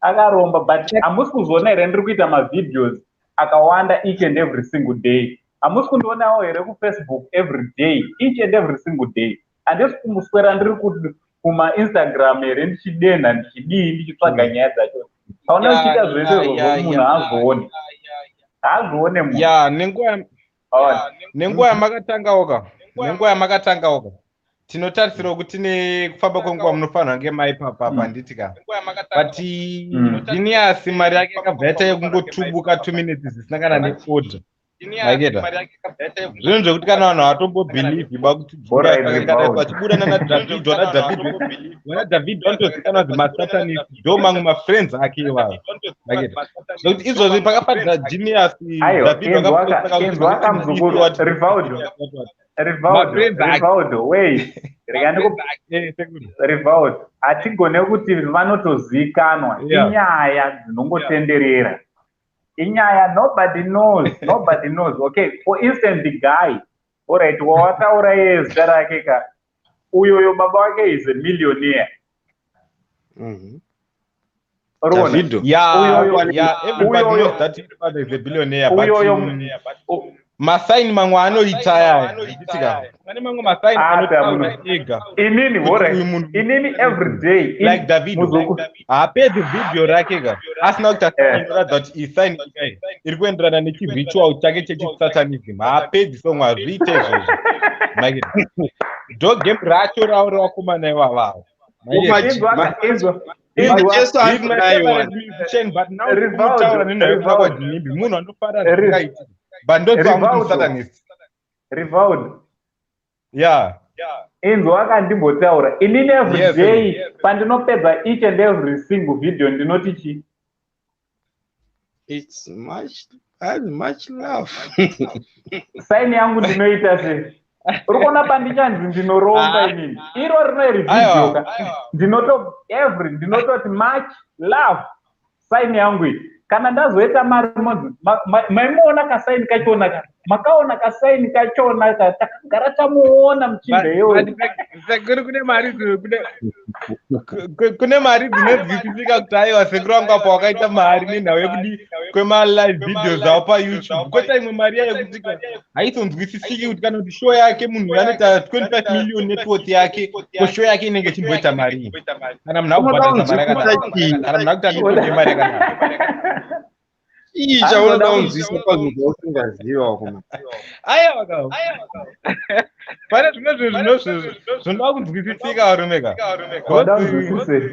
akaromba but hamusi kuzoona here ndiri kuita mavideos akawanda each and every single day hamusi kundionawo here kufacebook every day each and every single day handisi kumuswera ndiri kumainstagram here ndichidenha ndichidii ndichitsvaga nyaya dzacho pauna uchiita zvese munhu hazoone munhu nenguva yamakatangaoka tinotarisira kuti nekufamba kwenguva munofanira kunge maipapapa nditika but Genius mari yake yakabva yaita yekungotubuka 2 minutes zvisina kana neorder maiketa zvinhu zvekuti kana vanhu havatombobilivi bakuti vachibuda nanaDavid David vanotozikana kuti masatanist ndo mamwe mafriends ake ivavo maiketa zvokuti izvozvi pakafanira Genius David Rivaldo, wait. Rivaldo, hatigone kuti vanotozikanwa inyaya dzinongotenderera. Inyaya nobody knows. Okay, for instance the guy, all right, wataura yezita rake ka. Uyoyo baba wake is a millionaire. Davido. Yeah, everybody knows that his father is a billionaire, but masaini mamwe anoitaya nditika pane mamwe masaini anotaega inini every day like David haapedzi video rake ka asina kuti asinoratidza kuti isaini iri kuenderana nechiritual chake chechisatanism haapedzi somwe hazviite izvozvo ndo game racho ravo revakomana ivavavo munhu anofara but not Satanist. Rivaldo. Yeah. Inzo akandimbotaura. Inini every day pandinopedza each and every single video ndinoti chi. It's much love. Saini yangu ndinoita se. Urikuona pandichanzi ndinoromba inini. Iro rinoiri video ka. Ndinototi much love. Saini yangu iyi. Kana ndazoita mari maimuona kasaini kachona makaona kasaini kachona takagara tamuona muchimbe iyoyo kune mari dzinobvisisika kuti aiwa sekuru vangu apa wakaita mari nenhau yekudi kwemalive videos avo paYouTube kwete imwe mari yayo yekuti haizonzwisisiki kuti kana kuti show yake munhu anoita 25 million network yake ko show yake inenge ichimboita mari kana munhu akubhadharisa mari yakanaka kana munhu akuti anditoge mari yakanaka chaunonda kunzwisa pazvinhu zvausingaziva kuma aiwa pane zvimwe zvinhu zvinoda kunzwisisika rumeka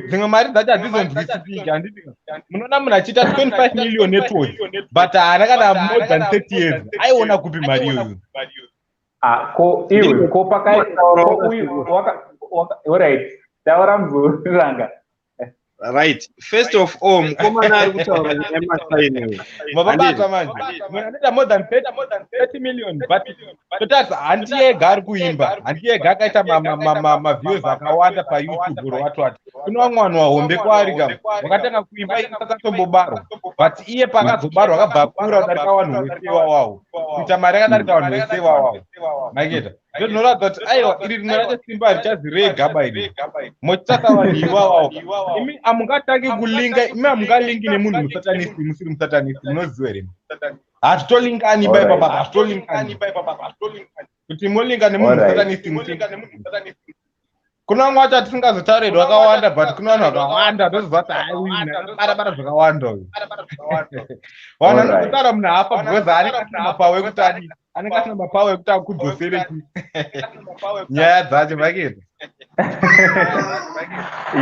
dzimwe mari dzacho hadzizonzwisisiki handiti munoona munhu achiita 25 million network but haana kana more than 30 years aiona kupi mari iyoyo ko iwe ko alright taura muzoranga. Right. First of all, mukomana ari kutaura nemasaini. Mababata manje. Munhu anoita more than 30 million but totaza handiyega ari kuimba. Handiyega akaita ma-views akawanda paYouTube rowatu. Kuna vamwe vanhu vahombe kwaari kam. Wakatanga kuimba asakatombobarwa. But iye paakazobarwa akabva akura kudarika vanhu vese wawawo. Kuita mari akadarika vanhu vese wawawo. Maiketa. Ndo ndinoratidza kuti aiwa iri rimwe racho simba richazirega bairi. Mochitsaka vanhu iwawawo. Imi hamungatangi kulinga, imi hamungalingi nemunhu musatanisti, musiri musatanisti, munoziva here. Hatitolingani ipaipapa, hatitolingani. Kuti molinga nemunhu musatanisti, musiri. Kuna vamwe vacho hatisingazotauredi vakawanda, but kuna vanhu vakawanda, ndoziva kuti hai uyu akabara zvakawanda uyu. Vanhu vanozotaura munhu hafa because anenge asina mapawe ekuti adii. Anenge asina mapawe ekuti akudzosere nyaya dzacho maketi.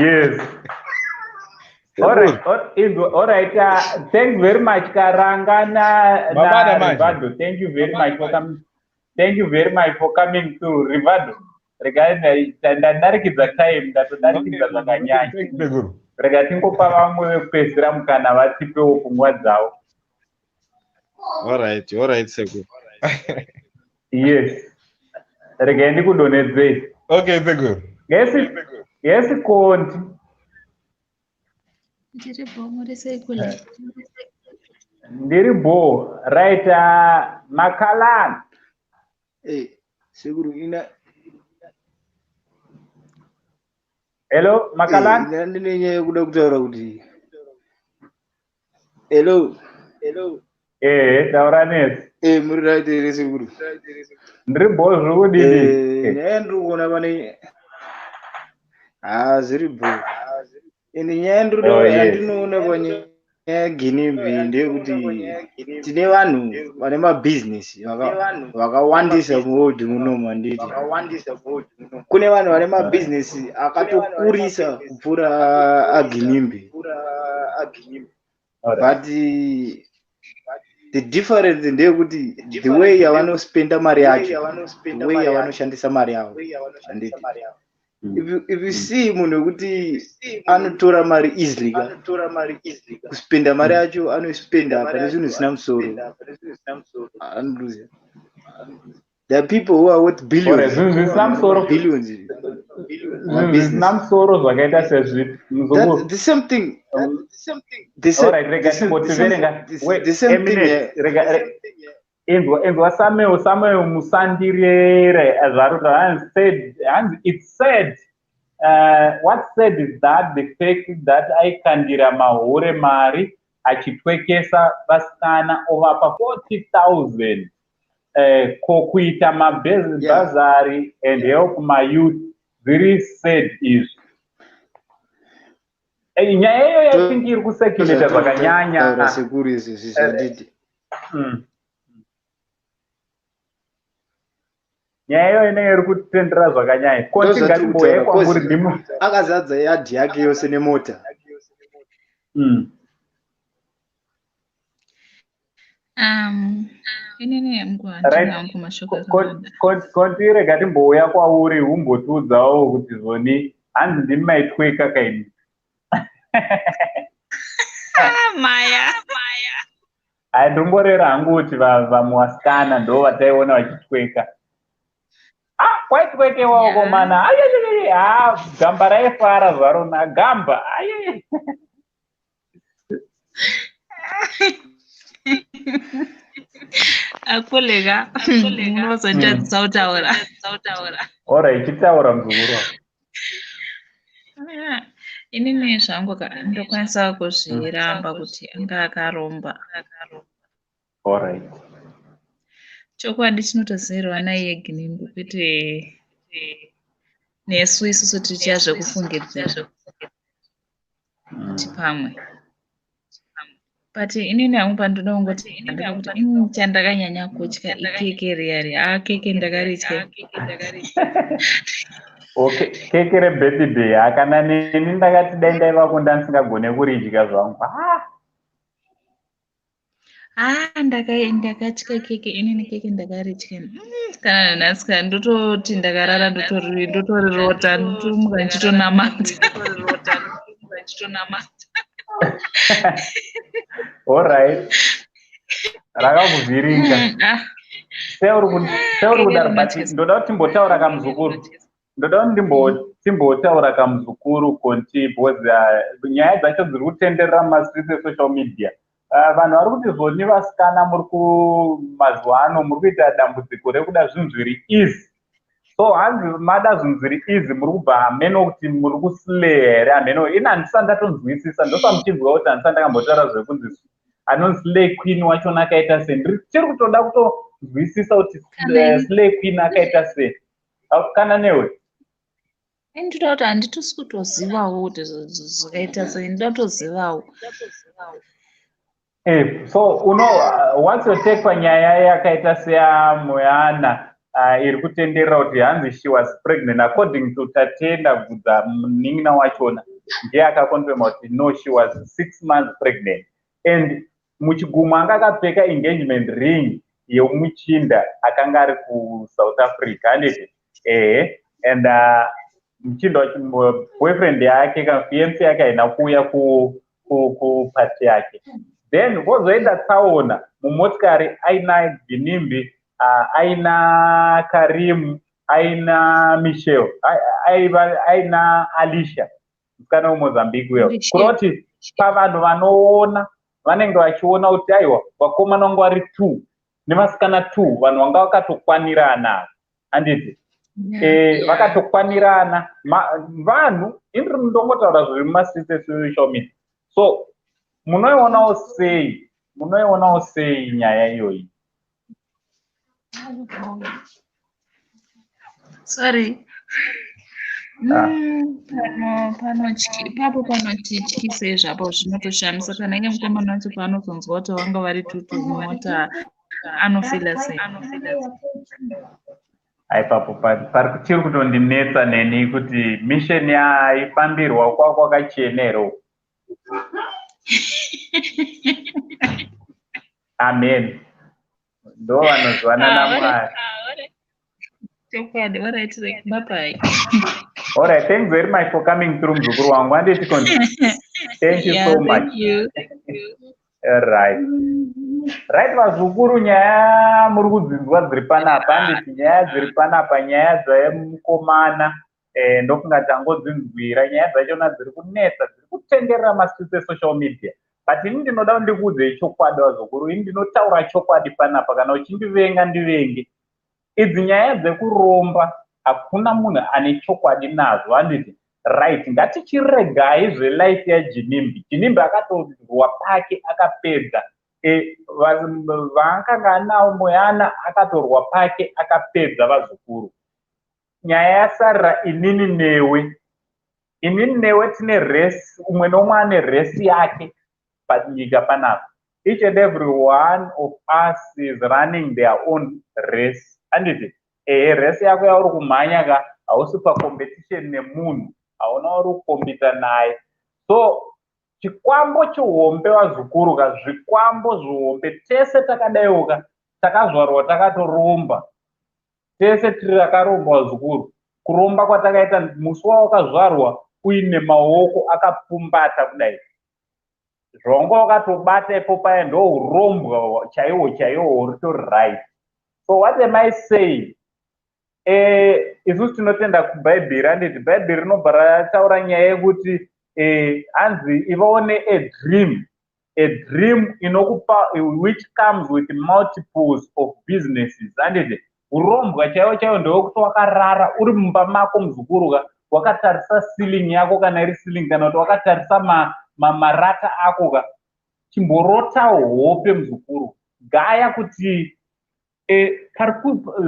Yes. All right. Thanks very much, Karanga na Rivaldo. Thank you very much for coming. Thank you very much for coming to Rivaldo. Regarding ndarikidza time ndarikidza zvakanyanya. Rega tingopa vamwe vekupedzisira mukana vatipewo pfungwa dzavo. All right, Segu. Yes. Rega ndikudonedzei. Okay, Segu. Yes, Konti. Ndiribo, right, Makalan. Seguro ina. Hello, Makalan. Ndinenye kuda kutaura kuti. Hello. Taura nesi. Muri right here seguro. Ndiribo zvokudini. Nyaya ndiri kuona pane zviri bro. Ende nyaya ndinoona panyaya yeGinimbi ndeyekuti tine vanhu vane mabhizinesi vakawandisa muworld munomu handiti. Kune vanhu vane mabhizinesi akatokurisa kupfuura aGinimbi. But the difference ndeyekuti the way yavanospenda mari yacho, the way yavanoshandisa mari yavo handiti. If you see munhu wekuti anotora mari easily kuspenda mari yacho anospenda pane zvinhu zvisina musoro. There are people who are worth billions. Billions. The same thing. The same thing. Samuel Musandirere it's said what said is that the fact that I kandira mahore mari achitwekesa vasikana over 40,000 kokuita mabhazari and help my youth very said is nyaya iyo yatingi iri kusekileta zvakanyanya. Nyaya iyo inenge iri kutendera zvakanyanya. Konti ngatimboye kwamuri ndimo. Akazadza yadhi yake yose nemota. Konti rega timbouya kwauri umbotiudzawo kuti zvoni hanzi ndimi maitweka kaini. Maya. Ndomborera hangu kuti vamuwasikana ndo vataiona vachitweka. Kwaitwekewawo komana. Gamba raifara zvarona gamba. Akulega unozonjadzisa kutaura. Alright, chitaura muzukuru. Inini zvangu ndokwanisa kuzviramba kuti anga akaromba. Alright. Chokwadi chinotozerwa naye Ginimbi kuti nesu isusu tichiya zvekufungidzira kuti pamwe. But inini hangu pandoda kungoti chandakanyanya kutya ikeke riyari. Keke ndakaritya. Okay, keke rebirthday akana neni ndakati dai ndaiva kunda ndisingagone kuridya zvangu. Ndakatya keke inini keke ndakaritya. Kana nhasi ndototi ndakarara ndotorirota ndotomuka ndichitonamata. Alright. Rakakuvhiringa. Seuri kudaro bati ndoda kuti timbotaura kamuzukuru. Ndoda kuti timbotaura kamuzukuru konti because nyaya dzacho dziri kutenderera mumastreets esocial media. Vanhu vari kuti zvoni vasikana muri kumazuva ano muri kuita dambudziko rekuda zvinhu zviri easy. So hanzi mada zvinhu zviri easy muri kubva hameno kuti muri kuslay here hameno. Ini handisa ndatonzwisisa ndosamuchibva kuti handisa ndakambotaura zvekunzi anonzi slay queen wachona akaita sei. Ndiri kutoda kutonzwisisa kuti slay queen akaita sei. Kana newe? Ndinoda kuti handitosi kutozivawo kuti zvakaita sei. Ndatozivawo. So what's your take panyaya yakaita seya Moana iri kutenderera kuti hanzi she was pregnant according to tatenda kudza munin'ina wachona ndiye akakonfirma kuti no, she was 6 months pregnant and muchiguma anga akapfeka engagement ring yemuchinda akanga ari kuSouth Africa anditi and muchinda boyfriend yake kana fiance yake haina kuuya kupati yake. Then vozoenda tsaona mumotikari aina Ginimbi, aina Karim, aina Michelle, aina Alicia, musikana weMozambique uyo. Kuroti pavanhu vanoona vanenge vachiona kuti aiwa vakomana vangu vari 2 nemasikana 2 vanhu vanga vakatokwanirana handiti vakatokwanirana vanhu indiri ndongotaura zviri mumasocial media. So munoionawo sei nyaya iyoyi? Sorry. Ipapo panotityise zvapo zvinotoshamisa kana inge mukomana wacho paanozonzwa kuti vanga vari 2 mumota anofila sei? Aipapo pari chiri kutondinetsa neni kuti mission yaifambirwa kwakachenero. Amen. Ndo vanozwana naMwari. All right, bye-bye. All right, thanks very much for coming through, mzukuru wangu. Thank you so much. Thank you. All right. Right, vazukuru, nyaya muri kudzinzwa dziri panapa handiti nyaya dziri panapa nyaya dzemukomana ndofunga tangodzinzwira nyaya dzachona dziri kunetsa dziri kutenderera mastreets esocial media. But ini ndinoda ndikuudze chokwadi vazukuru, ini ndinotaura chokwadi panapa, kana uchindivenga ndivenge. Idzi nyaya dzekuromba hakuna munhu ane chokwadi nazvo handiti. Right, ngatichiregai zvelife yaJinimbi. Jinimbi akatorwa pake akapedza. Vaakanga anawo Moana akatorwa pake akapedza vazukuru. Nyaya yasarira inini newe. Inini newe tine race, umwe nomwe ane race yake panyika panapa. Each and every one of us is running their own race. Handiti, race yako yauri kumhanya ka hausi pacompetition nemunhu, hauna uri kukombita naye. So chikwambo chihombe vazukuru ka, zvikwambo zvihombe tese takadaiwoka takazvarwa takatoromba. Tese tiri takaromba vazukuru. Kuromba kwatakaita musi wakazvarwa uine maoko akapfumbata kudai. Zvongo wakatobata ipo paya ndo urombwa chaiwo uritori right. So what am I saying? Isusu tinotenda kuBhaibheri handiti Bhaibheri rinobva rataura nyaya yekuti hanzi ivaone a dream inokupa which comes with multiples of businesses handiti. Urombwa chaiwo ndewekuti wakarara uri mumba mako mzukuruka wakatarisa ceiling yako kana iri ceiling kana kuti wakatarisa marata ako ka chimborota hope mzukuru gaya kuti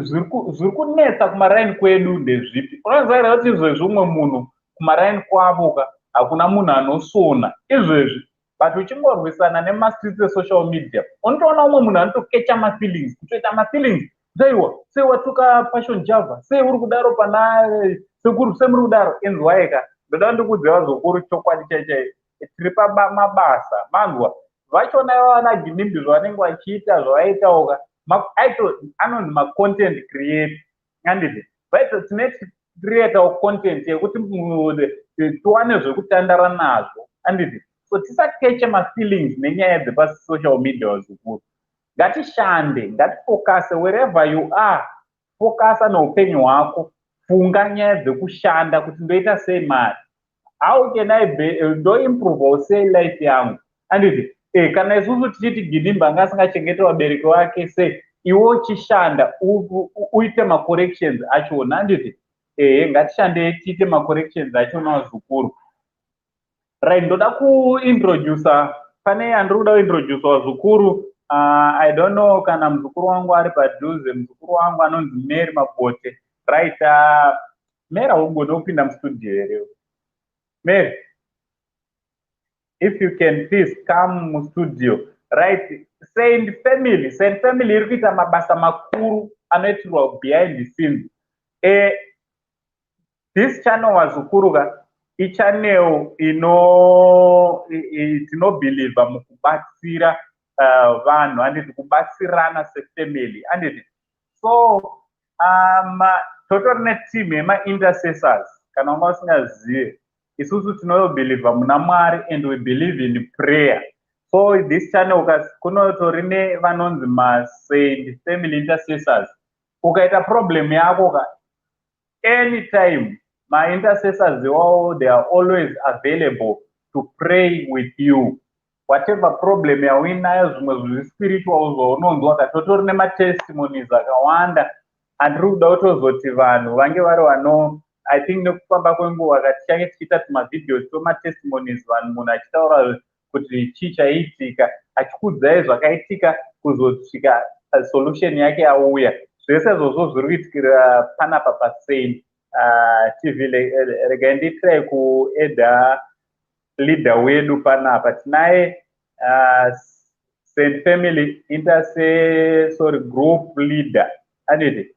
zviri kunetsa kumaraini kwedu ndezvipi. Unoziva kuti izvezvi umwe munhu kumaraini kwavo ka hakuna munhu anosona izvezvi, but uchingorwisana nemastreets esocial media unotoona umwe munhu anotokecha mafeelings, kutoita mafeelings seiwa sei watuka passion java, sei uri kudaro pana sekuru, sei muri kudaro enzwaika. Ndoda ndikudze vazukuru chokwadi chaichai tiri pamabasa manzwa vachona ivana Jinimbi zvavanenge vachiita zvavaitawo ka anonzi macontent creator handiti vaito tine creatawo content yekuti tiwane zvekutandara nazvo handiti. So tisakeche mafeelings nenyaya dzepasocial media vazukuru. Ngatishande, ngatifokase wherever you are, fokasa neupenyu hwako, funga nyaya dzekushanda kuti ndoita sei mari, how can I ndoimprove sei life yangu handiti. Kana isusu tichiti Jinimbi anga asingachengete vabereki vake sei, iwo uchishanda uite macorrections achona handiti. Ngatishande tiite macorrections achona vazukuru. Right, ndoda kuintroducer, pane yandiri kuda kuintroducer vazukuru. I don't know kana mzukuru wangu ari padhuze, mzukuru wangu anonzi Mary Mabote. Right, Mary haugone kupinda mustudio here. Mary, if you can please come mustudio. Right, Saint family iri kuita mabasa makuru anoitirwa behind the scenes. This channel vazukuru ka ichannel tinobhilivha mukubatsira vanhu handiti, kubatsirana sefamily handiti. So totori neteam yema-intercessors kana wanga usingazive. Isusu tinobhilivha muna Mwari and we believe in prayer. So this channel kunotori nevanonzi ma-Saint family intercessors. Ukaita problem yako ka anytime, my intercessors they are always available to pray with you. Whatever problem yawinayo zvimwe spiritual zvaunonzwa katotori nematestimonies akawanda andiri kuda kutozoti vanhu vange vari vano I think nekufamba kwenguva katichange tichiita tumavideos tomatestimonies vanhu munhu achitaura kuti chii chaiitika achikudzai zvakaitika kuzosvika solution yake yauya. Zvese izvozvo zviri kuitikira panapa paSaint TV. Regai nditrai kuedha leader wedu panapa tinaye Saint Family Intercessory Group leader anditi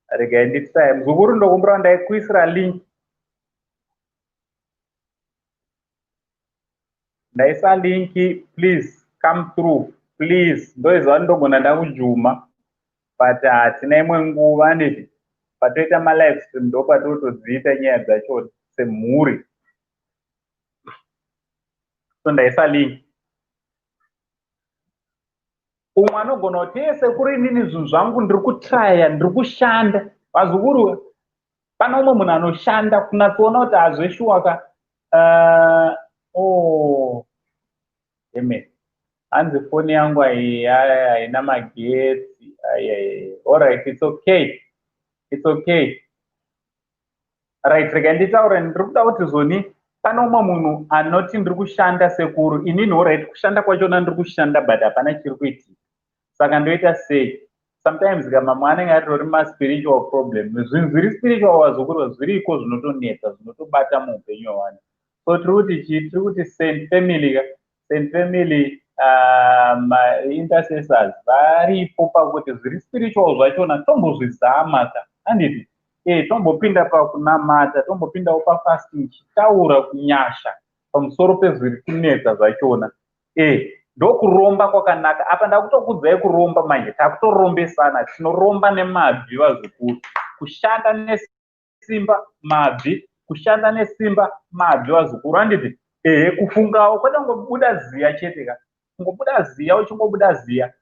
regai nditrai muzukuru ndokumbura ndaikuisira link ndaisa linki please come through please ndoizva ndogona ndakujuma but hatina imwe nguva anditi patoita malive stream ndo patotodziita nyaya dzacho semhuri. So ndaisa link umwe anogona kuti yese kuri inini zvinhu zvangu ndiri kutraya ndiri kushanda vazukuru pana umwe munhu anoshanda kunatsoona kuti hazveshuwaka hanzi foni yangu haina magetsi. Alright, it's okay. It's okay. Right, rega nditaure ndiri kuda kuti zoni pana umwe munhu anoti ndiri kushanda sekuru inini alright kushanda kwachona ndiri kushanda but hapana chiri kuitika. Saka ndoita sei? Sometimes kama anenge atori maspiritual problem zvinhu zviri spiritual wazukuru zviriko zvinotonetsa zvinotobata muupenyu hwavanhu. So tiri kuti Saint Family intercessors varipo pakuti zviri spiritual zvachona tombozvizama ka handiti tombopinda pakunamata tombopindawo pafasting chitaura kunyasha pamusoro pezviri kunetsa zvachona ndokuromba kwakanaka. Apa ndakutokudzai kuromba manje takutorombesana tinoromba nemabvi vazukuru kushanda nesimba mabvi kushanda nesimba mabvi vazukuru handiti kufungawo kwete kungobuda ziya chete ka kungobuda ziya uchingobuda ziya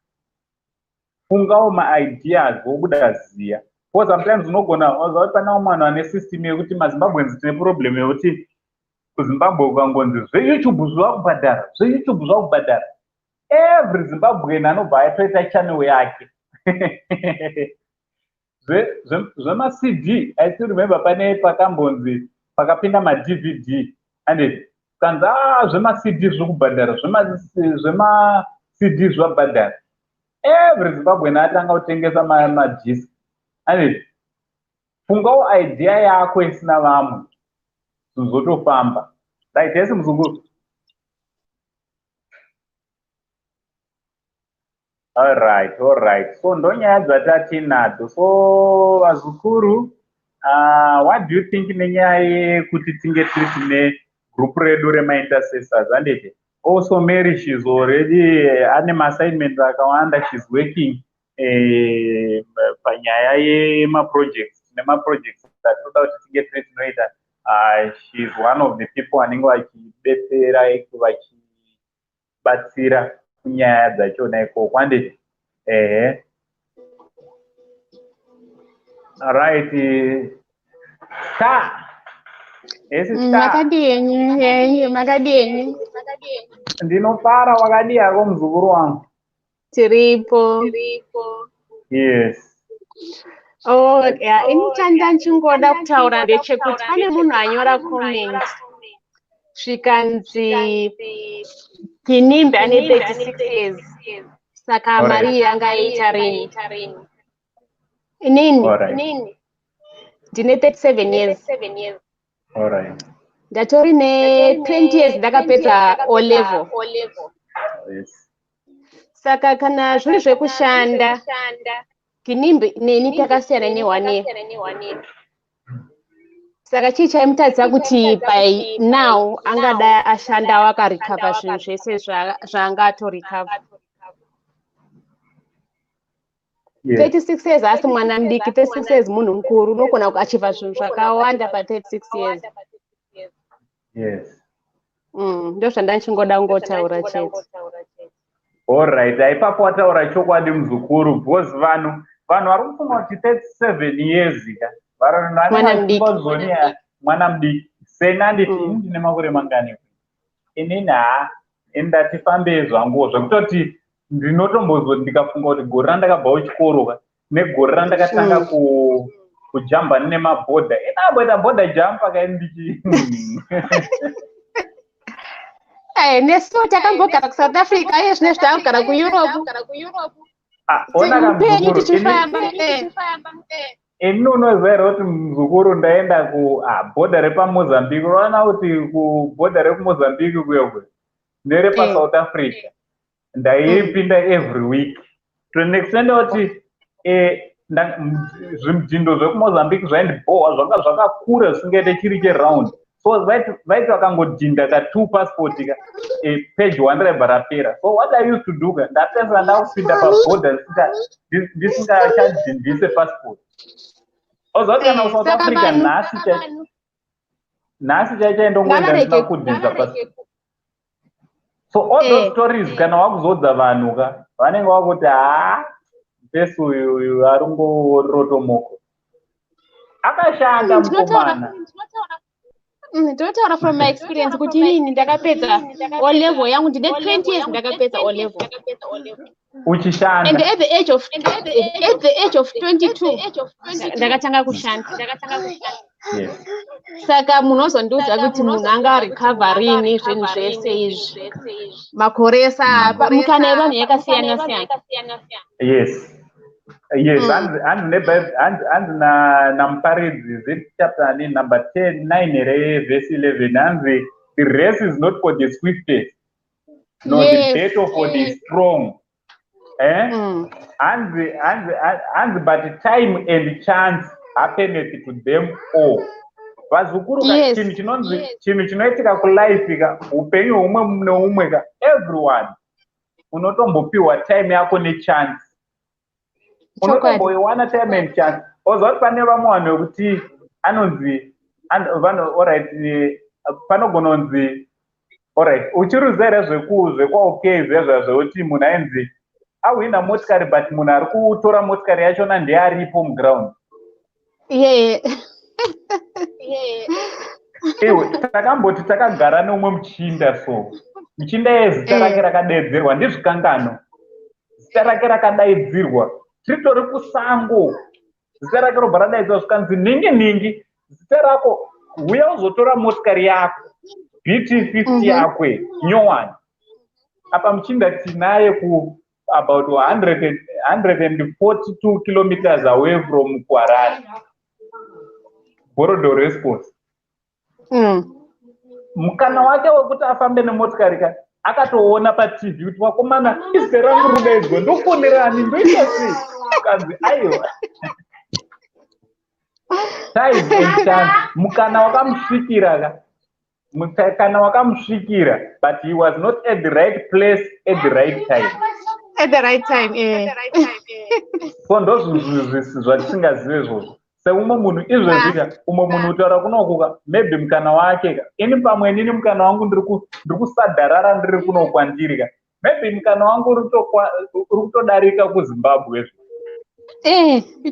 fungawo maideas wobuda ziya because sometimes unogona wazati pana mwana ane system yekuti maZimbabweans tine problem yekuti kuZimbabwe ukangonzi zveYouTube zvakubhadhara every Zimbabwean anobva atoita channel yake zvema-CD I still remember pane pakambonzi pakapinda ma-DVD and kanzi zvema-CD zvokubhadhara zvema-CD zvabhadhara every Zimbabwean atanga kutengesa madhisk and fungawo idea yako isina vamwe zvotofamba right yese muzukuru. Alright. So ndonyaya dzatinadzo. So vazukuru, what do you think nenyaya yekuti tinge tiri tine group redu rema-intercessors handiti? Also Mary, she's already ane assignment akawanda, she's working panyaya yema-projects nema-projects atoda kuti tinge tiri tinoita. She's one of the people anenge vachibetsera vachibatsira kunyaya dzachona ikoko handiti right makadini ndinofara wakadi yako muzukuru wangu tiripo yes ini chanda ndichingoda kutaura ndechekuti pane munhu anyora comment zvikanzi Kinimbi ane 36 years saka mari yanga aita rini. Inini ndine 37 years. Ndatori ne 20 years ndakapedza O level. Saka kana zviri zvekushanda Kinimbi neni takasiyana ne1 year. Saka chii chaimutadza kuti by now angada ashanda wakarecover zvinhu zvese zvaanga atorecover. 36 years asi mwana mudiki, 36 years munhu mukuru unogona kuachiva zvinhu zvakawanda pa36 years. Yes. Ndo zvandachingoda kungotaura chete. Alright, ipapo wataura chokwadi muzukuru because vanhu vari kufunga kuti 37 years ka mwana mudiki senanditi ndine makore mangani inini ndatifambe zvangu zvekutoti ndinotombozoti ndikafunga kuti gore randakabvawo chikoro negore randakatanga kujamba nemabhodha inabweta bhodha jampa kaindichi nesu takambogara kuSouth Africa iye zvine zvtakagara kuEurope upenyu tichifamba ini unoziva here kuti muzukuru ndaenda kubhodha repaMozambique unoona kuti kubhodha rekumozambique kuyekwe nerepaSouth Africa ndaipinda every week to an extent kuti zvimudhindo zvekumozambique zvaindibhowa zvanga zvakakura zvisingaite chiri cheround so vaiti vakangodhinda ka2 passport page 1 raibva rapera so what I used to do ndapesa ndakupinda pabhodha ndisingachadhindise passport ozoti kana kuSouth Africa nhasi chaichaindongoenda ndisina kudhinza passport so all those stories kana wakuzodza vanhu vanenge vakuti pesu uyu arungorotomoko akashanda mukomana ndinotaura from my experience kuti inini ndakapedza O level yangu ndine 20 years ndakapedza O level uchishanda and at the age of 22 ndakatanga kushanda saka munhu ozondiudza kuti munhu anga recoverini zvinhu zvese izvi makore esapa mukana yevanhu yakasiyana siyana yes hanzi namuparidzi zechapter number 9 here verse 11 hanzi the race is not for the swiftest no the battle for the strong hanzi but time and chance happeneth to them all vazukuru chinhu chinoitika kulife upenyu humwe neumwe everyone unotombopiwa time yako nechance unotomboiwana time and chance ozoti pane vamwe vanhu vekuti anonzi alright panogona kunzi alright uchiruzere zvekwaukei zvezvekuti munhu ainzi ahwina motikari but munhu ari kutora motikari yachona ndiye aripo muground iwe takamboti takagara neumwe muchinda so muchinda yezita rake rakadaidzirwa ndizvikangano zita rake rakadaidzirwa tiritori kusango zita rake robva radaidzirwa zvikanzi ningi zita rako uya uzotora motikari yako BT50 yakwe nyowani apa muchinda tinaye ku about 142 kilometers away from Kuharare Borodo response mukana wake wekuti afambe nemotikari akatoona paTV kuti vakomana izita rangu rudaidzwa ndofonerani ndoita sei kanzi aiwa time and chance mukana wakamusvikira but he was not at the right place at the right time so ndozvinhu zvatisingazive izvozvo seumwe munhu izvezvika umwe munhu utaura kunokuka maybe mukana wake ini pamwe nini mukana wangu ndiri kusadharara ndiri kuno kwandiri maybe mukana wangu uri kutodarika kuZimbabwe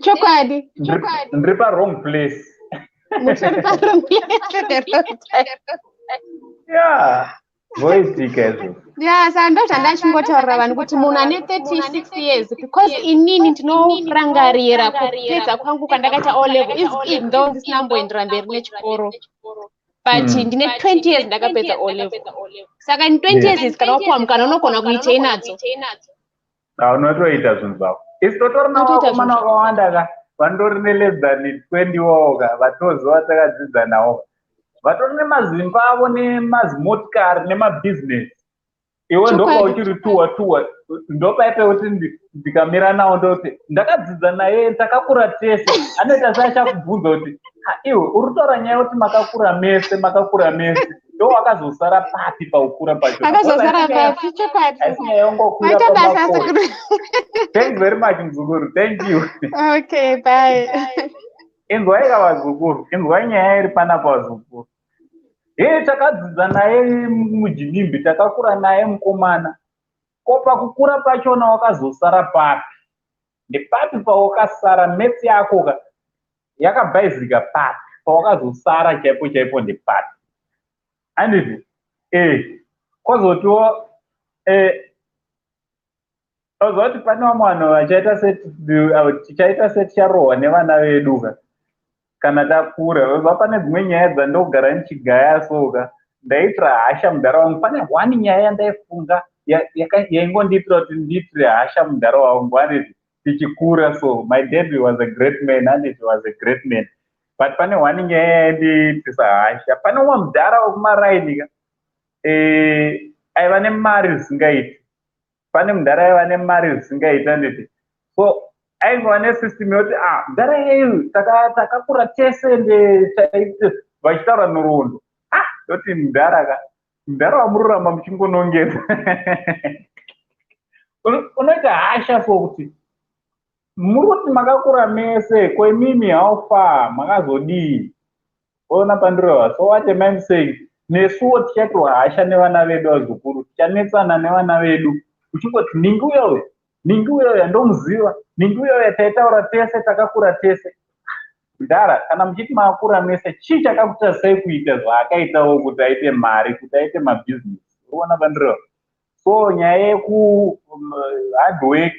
chokwadi ndiri parwrong place voitika izvo saka ndozvandachingotaurira vanhu kuti munhu ane 36 years because inini ndinorangarira kupedza kwangu kwandakaita O level even though ndisina mboendera mberi nechikoro but ndine 20 years ndakapedza O level saka ni 20 years kana wapuwa mukana unogona kuitei nadzo unotoita zvinhu zvako isi totori navakomana vakawanda vandori neless than 20 woga vatoziva takadzidza navo vatori nemazimba avo nemazimotikari nemabhizinesi iwe ndopa uchiri tuwa ndopaipe kuti ndikamira nawo ndoti ndakadzidza naye takakura tese anoita seachakubvunza kuti iwe uri kutaura nyaya yekuti makakura mese ndo wakazosara papi paukura pacho aisingaongokwira pamakoro thank you very much muzukuru thank you okay bye inzwai vazukuru inzwai nyaya iri panapa vazukuru takadzidza naye mujinimbi takakura naye mukomana ko pakukura pachona wakazosara papi ndepapi pawakasara metsi yako yakabhaizika papi pawakazosara chaipo chaipo ndepapi handiti kwozotiwo uzoti pane vamwe vanhu vachaita seticharohwa nevana vedu kana takura. Uzva pane dzimwe nyaya dzandogara ndichigaya soka ndaitira hasha mudhara wangu. Pane one nyaya yandaifunga yaingondiitira kuti ndiitire hasha mudhara wangu handiti tichikura. So my dad was a great man and it was a great man, but pane one nyaya yaindiitisa hasha. Pane umwe mudhara wekumaraini aiva nemari zvisingaiti. Pane mudhara aiva nemari zvisingaiti handiti. So aingova nesystem yoti mudhara yeyu takakura tese vachitaura nhoroondo. Doti mudhara wamururama muchingonongeza. Unoita hasha sokuti muri kuti makakura mese kwemimi how far makazodii. Ona pandirova. So what am I saying? Nesuwo tichatirwa hasha nevana vedu vazukuru, tichanetsana nevana vedu uchingoti ningi uyo yandomuziva, ningi uyo yataitaura tese, takakura tese. Mudhara, kana muchiti makakura mese, chii chakakuita sei kuita zvaakaitawo kuti aite mari, kuti aite mabhizinesi? Unoona pandirova. So nyaya yeku hard work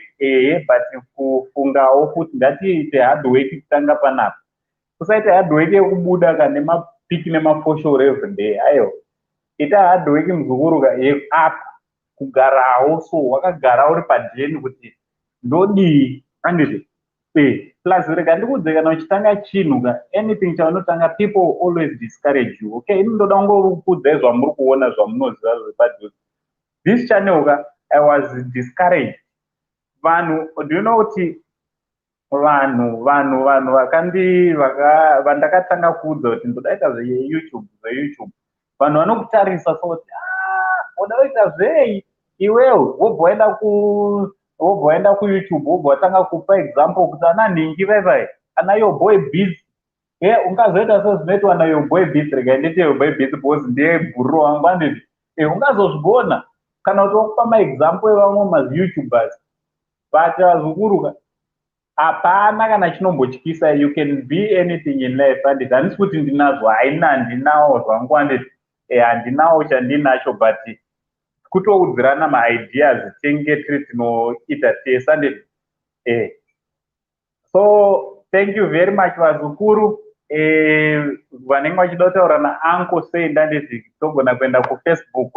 but kufungawo futi ngatiite hard work kutanga panapa. Kusaite hard work yekubuda kana nemapiki nemafoshoro everyday. Ayo ita hard work muzukuru apa kugarawo. So wakagara uri padheni kuti ndodii handiti plus rega ndikudze kana uchitanga chinhu anything chaunotanga, people always discourage you. Okay, ndoda ngokudza zvamuri kuona zvamunoziva zvepadhuze. This channel I was discouraged. Vanhu, do you know kuti vanhu vandakatanga kuudza kuti ndodaita zveYouTube. Vanhu vanokutarisa sokuti unoda kuita zvei iwewe, wobva waenda kuYouTube, wobva watanga kupa example kuti ana nhingi vaivai, ana your boy Biz. Ungazoita sezvinoitwa ana your boy Biz, rega nditi your boy Biz because ndiye bhuru wangu handiti. Ungazozvigona kana kuti wakupa maexample evamwe maYoutubers. But vazukuru hapana kana chinombotyisa. You can be anything in life handiti. Handisi kuti ndinazvo, handinawo zvangu handiti. Handinawo chandinacho, but kutoudzirana maideas tenge tiri tinoita tese handiti. So thank you very much vazukuru. Vanenge vachida kutaura nauncle Saint handiti, togona kuenda kuFacebook.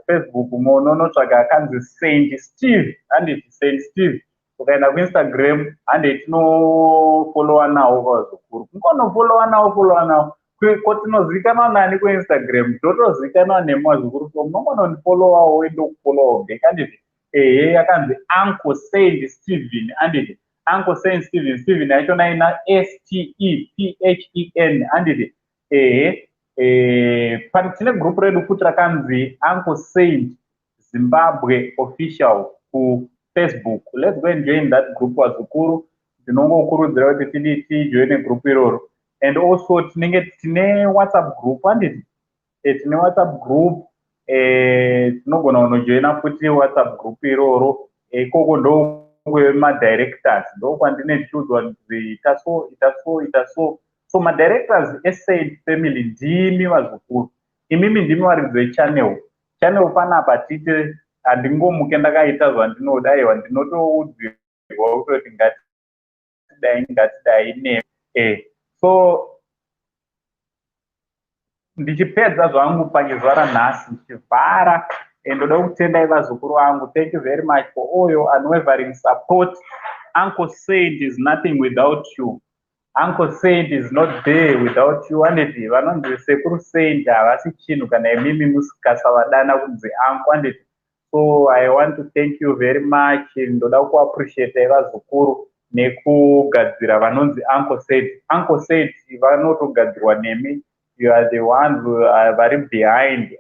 Facebook unonotsvaga akanzi Saint Steve handiti, Saint Steve. Ukaenda kuInstagram handiti tinofollowa nawo vazukuru. Kungonofollowa nawo kotinozivikanwa nani kuInstagram, totozivikanwa nemi vazukuru. So munongononifollowawo woende kufollowa back handiti. Akanzi Uncle Saint Steven handiti. Uncle Saint Steven. Steven yachona ina STEPHEN handiti. Tine group redu futi rakanzi Uncle Saint Zimbabwe Official kuFacebook. Let's go and join that group vazukuru. Ndinongokurudzira kuti tijoine group iroro. And also tine WhatsApp group handiti. Tine WhatsApp group. Tinogona kunojoina futi WhatsApp group iroro. Ikoko ndokwemadirectors, ndokwandine ndichiudzwa kuti ita so. So madirectors eSaint family ndimi vazukuru. Imimi ndimi varidzi vechannel. Channel panapa titi handingomuke ndakaita zvandinoda, aiwa ndinotoudzirwa kutoti ngatidai nemi. So ndichipedza zvangu pazuva ranhasi ndichivhara, ndoda kutendai vazukuru vangu. Thank you very much for all your unwavering support. Uncle Saint is nothing without you. Uncle Saint is not there without you. Handiti vanonzi sekuru Saint havasi chinhu kana imimi musikasavadana kunzi uncle handiti. So I want to thank you very much. Ndoda kuappreciate vazukuru nekugadzira vanonzi Uncle Saint. Uncle Saint vanotogadzirwa nemi. You are the ones who are very behind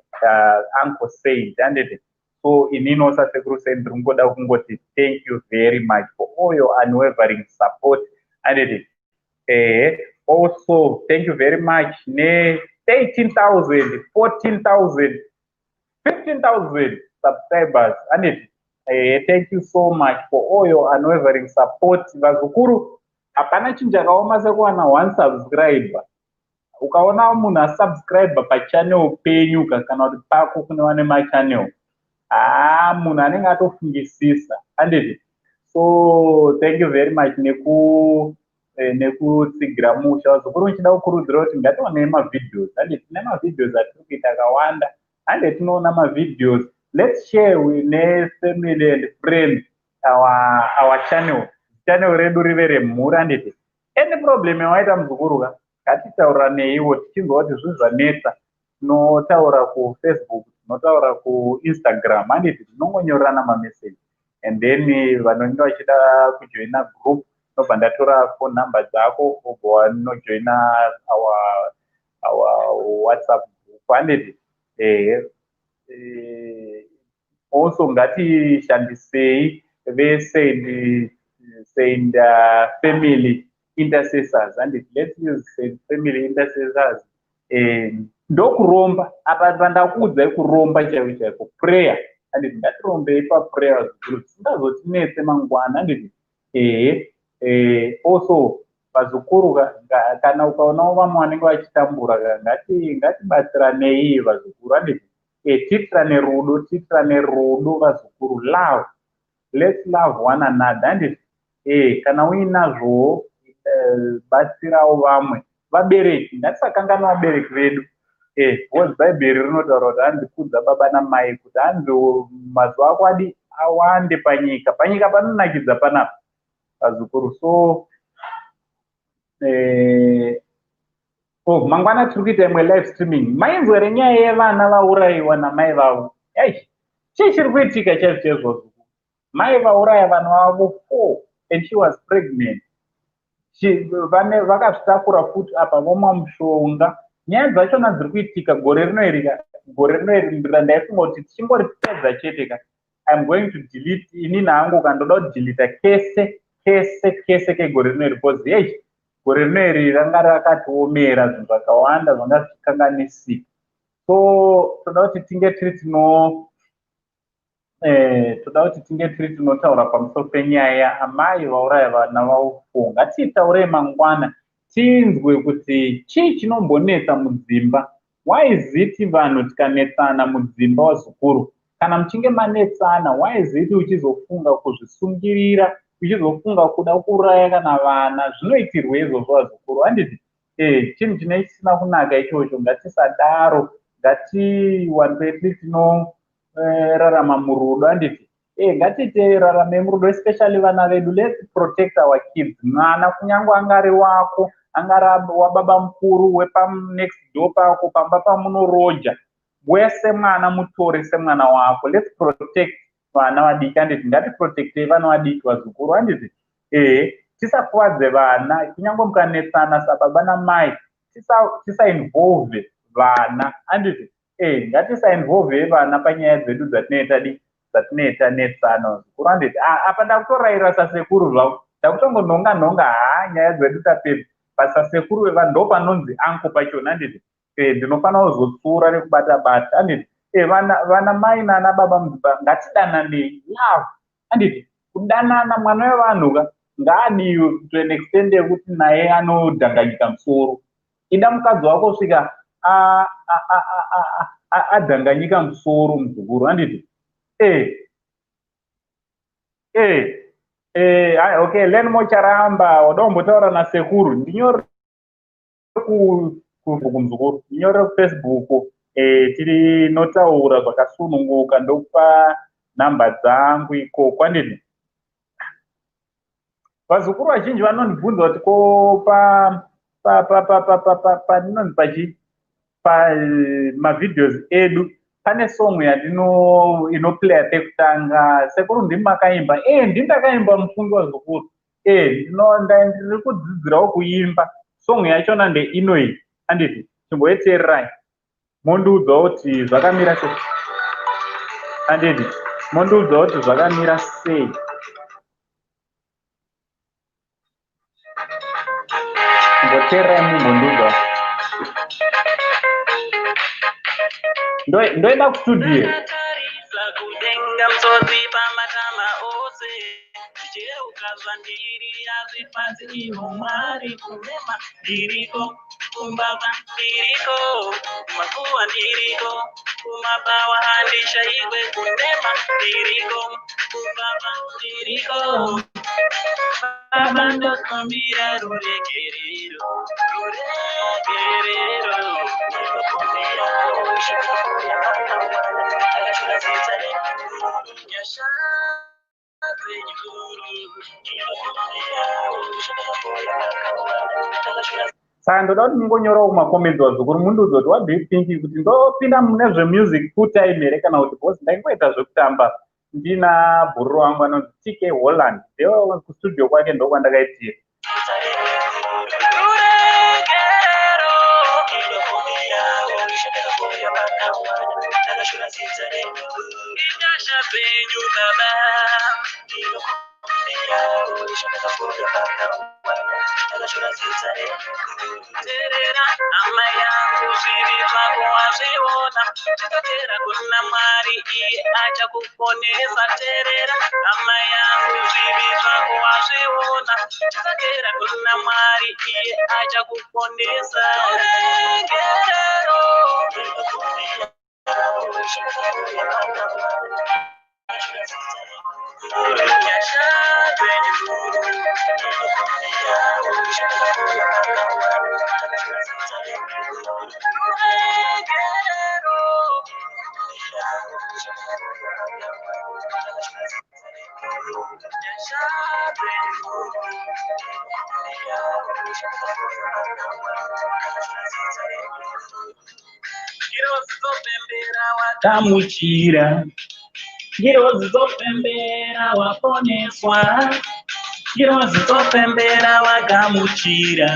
Uncle Saint handiti. So ininosa sekuru Saint ndingoda kungoti thank you very much for all your unwavering support handiti. Also, thank you very much. 18,000, 14,000, 15,000 subscribers. Thank you so much for all your unwavering support. Vazukuru, hapana chinhu chakaoma sekuwana one subscriber. ukaona munhu asubscribe pachannel penyu kana kuti pako kune vane machannel munhu anenge atofungisisa handiti. So thank you very much nekutsigira musha zvikuru nchida kukurudzira kuti ngatione mavideos handiti. Tine mavideos atiri kuita akawanda hande tinoona mavideos. Let's share nefamily and friends our channel redu rive remhuri handiti. Any problem yawaita muzukuru ngatitaura neiwo tichinzwa kuti zvinhu zvanetsa tinotaura kuFacebook tinotaura kuInstagram handiti tinongonyorana mameseji and then vanenge vachida kujoina group nobva ndatora phone number dzako obva wanojoina our WhatsApp group handiti. Also ngatishandisei veSaint family intercessors and let's use family intercessors ndokuromba apa pandakuudzai kuromba chaiko chaiko prayer and ngatirombei paprayer zvikuru tisingazotinetse mangwana and also vazukuru kana ukaonawo vamwe vanenge vachitambura ngatibatsiranei vazukuru and tiitirane rudo vazukuru. Love, let's love one another and kana uinazvo batsirawo vamwe. Vabereki ngatisakanganwa vabereki vedu because bhaibheri rinotaura kuti handikudza baba namai kuti hanzi mazuva ako awande panyika panonakidza panapa vazukuru. So mangwana tiri kuita imwe live streaming. Mainzwa renyaya yevana vaurayiwa namai vavo. Chii chiri kuitika chaizvo? Mai vauraya vanhu vavo 4 and she was pregnant. Vakazvitakura futi apa vomwa mushonga. Nyaya dzachona dziri kuitika gore rino ndaifunga kuti tichingori pedza chete I'm going to delete inini hangu kandoda kudelita kese kegore rino because gore rino ranga rakatiomera zvinhu zvakawanda zvanga zvichikanganisika. So toda kuti tinge tiri tinotaura pamusoro penyaya amai vauraya vana vavo 4. Ngatitaurei mangwana tinzwe kuti chii chinombonetsa mudzimba. Why is it vanhu tikanetsana mudzimba wazukuru kana muchinge manetsana why is it uchizofunga kuzvisungirira uchizofunga kuda kuuraya kana vana zvinoitirwa izvozvo vazukuru handiti. Chinhu chisina kunaka ichocho. Ngatisadaro, ngatiwanze rarama murudo handiti. Ngatite rarame murudo especially vana vedu. Let's protect our kids. Mwana kunyange angari wako angari wababa mukuru wepam next door pako pamba pamunoroja wese mwana mutore semwana wako. Let's protect vana vadiki handiti. Ngatiprotectei vana vadiki vazukuru handiti. Tisakuwadze vana kunyange mukanetsana sababa namai tisainvolve vana handiti. Ngatisainvolve vana panyaya dzedu dzatinoita netsana zvikuru handiti. Apa ndakutorayira sasekuru zvavo ndakutongonhonga nyaya dzedu tapedza pasasekuru vevanhu ndo panonzi anko pachona handiti. Ndinofanira kuzotsura nekubata handiti. Vana mai nana baba mudzimba ngatidananei. Love handiti. Kudanana mwana wevanhu ngaadiwe to an extent yekuti naye anodhanganyika musoro. Ida mukadzi wako svika adhanganyika musoro muzukuru handiti. Okay, Len Mocharamba wadombotaura nasekuru ndinyore kumuzukuru ndinyore kuFacebook tiri notaura zvakasununguka ndokupa namba dzangu ikoko handiti. Vazukuru vazhinji vanondibvunza kuti ko mavideos edu pane song inoplaya pekutanga. Sekuru ndimi makaimba. Ndini ndakaimba mufungi wazukuru. Ndiri kudzidzirawo kuimba. Song yachona ndeinoyi handiti. Chimboiteererai mondiudza kuti zvakamira sei handiti. Mondiudza kuti zvakamira sei. Chimboteererai mumbondiudza. Ndoenda kustudio. panzi umwari kurema ndiriko kumbava ndiriko kumakuwa ndiriko kumabawa handishaiwe kunema ndiriko kumbava ndiriko babando kombira ruregerero Saka ndoda kuti mungonyorawo mumakomenti wazukuru mundiudza kuti what do you think kuti ndopinda mune zvemusic full time here kana kuti bosi ndaingoita zvekutamba ndina bhururu wangu anonzi TK Holland ndewo kustudio kwake ndokwandakaitira terera ama yangu zviri zvako wazviona chitokera kuna Mwari iye achakuponesa terera ama yangu zviri zvako wazviona chitokera kuna Mwari iye achakuponesa Kamuchira Ngirozi zopembera waponeswa Ngirozi zopembera wagamuchira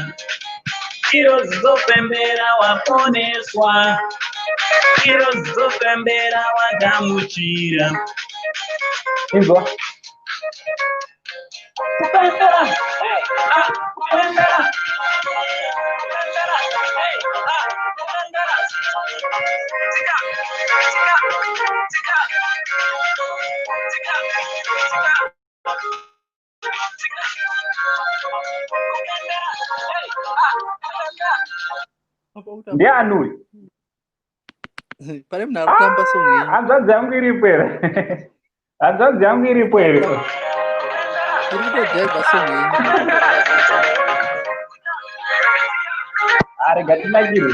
Ngirozi zopembera waponeswa Ngirozi zopembera wagamuchira Inzwa kupembera kupembera ndiani uyu pane munhu ari kutamba songenyu hanzvadzi yangu iripo here hanzvadzi yangu iripo here iri kutojaivha songenyu arega tinakiri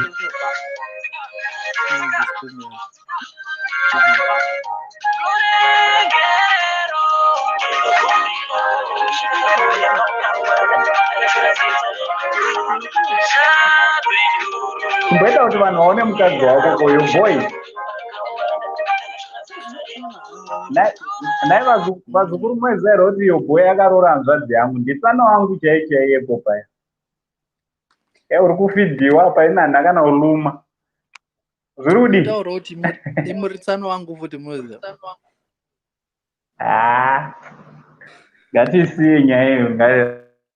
kumboita kuti vanhu vaone mukadzi wako uyu boy nai vazukuru mwezaira kuti iyo boy akaroora hanzvadzi yangu nditsana wangu chaichaiyepo paya uri kufidhiwa painanha kana uluma zviri kudi taura kuti imuritsana wangu futi muziva ngatisiye nyaya iyo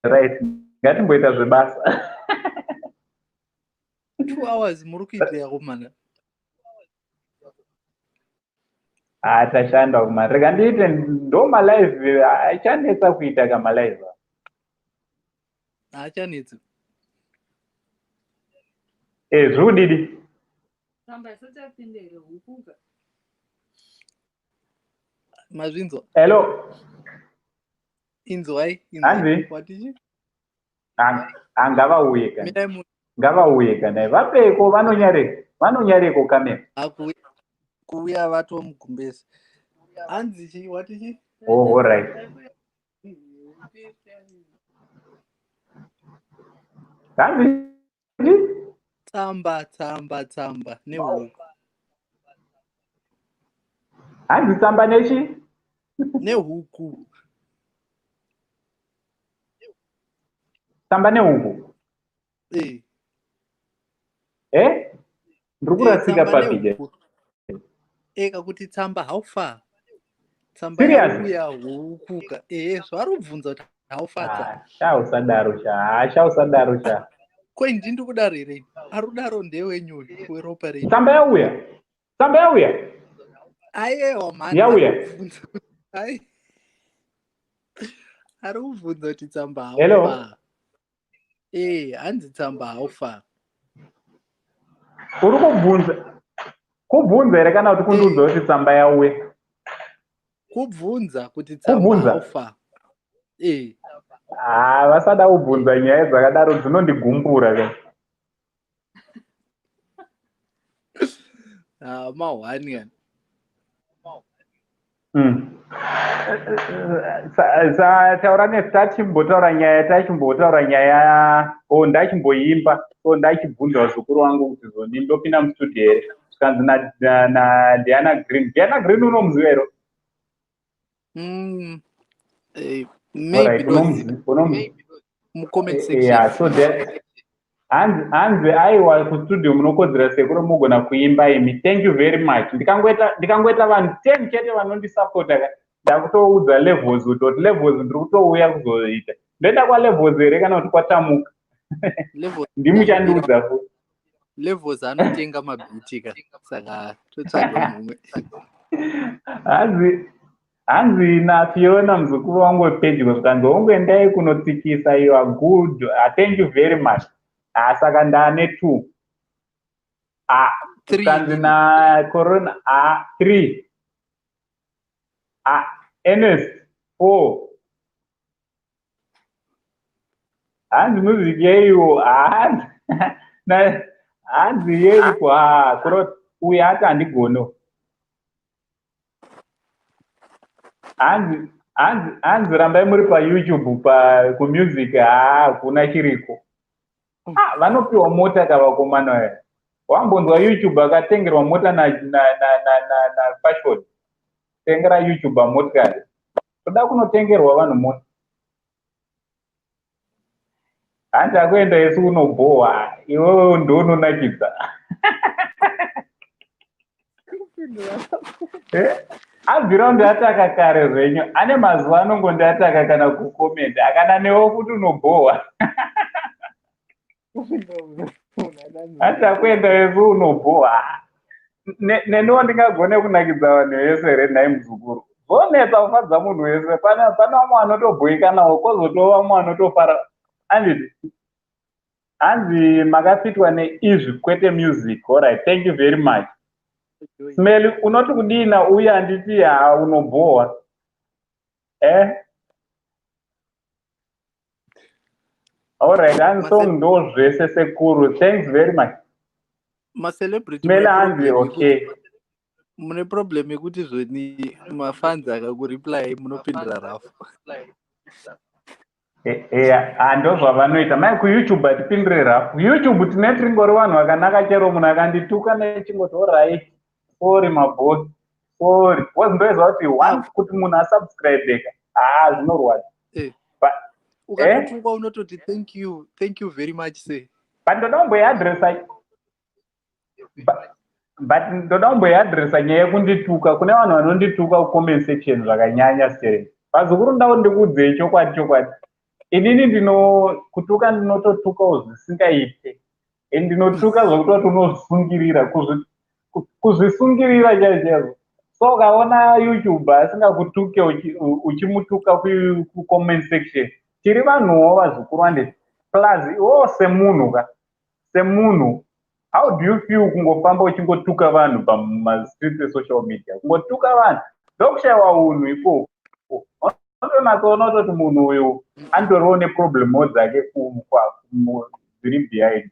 right ngatimboita zvebasa 2 hours muri kuita yako mana tashanda kuma rega ndiite ndo malive achanetsa kuita kamalive achanetsa zvirudidi mazvinzwa hello inzwai hanzi watichi ngavauye kana vapeko vanonyareko kamera kuuya vato mugumbezi hanzi chi watichi all right hanzi tsamba nehuku hanzi tsamba nechi nehuku tsamba nehuku ndiri kurasika papije eka kuti tsamba haufa tsamba yauya hukuka zvari kubvunza kuti haufatsa shausadaro sha kwai ndindi kudaro here ari kudaro ndewenyu weropa renyu tsamba yauya aiyewa mani yauya ari kubvunza kuti tsamba Hello. haufa. Hanzi tsamba haufa. Uri kubvunza here kana kuti kundiudza kuti tsamba yauya? Kubvunza kuti tsamba haufa. Vasada kubvunza nyaya dzakadaro dzinondigumbura ka. Mahwani yani. Taura nesu tachimbotaura nyaya ndachimboimba so ndachibvunza zukuru wangu kuti zoni ndopinda mustudio here zvikanzi naDiana Green. Diana Green unomuziva here? Maybe comment section. So hanzi aiwa kustudio munokodzera sekuru mugona kuimba imi. Thank you very much. Ndikangoita vanhu 10 chete vanondisapota ka ndakutoudza levels kuti levels ndiri kutouya kuzoita. Ndoenda kwalevels here kana kuti kwatamuka? Ndimuchandiudza futi. Levels anotenga mabhiti ka saka totsvaga mumwe. Hanzi naFiona muzukuru wangu wepedyo zvikanzi ongoendai kunotsikisa, you are good. Thank you very much. Saka ndane 2. Zvikanzi naCorona 3. Ernest 4. Hanzi music yeiwo hanzi yeiko uyu ati handigono. Hanzi rambai muri paYouTube kumusic hakuna chiriko. Vanopiwa mota kavakomana here. Wambonzwa YouTube akatengerwa mota na fashion. Tengera YouTube motikari. Toda kunotengerwa vanhu mota. Hanzi akuenda yesu unobhowa. Iwewe ndounonakidza. Abvira ndataka kare zvenyu. Ane mazuva anongondataka kana kukomenda. Akana newo kuti unobhowa. Hanzi akuenda yesu unobhowa. Neniwo ndingagone kunakidza vanhu vese here nhai muzukuru. Vonetsa kufadza munhu wese. Pana vamwe vanotobhoika nawo kwozotova vamwe vanotofara. Hanzi makafitwa neizvi kwete music. Alright, thank you very much. Smeli unoti kudina uye handiti unobhowa. Alright, hanzi song ndo zvese sekuru. Thanks very much. Macelebrity Smeli hanzi okay. Mune problem yekuti zvoni mafans akakureply munopindura rafu. Ndozvavanoita. Mai kuYouTube hatipindure rafu. YouTube tine tiringori vanhu vakanaka chero munhu akandituka nechingoti alright. Sorry maboss. Sorry. Ndoziva kuti once kuti munhu asubscribe zvinorwadza. Ukatuka unototi thank you very much say. But ndoda kumboiadresa nyaya yekundituka. Kune vanhu vanondituka kucomment section zvakanyanya stere. Pazukuru ndawo ndikuudzei chokwadi. Inini kutuka ndinototuka zvisingaite. Ndinotuka zvokutoti unozvisungirira kuzvisungirira chaizvo. So ukaona YouTube asingakutuke uchimutuka kucomment section. Tiri vanhuwo vazukuru handiti. Plus iwo semunhu. How do you feel kungofamba uchingotuka vanhu pamastreets esocial media? Kungotuka vanhu. Ndokushayiwa unhu ikoko. Unonatsoona kuti munhu uyu andoriwo neproblemo dzake dziri behind.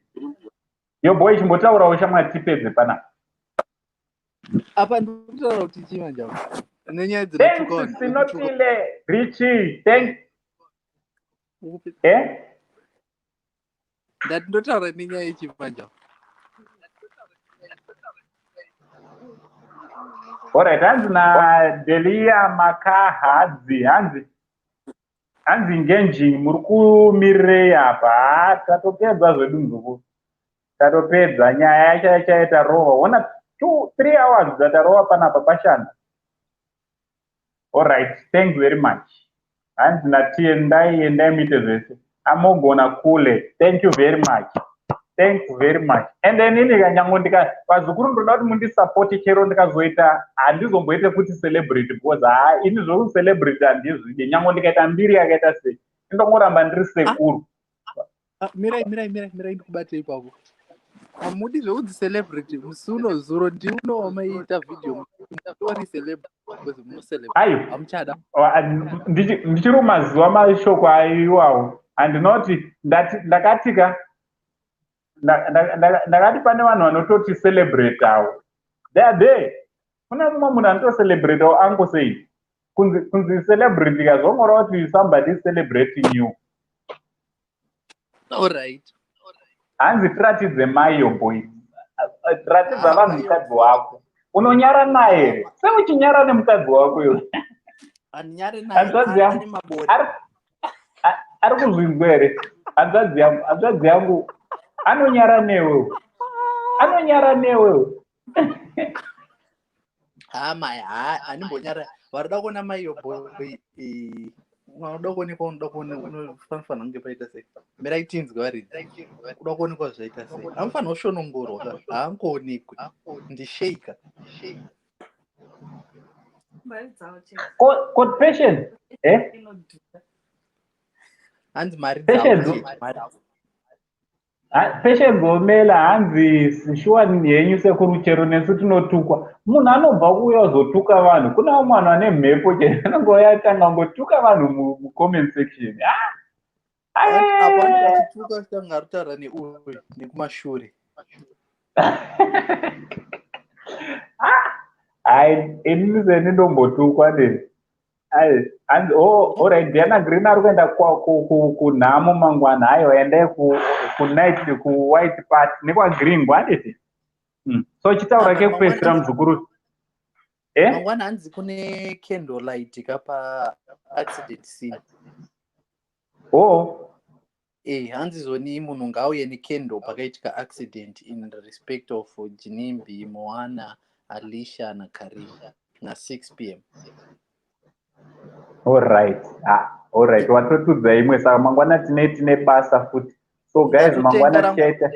Yo boy chimbotaurawo shamwari tipedze panapa. Apa ndinotaura kuti chima njao. Nenyaya dzinotuka vanhu. Sinopile Richie. Ndotaura nenyaya yechima njao. Alright, hanzi naDelia Makahadzi. Hanzi ngenji muri kumirirei apa. Tatopedza zvedu muzukuru. Tatopedza nyaya yacho tarova. Ona 2-3 hours dzatarova panapa pashanda. Alright, thank you very much. Hanzi natie endai muite zvese. Amogona kule. Thank you very much. Thanks very much. And then ini kanyango ndika vazukuru ndoda kuti mundisupport chero ndikazoita handizomboite kuti celebrity because ini zvoku celebrity handizvidi nyango ndikaita mbiri yakaita sei ndongoramba ndiri sekuru. Mirai ndikubate ipapo. Hamudi zvoudzi celebrity musi unozuro ndiuno maita video tori celebrity because muno celebrity amuchada. Ndichiri mazuva mashoko aiwawo handinoti ndakatika ndakati pane vanhu vanototi celebrate avo they are there. Kuna mumwe munhu anotocelebrate avo ango sei kunzi celebrity kazongora kuti somebody is celebrating you. Alright. Hanzi tiratidze mayo boy. Tiratidza vanhu mukadzi wako unonyara naye here seuchinyara nemukadzi wako iwe. Anyare naye ari kuzvinzwa here hanzvadzi yangu anonyara newewo. Maya hanimbonyara varida kuona maiyo boy unoda kuonekwa unofanira kunge paita sei mirai tinzwa varidzi unoda kuonekwa zvaita sei hamufanira kushonongorwa haangoonekwi ndisheika Code patient hanzi mari dzavo patient gomela hanzi shuwa henyu sekuru chero nesu tinotukwa munhu anobva kuuya uzotuka vanhu kuna umwe vanhu ane mhepo chero anongoya tanga ngotuka vanhu mucomment section. apo achituka tanga arutaura neuyu nekumashure. Inini senindombotukwa ndeni hanzi alright Diana Green ari kuenda kunhamo mangwana hayo endai kunight kuwhite party nekwagreen kwanditi so chitaura kekupedzisira muzukuru mangwana hanzi kune candlelight kapa accident scene. Hanzi zoni munhu ngauye necandle pakaitika accident in respect of Jinimbi, Moana, Alicia na Karim na 6 p.m. Alright, watotudza imwe saka mangwana tine basa futi. So guys, mangwana tichaita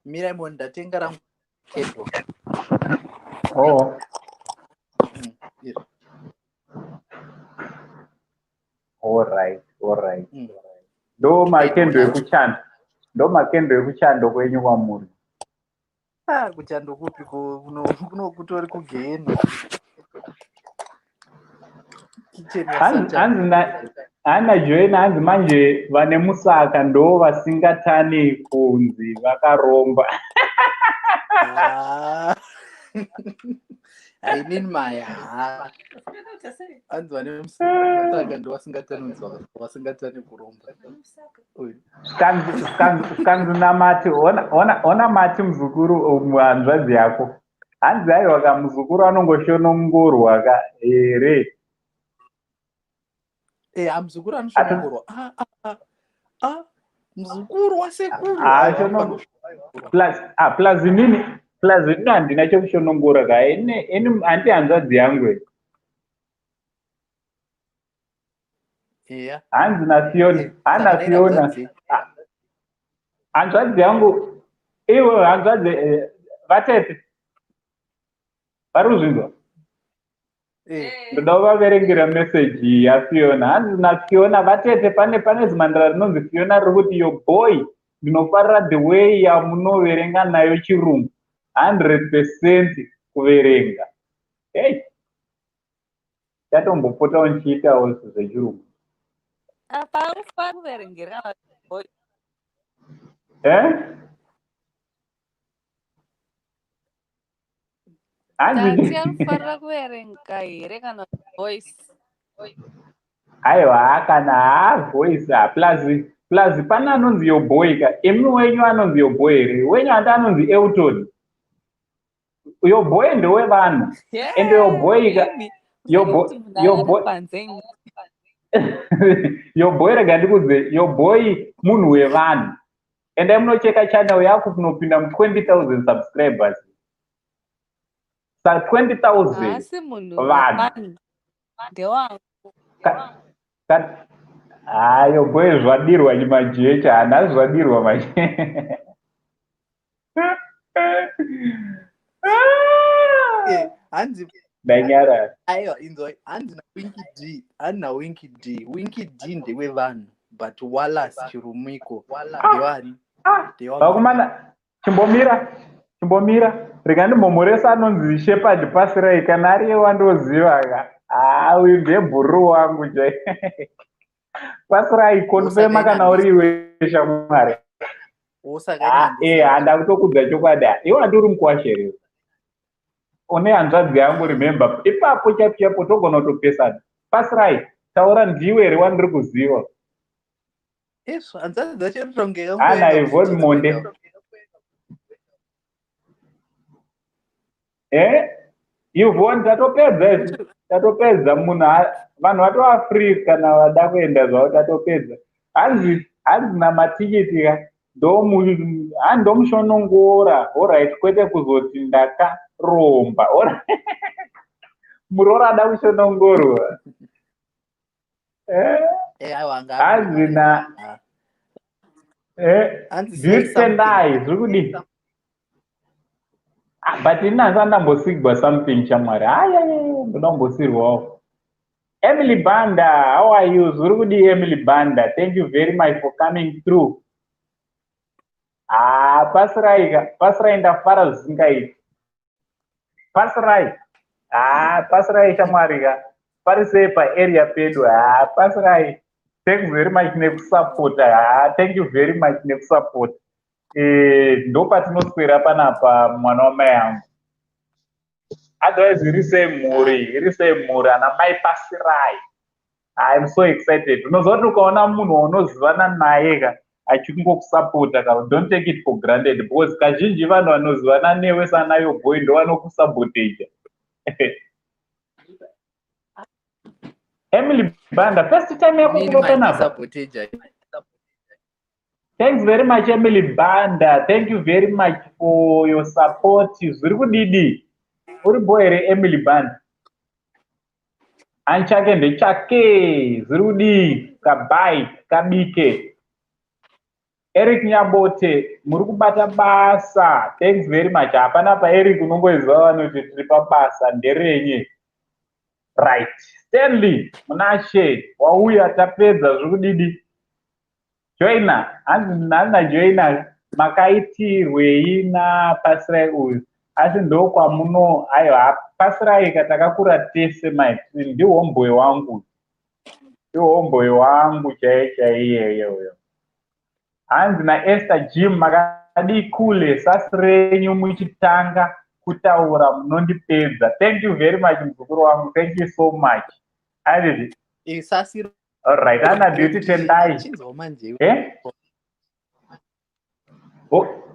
mira imwe ndatenga rangu candle. Alright. Ndo makendo ekuchando kwenyu kwamuri. Kuchando kupi kuno kutori kugeni. Hanzi joina hanzi manje vane musaka ndo vasingatani kunzi vakaromba. Inini maya hanzi vane musaka ndo vasingatani kuromba. Skanzi namati ona mati muzukuru muhanzvadzi yako hanzi aiwa kamuzukuru anongoshonongorwa ka here. Muzukuru anoshonongorwa muzukuru wasekuru plus inini handina chekushonongora ka handi hanzvadzi yangu hanzi nafiona hanzvadzi yangu iwe hanzvadzi vatete vari kuzvinzwa ndoda kuvaverengera meseji yafiona hanzi nafiona vatete pane zimhandara rinonzi fiona riri kuti yo boy ndinofarira the way yamunoverenga nayo chirungu 100% kuverenga. Hey, chatombopota unchiitawo zvechirungu. Paunofanira kuverengera boy. Tanzi anofanira kuverenga here kana voice. Aiwa kana voice plus pane anonzi yo boy ka imi wenyu anonzi yo boy here wenyu handi anonzi Elton. Yo boy ndewevanhu ende yo boy ka yo boy rega ndikudze yo boy munhu wevanhu ende munocheka channel yako kunopinda 20,000 subscribers. Sa 20,000 vanhu ayo boy zvadirwa chimajecha hana zvadirwa maje hanzi ndanyara aiwa inzwai hanzi Winky D Winky D ndewevanhu but Wallace Chirumiko ndewani vakomana chimbomira rega ndimbomuresa anonzi Shepherd Pasirai kana ariye wandoziva uyu ndebhuru wangu chai Pasirai konfema kana uriwe shamwari handa kutokudza chokwadi iwe andiri mukwashere une hanzvadzi yangu remember ipapo chapo togona kutopesana Pasirai taura ndiwe here wandiri kuziva ana Yvonne Monde Yvonne tatopedza munhu vanhu vatoafree kana vada kuenda zvavo tatopedza hanzi namatikiti ndomushonongora allright kwete kuzoti ndakaromba murora ada kushonongorwa hanzi na Tendai zviri kudii but inanzi ndambosigwa something chamwari ndoda kumbosirwawo Emily Banda, how are you? Zviri kudii Emily Banda? Thank you very much for coming through. Pasirai ndafara zvisingaiti. Pasirai shamwari parisei paarea pedu. Pasirai, thanks very much nekusupport. Thank you very much nekusupport. Ndo patinoswera panapa mwana wamai yangu. Otherwise irisei mhuri ana mai Pasirai. I'm so excited. Unozoti ukaona munhu unozivana naye achikungokusapota don't take it for granted because kazhinji vanhu vanozivana newe sana Yoboy ndo vanokusaboteja. Emily Banda, first time yako kulopanapa. Thanks very much Emily Banda. Thank you very much for your support. Zviri kudidi. Uri boy here Emily Banda. Anchake ndechake. Zviri kudii. Kabai, kabike. Eric Nyabote, muri kubata basa. Thanks very much. Hapana pa Eric unongoziva vanoti tiri pabasa nderenye. Right. Stanley Munashe wauya tapedza zviri kudidi. Joina, hanzi joina makaitirwei naPasirai uyu. Asi ndo kwamuno aiwa Pasirai katakakura tese maitini ndi homeboy wangu. Ndi homeboy wangu chaiye uyo. Hanzi naEsther Jim makadii kule sasi renyu muchitanga kutaura munondipedza. Thank you very much mukuru wangu. Thank you so much. Alright, Ana Beauty Tendai.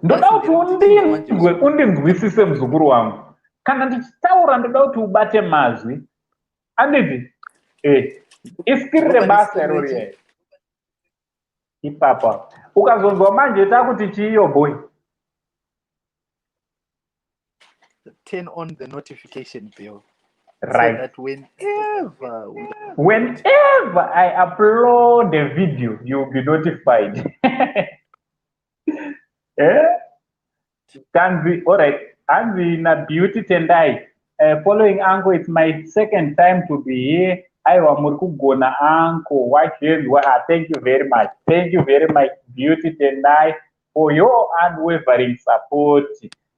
Ndoda kuti undinzwisise muzukuru wangu. Kana ndichitaura ndoda kuti ubate mazwi. Anditi? Isikirire basa irori. Ipapa. Ukazonzwa manje takuti chiyo boy. Turn on the notification bell. Right. So that whenever I upload a video, you'll be notified. Alright. Anzi Beauty Tendai. Following Uncle, it's my second time to be here. Aiwa muri kugona Uncle. Thank you very much. Thank you very much, Beauty Tendai, for your unwavering support.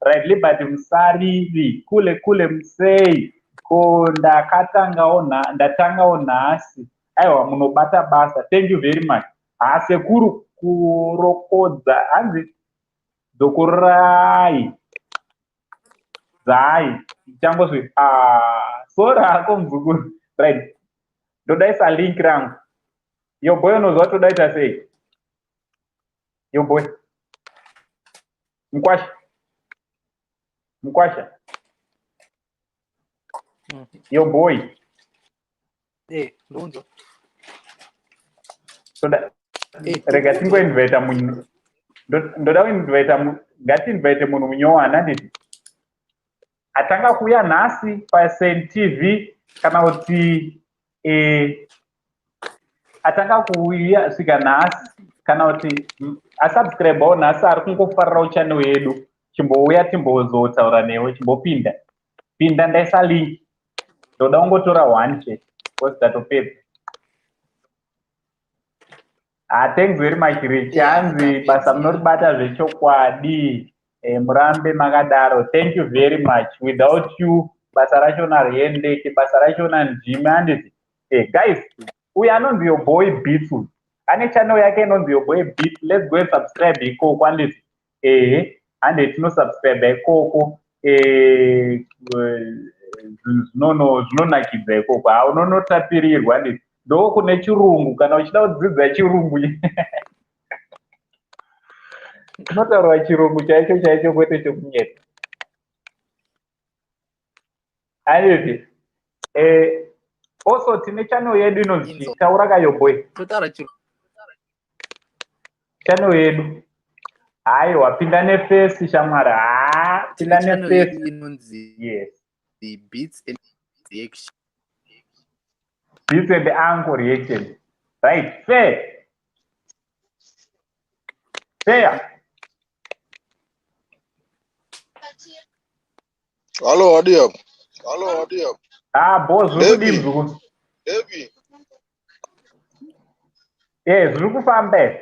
Right, Liberty Msariri, kule msei. Ndatangawo nhasi. Aiwa munobata basa. Thank you very much. Sekuru kurokodza. Hanzi Dokurai. Zai. Changoswi. Sora hako mzukuru. Right. Ndodaisa link rangu. Yo boy unozwa todaita sei. Yo boy. Mkwasha. Yo boy. Lonzo. Rega tingo invita munhu. Ndoda invita ngati invite munhu munyowana nditi. Atanga kuya nhasi pa SNTV kana kuti atanga kuuya svika nhasi kana kuti asubscribe nhasi ari kungofarirawo channel yedu chimbouya timbozotaura newe chimbopinda pinda ndaisa link ndoda kungotora 1 chete because datopedza. Thanks very much Rich. Hanzi basa munoribata zvechokwadi. Murambe makadaro. Thank you very much. Without you basa rachona riendeke, basa rachona njime handiti. Guys, uyu anonzi your boy Beats. Ane channel yake inonzi your boy Beats. Let's go and subscribe ikoko handiti. Hande tinosubscribe ikoko. Zvinonakidza ikoko. Unonotapirirwa handiti. Ndo kune chirungu kana uchida kudzidza chirungu unotaura chirungu chaicho kwete chokunyeta handiti. Also tine channel yedu inonzi taura kayoboy channel yedu. Aiwa pinda nefesi shamwari. Pinda nefesi. Yes. Beats and reaction. Beats and uncle reaction. Right. Fair. Hello, Adiab. Boss, zviri mzuku. Zviri kufamba.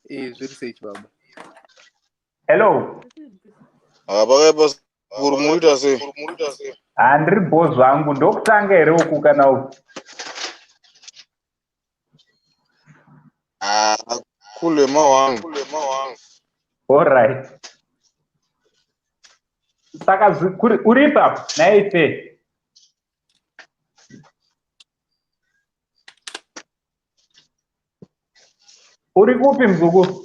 Zviri sei baba. Hello. Pakaipa kurumurita sei? Handiri boss vangu ndokutanga here uku kana uku. Kulema wangu. All right. Saka uri papo naife. Uri kupi mzuku?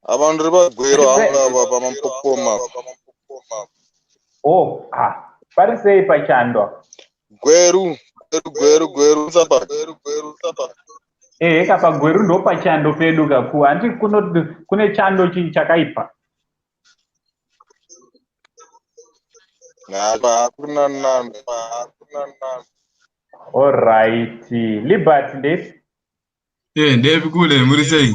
Abantu ribagwira hanga pamapopoma. Pari sei pachandwa? Gweru sapa. Kapa gweru ndo pachando pedu kaku. Handi kune chando chakaipa. Hakuna nani. All right. Liberty ndeti? Ndevi kule muri sei?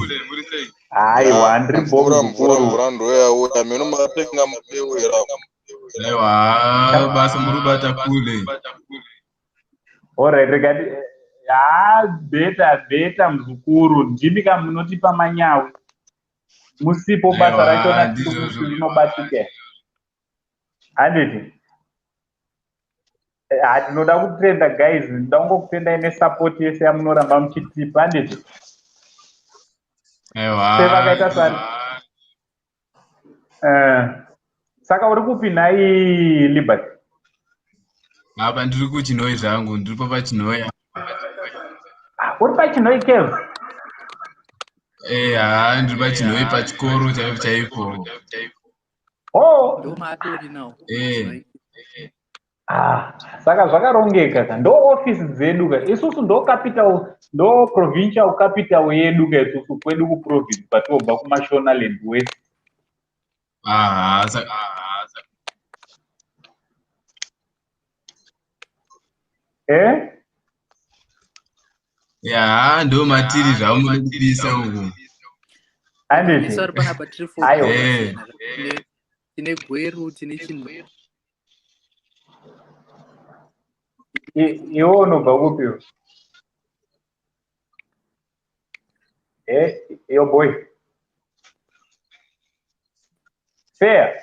Aiwa ndiri bomu mvura ndoyauya mino mapenga mabewera. Aiwa basa murubata kule. All right, regadi beta mzukuru ndimi munoti manyawi. Musipo basa rachona rinobatika. Handiti? Tinoda kutrenda guys, ndoda kungokutendai nesupport yese yamunoramba muchitipa handiti? Sevakaita sari. Saka uri kupi nhai Liberty? Apa ndiri kuchinoi zvangu, ndiripo pachinoi. Uri pachinoi Kev? Ndiri pachinoi pachikoro chaipo. Saka zvakarongeka ndo office dzedu ka isusu ndo capital ndo provincial capital yedu ka isusu kwedu ku province patobva kuMashonaland West. Ndo matiri zvamunobudisa uku. Handiti? Tine gweru, tine chinhu. Iwo unobva kupi? Yo boy. Fair.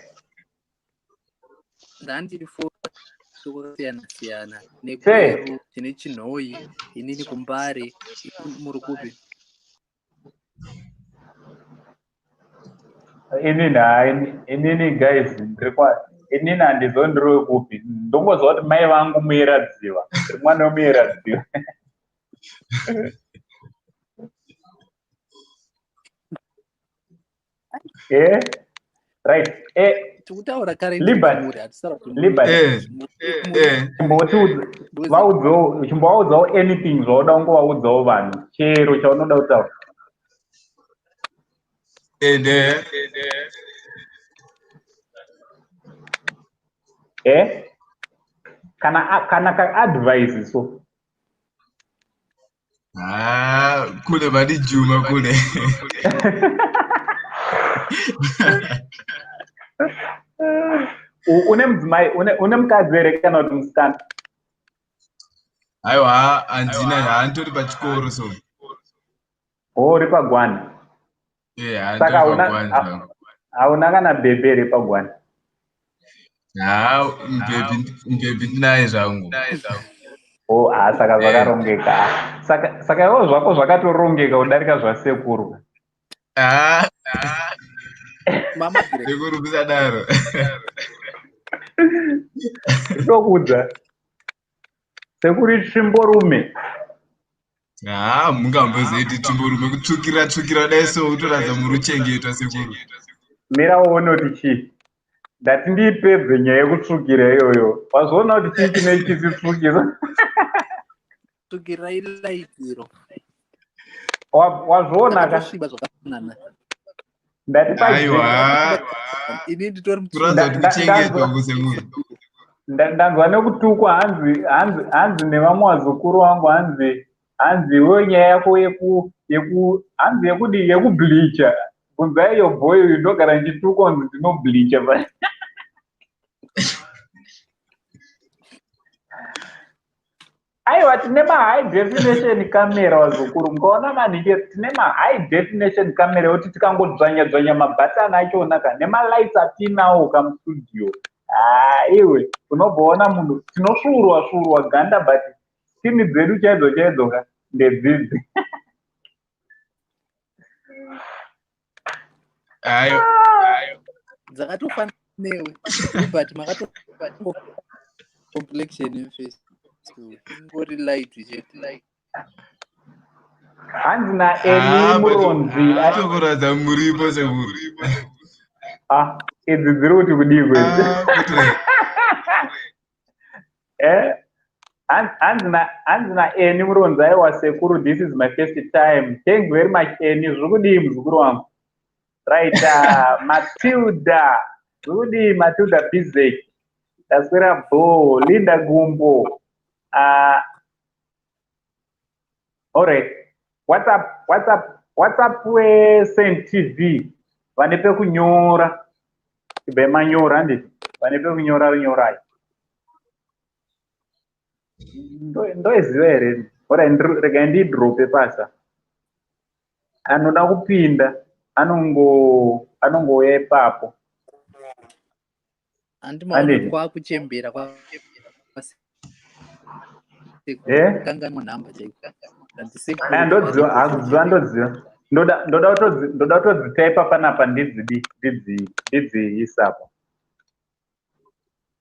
Ndandiri siyana. Negweru, tine chinhoi, inini kumbare, muri kupi? Inini guys, inini handizo ndiri kupi. Ndongozva kuti mai vangu muiradziwa. Ndiri mwana wemuiradziwa. Right. Liberty. Chimbovaudzawo anything zvauda kungovaudzawo vanhu. Chero chaunoda kutaura. Kana ka advice so. Kule madi Juma kule. Une mdzimai une mukadzi here kana kuti musikana? Aiwa andina andori pachikoro so. Uri pagwana. Saka hauna kana bebe iri pagwana? Mbebi ndinaye zvangu. Saka zvakarongeka. Saka iwo zvako zvakatorongeka kudarika zvasekuru. Sekuru kusadaro. Ndokudza. Sekuru chimborume. Mungambozoiti chimborume kutsukira dai so utoradza muruchengetwa sekuru. Mira uone kuti chii. Ndati ndipedze nyaya yekutsvukira iyoyo. Wazviona kuti chii chinenge chisitsvukira? Tsvukira ilaitiro. Wazviona ka? Ndati aiwa. Ini nditori mutsuranza kuti kuchengetwa kusekuru. Ndanzwa nekutukwa hanzi nevamwe vazukuru vangu hanzi iwe nyaya yako yekubleacha. Kunzai iyo boy ndogara ndichitukwa kunzi ndinobleacha. Aiwa tine high definition camera wazukuru. Mukaona manhingi tine high definition camera yekuti tikangodzvanya mabhatani achona nemalights atinawo kamustudio. Iwe unobvaona munhu tinosvuurwa ganda but skini dzedu chaidzo ka ndedzidzi. Ayo. Dzakatofana newe but makato complexion yeface. Ngori light chete. Hanzi naeni muronzi atokuradza muripo sekuru. Idzi dziri kuti kudii kwezi? Hanzi naeni muronzi aiwa sekuru, this is my first time. Thank you very much Eni. Zviri kudii muzukuru wangu? Right, Matilda. Zviri kudii Matilda Bizek. Ndaswera Bo, Linda Gumbo. Alright. WhatsApp Saint TV. Vane pekunyora. Ibemanyora nditi. Vane pekunyora. Ndoiziva here. Alright, rega ndidrope pasa. Anoda kupinda. Anongouya ipapo. Andimaona kwakuchembera kwa kanga munhamba chaiko. Ndodziva. Ndoda kutodzitaipa panapa ndidziisapo.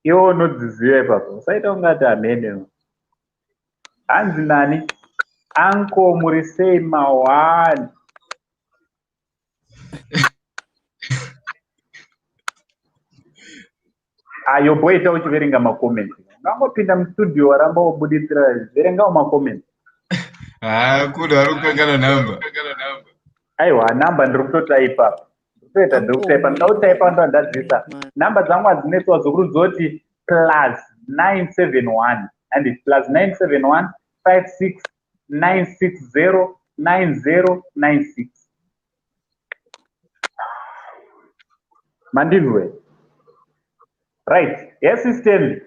Iwo unodziziva ipapo. Usaita ungati hamene. Hanzi nani? Anko murisei mawani. Ayo boita uchiverenga makomenti. Ungangopinda mustudio waramba wobuditsira verengawo makomenti. Kuda warikukangana namba. Aiwa namba ndiri kutotaipa. Ndakutaipa ndandadzisa. Namba dzangu hadzinetwa zokuru dzoti +971 and +971 56 960 9096. Mandinwe. Right. Yes, Stanley.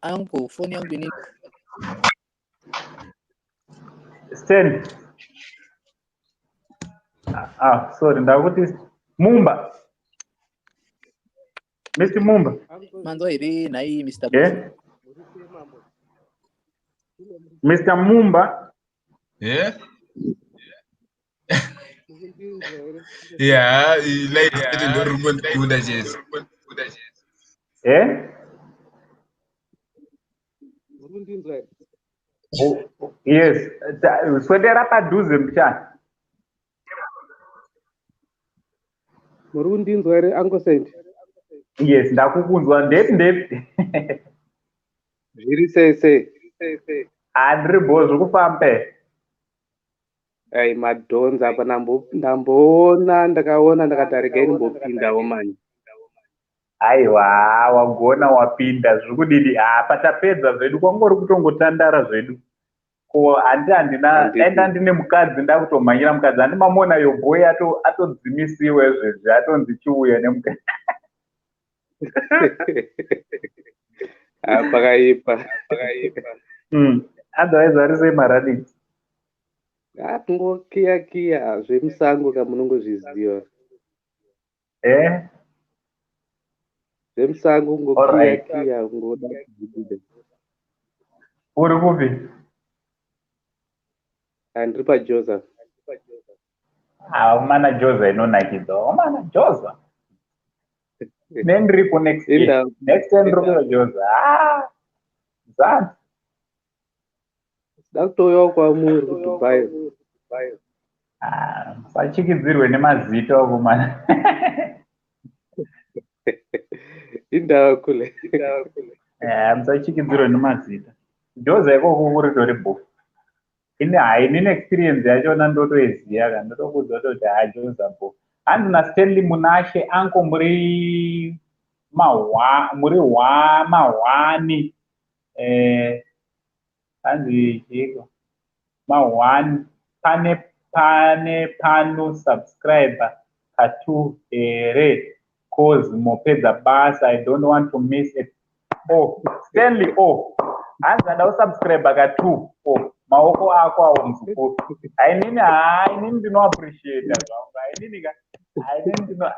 Uncle, phone yangu ni Stanley. Sorry, ndakuti Mumba. Mr. Mumba. Manzo iri na hii Mr. Mr. Mumba. Like ndorumwe kuda chese. Yes. Swedera padhuze mchana. Murundinzwa here Uncle Saint? Yes, ndakukunzwa ndepi. Zviri sei. Andiri bozo kufambe. Madhonza apa ndakaona ndakatarika ini mbopindawo mani. Aiwa, wagona wapinda zviri kudidi. Patapedza zvedu kwangori kutongotandara zvedu. ko handina enda ndine mukadzi ndakutomhanyira mukadzi handimamona yobhoyi atodzimisiwe zvezve atonzi chiuye nemukadzi pakaipa otherwise vari sei maraditi kungokiya zvemusango kamunongozviziva zvemusango kungokiya kungoda kuzvidida uri kupi handiri pajoza mana joza inonakidza mana joza nendiri ku next year ndiri kuyo joza zanzi sida kutoyawo kwamuri kudubai sachikidzirwe nemazita oko mana indawa kule musachikidzirwe nemazita joza ikoko kuritori bhuku hainini experience yachona ndotoiziya ka ndotokudza toti hajoza bhuku hanzi nastanley munashe anko muri mahwani hanzi chiko mahwani pane pano subscriber ka2 here cause mopedza basa I don't want to miss it. Stanley hanzi ada usubscriber ka2 maoko ako awo muzukuru hainini ndinoappreciate zvangu hainini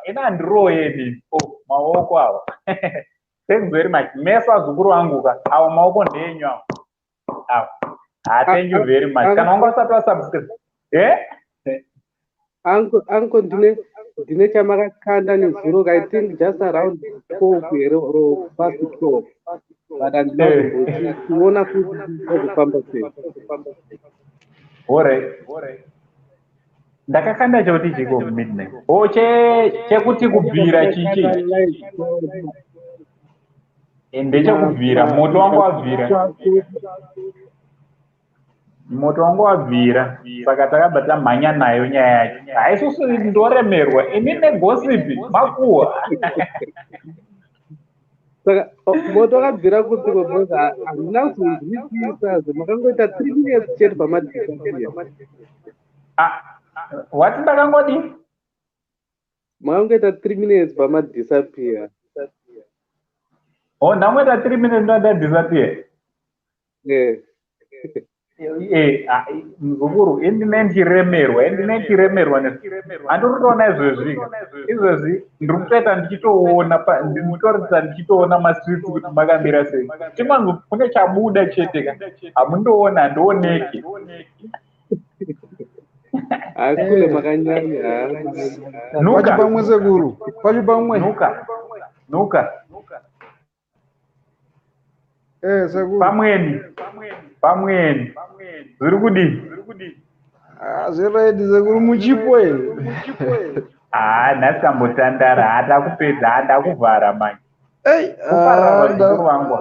inandiroyeni maoko awo thanks very much mesa zukuru wangu ka awo maoko ndenyu awo thank you very much kana wanga usati wasubscribe anko ndine chamakakanda nezuro I think just around 12 here or past 12 but andinazombochi kuona kuti zvazofamba sei ndakakanda chekuti chiko midnight chekuti kubvira chichi ndechekubvira moto wangu wabvira saka takabva tamhanya nayo nyaya yacho haisusu ndoremerwa ini negosipi makuhwa saka moto wakabvira kuti koboza handina kuzonzwisisa makangoita 3 minutes chete pamadisapia wati ndakangodi makangoita 3 minutes pamadisapia ndangoita 3 minutes ndadisapia muzukuru indine ndichiremerwa handikutoona izvezvi ndiri kutoita ndichitoona ndichitoona maswits kuti makamira sei chimwangu kune chabuda chete ka hamundoona handioneki akule makanyanya nuka pamwe sekuru pacho pamwe nuka sekuru pamweni zviri kudii zviraidi sekuru muchipo here nhasi tambotandara hatakupedza handakuvhara manje kuparara zvikuru vangu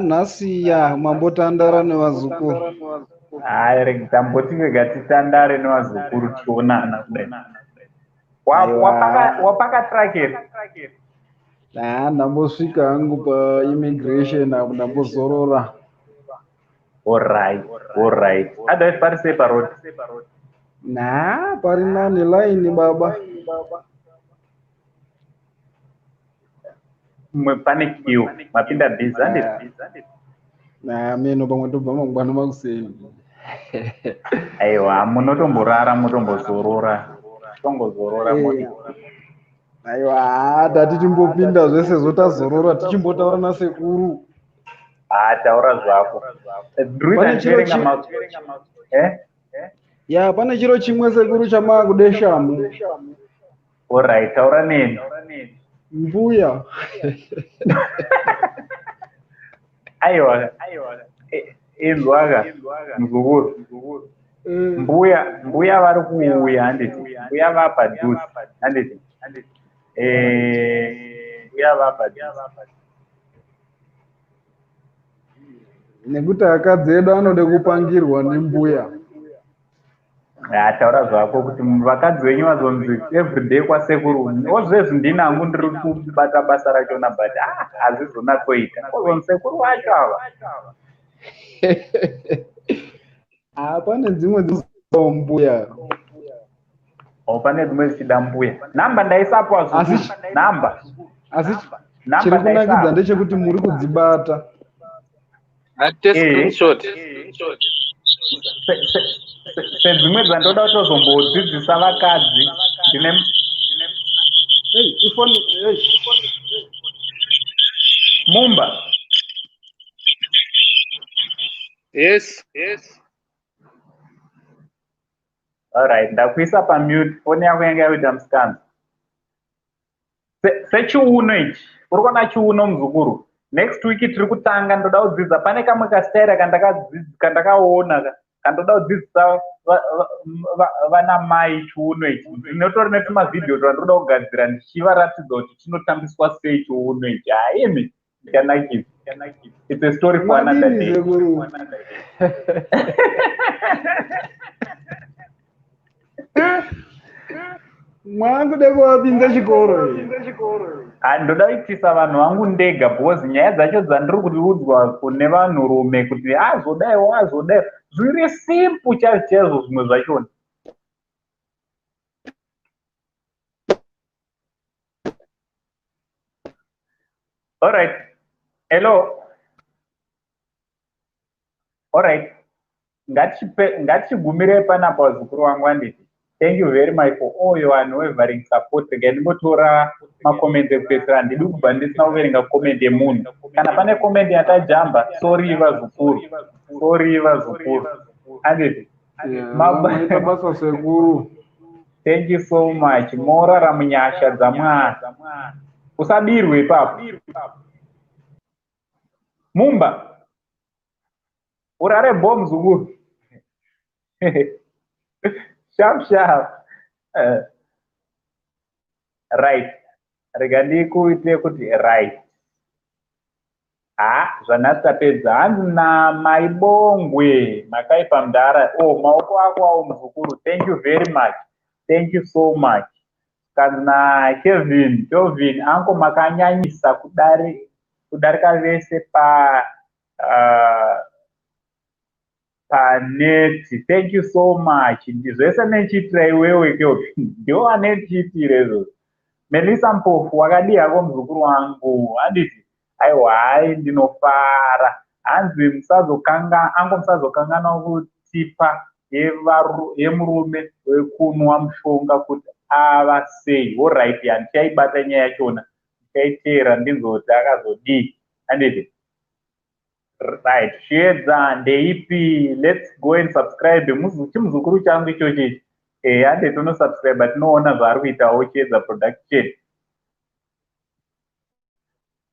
nhasi mambotandara nevazukuru rege tamboti rega titandare nevazukuru tionana kudai wapaka trakeri ndambosvika hangu paimmigration apo ndambozorora alright otherwise pari sei parodi pari nani line baba pane kiu mapinda bhizi mino pamwe tobva mangwana makuseni aiwa munotomborara mutombozorora tongozorora modi aiwa tati timbopinda zvese zvotazorora tichimbotaura nasekuru taura zvako pane chiro chimwe sekuru chamakudeshamu alright taura neni mbuya aiwa inzwaka mzukuru mbuya vari kuuya handiti mbuya vapadhuzi handiti mbuya vapadhuzi nekuti akadzi edu anode kupangirwa nembuya taura zvako kuti vakadzi venyu vazonzi everyday kwasekuru ozvezvi ndinangu ndiri kubata basa rachona but hazvizonatsoita ozonzi sekuru wacho ava Pane dzimwe dzinombuya. Pane dzimwe dzichidambuya. Namba ndaisapo zukuru. Namba. Asi chiri kunakidza ndechekuti muri kudzibata. Ate screenshot. Sedzimwe dzandoda kutozombodzidzisa vakadzi. Mumba. Yes. Alright, ndakuisa pamute. Foni yako yanga yaita musikana. Sechiuno ichi. Uri kuona chiuno muzukuru. Next week tiri kutanga ndoda kudzidza. Pane kamwe kastaira kandakaona kandoda kudzidzisa vana mai chiuno ichi. Ndinotori netumavidhio twandoda kugadzira ndichivaratidza kuti chinotambiswa sei chiuno ichi. Haimi. It's a story for another day. Mwangude kuwapinza chikoro. Ndoda kuitisa vanhu vangu ndega because nyaya dzacho dzandiri kuudzwa kune vanhurume kuti azodai zviri simple chaizvo zvimwe zvachona. Alright. Hello. Alright. Ngatichigumire panapa zukuru wangu anditi. Thank you very much for all your unwavering support. Ndimbotora makomenti ekupedzisira ndidi kubva ndisina kuverenga komenti yemunhu. Kana pane komenti yatajamba, sorry vazukuru. Anditi. Basa sekuru. Thank you so much. Morara munyasha dzamwana. Usabirwe ipapo. Mumba. Urare bomb zukuru. Sharp. Right. Rega ndikuite kuti right. Zvanatapedza hanzi namaibongwe makaipa mudhara. Maoko ako awo muzukuru. Thank you very much. Thank you so much. Kana Kevin, anko makanyanyisa kudarika vese paneti. Thank you so much. Zvese nechitira iwewe Kevin. Ndio anechitire izvo. Melissa Mpofu wakadi yako muzukuru wangu. Handiti aiwa ndinofara. Hanzi musazokangana kutipa yemurume wekunwa mushonga kuti ava sei. Alright, ndichaibata nyaya yachona. Ndichaiteera ndinzoti akazodii. Handiti. Right, shedza ndeipi. Let's go and subscribe. Chimuzukuru changu ichochi. Hande tonosubscribe tinoona zvaari kuitawo Chedza production.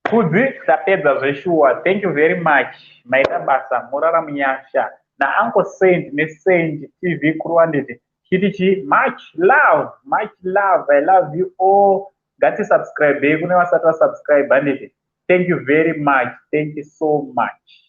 Kudzi tapedza zveshuwa. Thank you very much. Maita basa murara munyasha. Na Uncle Saint neSaint TV crew handiti. Chitichi much love. I love you all. Ngati subscribe kune vasati vasubscribe handiti. Thank you very much. Thank you so much.